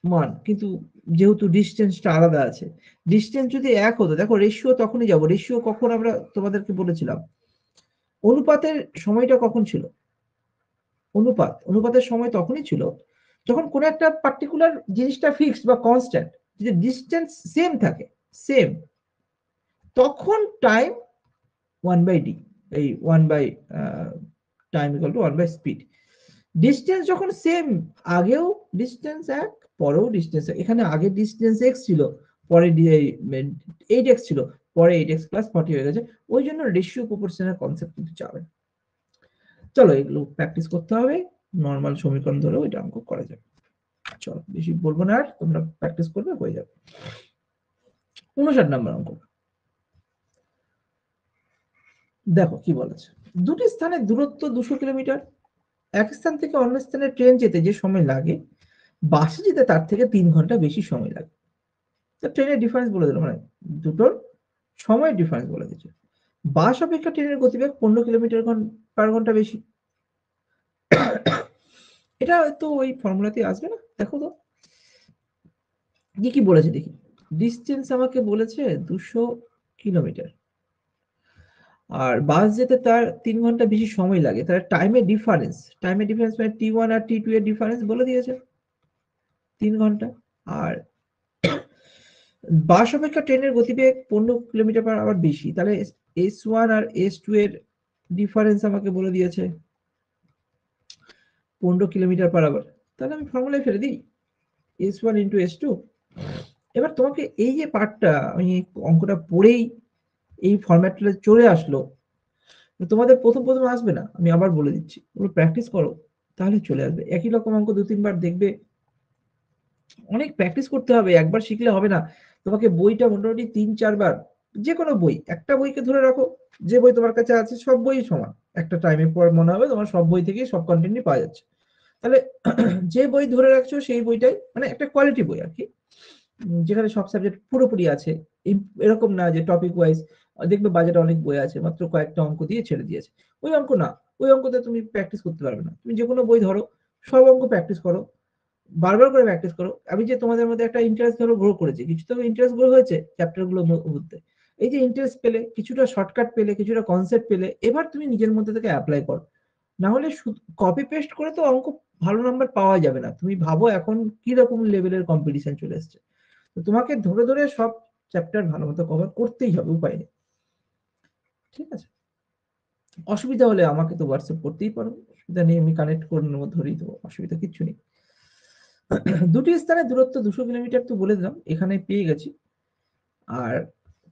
1, কিন্তু যেহেতু ডিস্টেন্সটা আলাদা আছে, ডিস্টেন্স যদি এক হতো, দেখো রেশিও তখনই যাব, রেশিও কখন আমরা তোমাদেরকে বলেছিলাম, অনুপাতের সময়টা কখন ছিল, অনুপাতের সময় তখনই ছিল যখন কোন একটা পার্টিকুলার জিনিসটা ফিক্সড বা কনস্ট্যান্ট, যদি ডিস্টেন্স সেম থাকে, সেম, তখন টাইম 1/d, এই 1 by time equal to 1 by speed. Distance যখন সেম, আগেও ডিস্টেন্স এক, পরেও ডিস্টেন্স এক, এখানে আগে ডিস্টেন্স এক্স ছিল, পরে 8x ছিল, পরে 8x প্লাস 40 হয়ে গেছে, ওই জন্য রেশিও প্রপোর্শনাল কনসেপ্ট কিন্তু যাবে। চলো এগুলো প্র্যাকটিস করতে হবে, নর্মাল সমীকরণ ধরেও এটা অঙ্ক করা যাবে। চলো বেশি বলবো না, আর তোমরা প্র্যাকটিস করবে, হয়ে যাবে। 59 নম্বর অঙ্ক, দেখো কি বলেছে, দুটি স্থানের দূরত্ব 200 কিলোমিটার, এক স্থান থেকে অন্য স্থানে ট্রেন যেতে যে সময় লাগে বাসে যেতে তার থেকে 3 ঘন্টা বেশি সময় লাগে। ট্রেনের ডিফারেন্স বলে দিল, মানে দুটোর সময়ের ডিফারেন্স বলে দিচ্ছে। বাস অপেক্ষা ট্রেনের গতিবেগ 15 কিলোমিটার পার ঘন্টা বেশি। এটা তো ওই ফর্মুলাতে আসবে না, দেখো তো কি বলেছে দেখি। ডিস্টেন্স আমাকে বলেছে 200 কিলোমিটার, আর বাস যেতে তার 3 ঘন্টা বেশি সময় লাগে। তাহলে টাইমের ডিফারেন্স মানে T1 আর T2 এর ডিফারেন্স বলে দিয়েছে 3 ঘন্টা। আর বাস অপেক্ষা ট্রেনের গতিবেগ 15 কিলোমিটার পার আওয়ার বেশি, তাহলে S1 আর S2 এর ডিফারেন্স আমাকে বলে দিয়েছে 15 কিলোমিটার পার আওয়ার। তাহলে আমি ফর্মুলায় ফেলে দিই S1 ইন্টু S2। এবার তোমাকে এই যে পার্টটা, আমি অঙ্কটা পড়েই এই ফরম্যাটটা চলে আসলো, তোমাদের প্রথম আসবে না, আমি আবার বলে দিচ্ছি, ওগুলো প্র্যাকটিস করো তাহলে চলে আসবে। একই রকম অঙ্ক 2-3 বার দেখবে, অনেক প্র্যাকটিস করতে হবে, একবার শিখলে হবে না। তোমাকে বইটা মোটামুটি 3-4 বার, যে কোনো বই, একটা বইকে ধরে রাখো, যে বই তোমার কাছে আছে সব বই সমান, একটা টাইমে পর মনে হবে তোমার সব বই থেকেই সব কন্টেন্টই পাওয়া যাচ্ছে। তাহলে যে বই ধরে রাখছো সেই বইটাই, মানে একটা কোয়ালিটি বই আর কি, যেখানে সব সাবজেক্ট পুরোপুরি আছে। এরকম না যে টপিক ওয়াইজ, দেখবে বাজেটে অনেক বই আছে মাত্র কয়েকটা অঙ্ক দিয়ে ছেড়ে দিয়েছে, ওই অঙ্ক না, ওই অঙ্কতে তুমি প্র্যাকটিস করতে পারবে না। তুমি যে কোনো বই ধরো, সব অঙ্ক প্র্যাকটিস করো, বারবার করে প্র্যাকটিস করো। আমি যে তোমাদের মধ্যে একটা ইন্টারেস্ট ধরো গ্রো করেছি, কিছু তো ইন্টারেস্ট গ্রো হয়েছে চ্যাপ্টার গুলোর মধ্যে, এই যে ইন্টারেস্ট পেলে, কিছুটা শর্টকাট পেলে, কিছুটা কনসেপ্ট পেলে, এবার তুমি নিজের মধ্যে থেকে অ্যাপ্লাই করো। না হলে কপি পেস্ট করে তো অঙ্ক ভালো নাম্বার পাওয়া যাবে না। তুমি ভাবো এখন কি রকম লেভেলের কম্পিটিশন চলে এসছে, তো তোমাকে ধরে ধরে সব চ্যাপ্টার ভালো মতো কভার করতেই হবে, উপায় নেই। ঠিক আছে, অসুবিধা হলে আমাকে তো হোয়াটসঅ্যাপ করতেই পারো, অসুবিধা নেই, আমি কানেক্ট করে নেবো, ধরেই দেবো, অসুবিধা কিচ্ছু নেই। দুটি স্থানের দূরত্ব 200 কিলোমিটার তো বলে দিলাম, এখানে পেয়ে গেছি। আর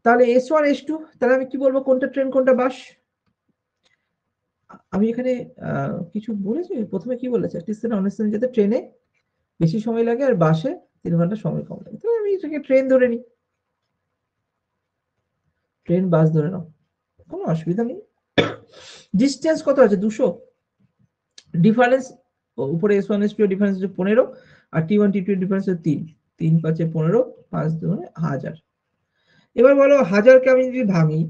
তাহলে S1 S2, তাহলে আমি কি বলবো কোনটা ট্রেন কোনটা বাস? আমি এখানে কিছু বলেছি, প্রথমে কি বলেছে, একটি স্থানে অন্য স্থানে যেতে ট্রেনে বেশি সময় লাগে আর বাসে 3 ঘন্টা সময় কম লাগে। তাহলে আমি এটাকে ট্রেন ধরে নিই, ট্রেন বাস ধরে নাও, কোনো অসুবিধা নেই। ডিস্টেন্স কত আছে 200, ডিফারেন্স উপরে S1 S2 এর ডিফারেন্স হচ্ছে 15, আর T1 T2 এর ডিফারেন্স হচ্ছে 3, 3 5 15, 5 2 1000। এবার বলো 1000 কে আমি যদি ভাঙি,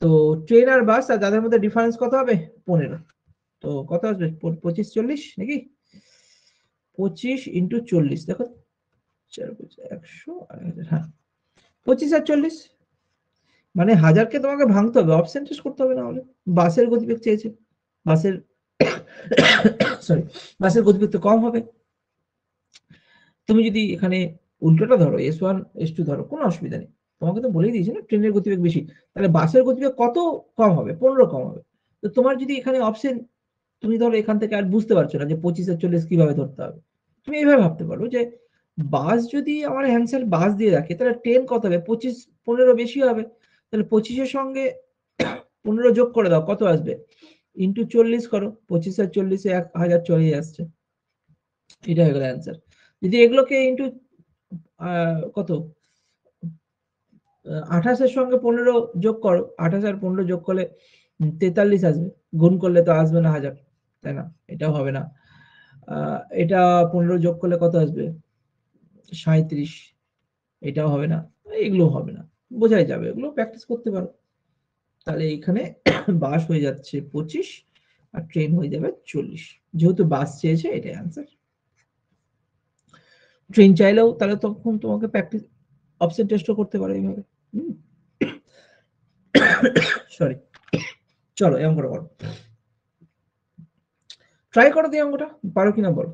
তো ট্রেন আর বাস আর যাদের মধ্যে ডিফারেন্স কত হবে 15, তো কত আসবে 25 40 নাকি, 25 ইন্টু 40, দেখো 4 100 আর 1000, হ্যাঁ 25 আর 40, মানে 1000 কে তোমাকে ভাঙতে হবে, অপশন টেস্ট করতে হবে, না হলে বাসের গতিবেগ চেয়েছে, বাসের সরি বাসের গতিবেগ তো কম হবে। তুমি যদি এখানে উল্টোটা ধরো, S1 S2 ধরো, কোনো অসুবিধা নেই, তোমাকে তো বলেই দিয়েছি না ট্রেনের গতিবেগ বেশি, তাহলে বাসের গতিবেগ কত কম হবে, 15 কম হবে। তো তোমার যদি এখানে অপশন, তুমি ধরো এখান থেকে আর বুঝতে পারছো না যে 25 আর 40 কিভাবে ধরতে হবে, তুমি এইভাবে ভাবতে পারো যে বাস যদি আমার অ্যান্সার বাস দিয়ে রাখে, তাহলে ট্রেন কত হবে, 25 15 বেশি হবে, তাহলে 25 এর সঙ্গে 15 যোগ করে দাও, কত আসবে, ইন্টু 40 করো, 25 আর 40 এ 1000 চলে আসছে, এটা হয়ে গেল অ্যান্সার। যদি এগুলোকে ইন্টু কত 28 এর সঙ্গে 15 যোগ করো, 28 আর 15 যোগ করলে 43 আসবে, গুণ করলে তো আসবে না 1000, তাই না, এটাও হবে না। এটা 15 যোগ করলে কত আসবে 37, এটাও হবে না, এগুলো হবে না, বোঝাই যাবে, এগুলো প্র্যাকটিস করতে পারো। তাহলে এখানে বাস হয়ে যাচ্ছে 25 আর ট্রেন হয়ে যাবে 40, যেহেতু বাস চেয়েছে এটাই অ্যান্সার। ট্রেন চাইলেও তাহলে তখন তোমাকে প্র্যাকটিস অপশন টেস্টও করতে পারো এইভাবে। সরি, চলো এই অঙ্কটা করো, ট্রাই করো দিয়ে অঙ্কটা, পারো কিনা বলো।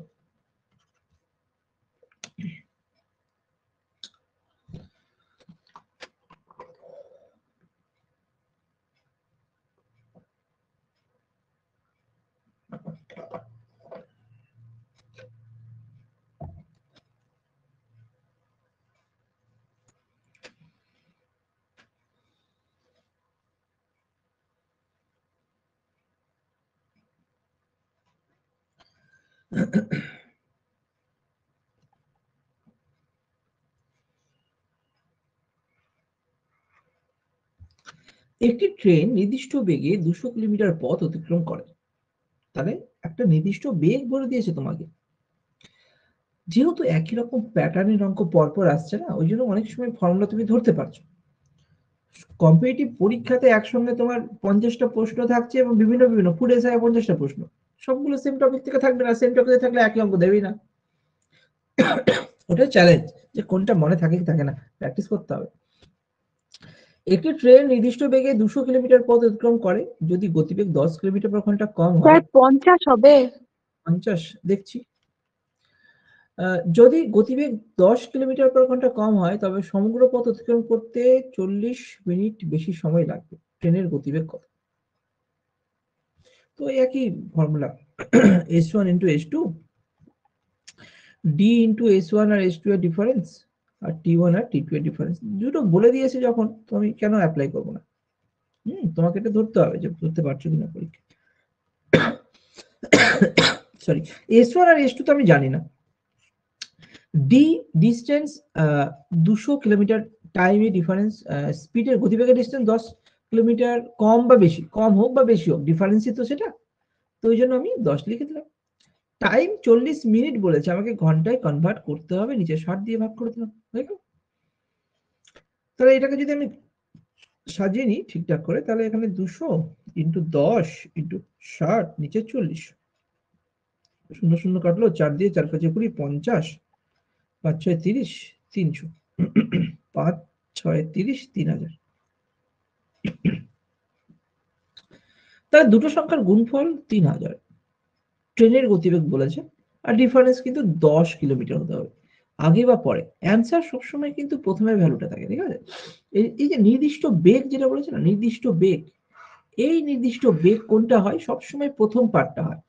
একটি ট্রেন নির্দিষ্ট বেগে 200 কিলোমিটার পথ অতিক্রম করে, তাহলে একটা নির্দিষ্ট বেগ বলে দিয়েছে তোমাকে, যেহেতু একই রকম প্যাটার্নের অঙ্ক পরপর আসছে না, ওই জন্য অনেক সময় ফর্মুলা তুমি ধরতে পারছো। কম্পিটিটিভ পরীক্ষাতে একসঙ্গে তোমার 50টা প্রশ্ন থাকছে এবং বিভিন্ন বিভিন্ন ফুড এসআই 50টা প্রশ্ন, সবগুলো সেম টপিক থেকে থাকবে না, সেম টপিকে থাকলে একই অঙ্ক দেবেই না। ওটাই চ্যালেঞ্জ, যে কোনটা মনে থাকে কি থাকে না, প্র্যাকটিস করতে হবে। একটি ট্রেন নির্দিষ্ট বেগে 200 কিলোমিটার পথ অতিক্রম করে, যদি গতিবেগ 10 কিলোমিটার প্রতি ঘন্টা কম হয়। স্যার 50 হবে? 50 দেখছি। যদি গতিবেগ 10 কিলোমিটার প্রতি ঘন্টা কম হয়, তবে সমগ্র পথ অতিক্রম করতে 40 মিনিট বেশি সময় লাগবে। ট্রেনের গতিবেগ কত? তো একই formula, s1 into s2, d into s1 আর s2 এর ডিফারেন্স, আর t1 আর t2 এর ডিফারেন্স। দুটো বলে দিয়েছে যখন, তো আমি কেন অ্যাপ্লাই করবো না? তোমাকে এটা ধরতে হবে যে ধরতে পারছো কিনা পরীক্ষা। সরি, s1 আর s2 তো আমি জানি না। ডি ডিস্টেন্স 200 কিলোমিটার, টাইমে ডিফারেন্স, স্পিডের গতিবেগের ডিস্টেন্স 10 কিলোমিটার কম বা বেশি, কম হোক বা বেশি হোক, ডিফারেন্সই তো সেটা, তো ওই জন্য আমি 10 লিখে দিলাম। টাইম 40 মিনিট বলেছে, আমাকে ঘন্টায় কনভার্ট করতে হবে, নিচে 60 দিয়ে ভাগ করে দিলাম, দেখো। তাহলে এটাকে যদি আমি সাজিয়ে নিই ঠিকঠাক করে, তাহলে এখানে 200 ইন্টু 10 ইন্টু 60, নিচে 40, শূন্য শূন্য কাটলো, 4 দিয়ে 4 5 20, 50, 5 6 30, 300, 5 6 30, 3000। তাহলে দুটো সংখ্যার গুণফল 3000। ট্রেনের গতিবেগ বলেছে, আর ডিফারেন্স কিন্তু 10 কিলোমিটার হতে হবে, আগে বা পরে। অ্যান্সার সবসময় কিন্তু প্রথমের ভ্যালুটা থাকে, ঠিক আছে। এই যে নির্দিষ্ট বেগ যেটা বলেছে না, নির্দিষ্ট বেগ, এই নির্দিষ্ট বেগ কোনটা হয়, সবসময় প্রথম পার্টটা হয়,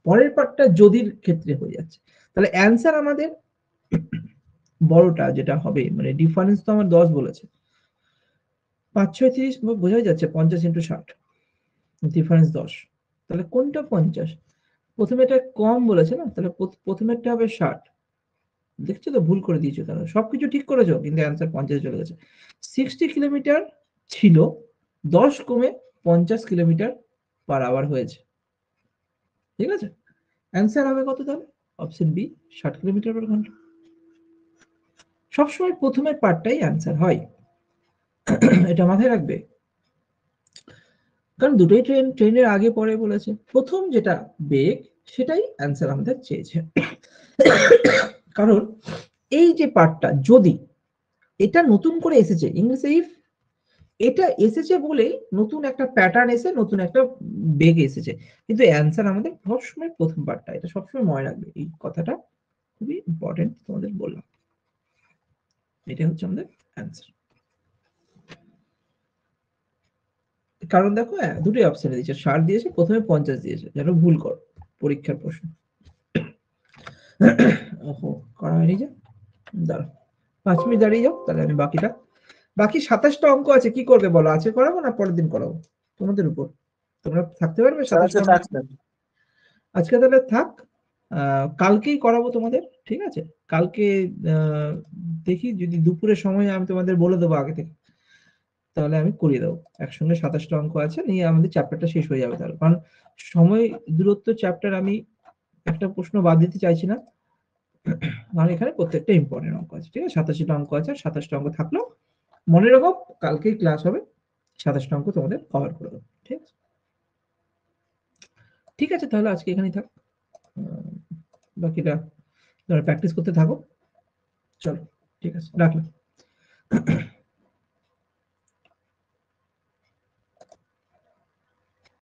পরের পার্টটা যদির ক্ষেত্রে হয়ে যাচ্ছে। তাহলে অ্যান্সার আমাদের বড়টা যেটা হবে, মানে ডিফারেন্স তো আমার 10 বলেছে, 5 6 30 বোঝাই যাচ্ছে, 50 ইন্টু 60, ডিফারেন্স 10। তাহলে কোনটা 50? প্রথমে এটা কম বলেছে না, তাহলে প্রথমেরটা হবে 60। দেখছো তো, ভুল করে দিয়েছো, তাহলে সবকিছু ঠিক করেছো, কিন্তু অ্যান্সার 50 চলে গেছে। 60 কিলোমিটার ছিল, 10 কমে 50 কিলোমিটার পার আওয়ার হয়েছে, ঠিক আছে। অ্যান্সার হবে কত তাহলে? অপশন বি, 60 কিলোমিটার পার ঘন্টা। সবসময় প্রথমের পার্টটাই অ্যান্সার হয়, এটা মাথায় রাখবে, কারণ দুটোই ট্রেনের আগে পরে বলেছে, প্রথম যেটা বেগ সেটাই অ্যান্সার আমাদের চেয়েছে। কারণ এই যে পার্টটা, যদি এটা নতুন করে এসেছে, ইংলিশে ইফ, এটা এসেছে বলেই নতুন একটা প্যাটার্ন এসে নতুন একটা বেগ এসেছে, কিন্তু অ্যান্সার আমাদের সবসময় প্রথম পার্টটা, এটা সবসময় মনে রাখবে, এই কথাটা খুবই ইম্পর্টেন্ট, তোমাদের বললাম। এটা হচ্ছে আমাদের অ্যান্সার। কারণ দেখো, দুটোই অপশনে দিয়েছে, 60 দিয়েছে, প্রথমে 50 দিয়েছে, যেন ভুল করো পরীক্ষার প্রশ্ন। ওহো, করা হয়নি যে, দাঁড়াও 5 মিনিট দাঁড়িয়ে যাও, তাহলে আমি বাকি 27টা অঙ্ক আছে, কি করবে বলো? আছে করাবো না পরের দিন করাবো, তোমাদের উপর। তোমরা থাকতে পারবে 27টা অঙ্ক? আজকে তাহলে থাক, কালকেই করাবো তোমাদের, ঠিক আছে। কালকে দেখি, যদি দুপুরের সময় আমি তোমাদের বলে দেবো আগে থেকে, তাহলে আমি করিয়ে দেবো একসঙ্গে। 27টা অঙ্ক আছে, নিয়ে আমাদের চ্যাপ্টারটা শেষ হয়ে যাবে তাহলে, কারণ সময় দূরত্ব চ্যাপ্টার আমি একটা প্রশ্ন বাদ দিতে চাইছি না, কারণ এখানে প্রত্যেকটা ইম্পর্টেন্ট অঙ্ক আছে, ঠিক আছে। 87টা অঙ্ক আছে, 27টা অঙ্ক থাকলো, মনে রাখো কালকেই ক্লাস হবে, 27টা অঙ্ক তোমাদের কভার করে দেবো, ঠিক আছে। ঠিক আছে, তাহলে আজকে এখানেই থাক, বাকিটা তোমরা প্র্যাকটিস করতে থাকো, চলো ঠিক আছে, রাখলাম।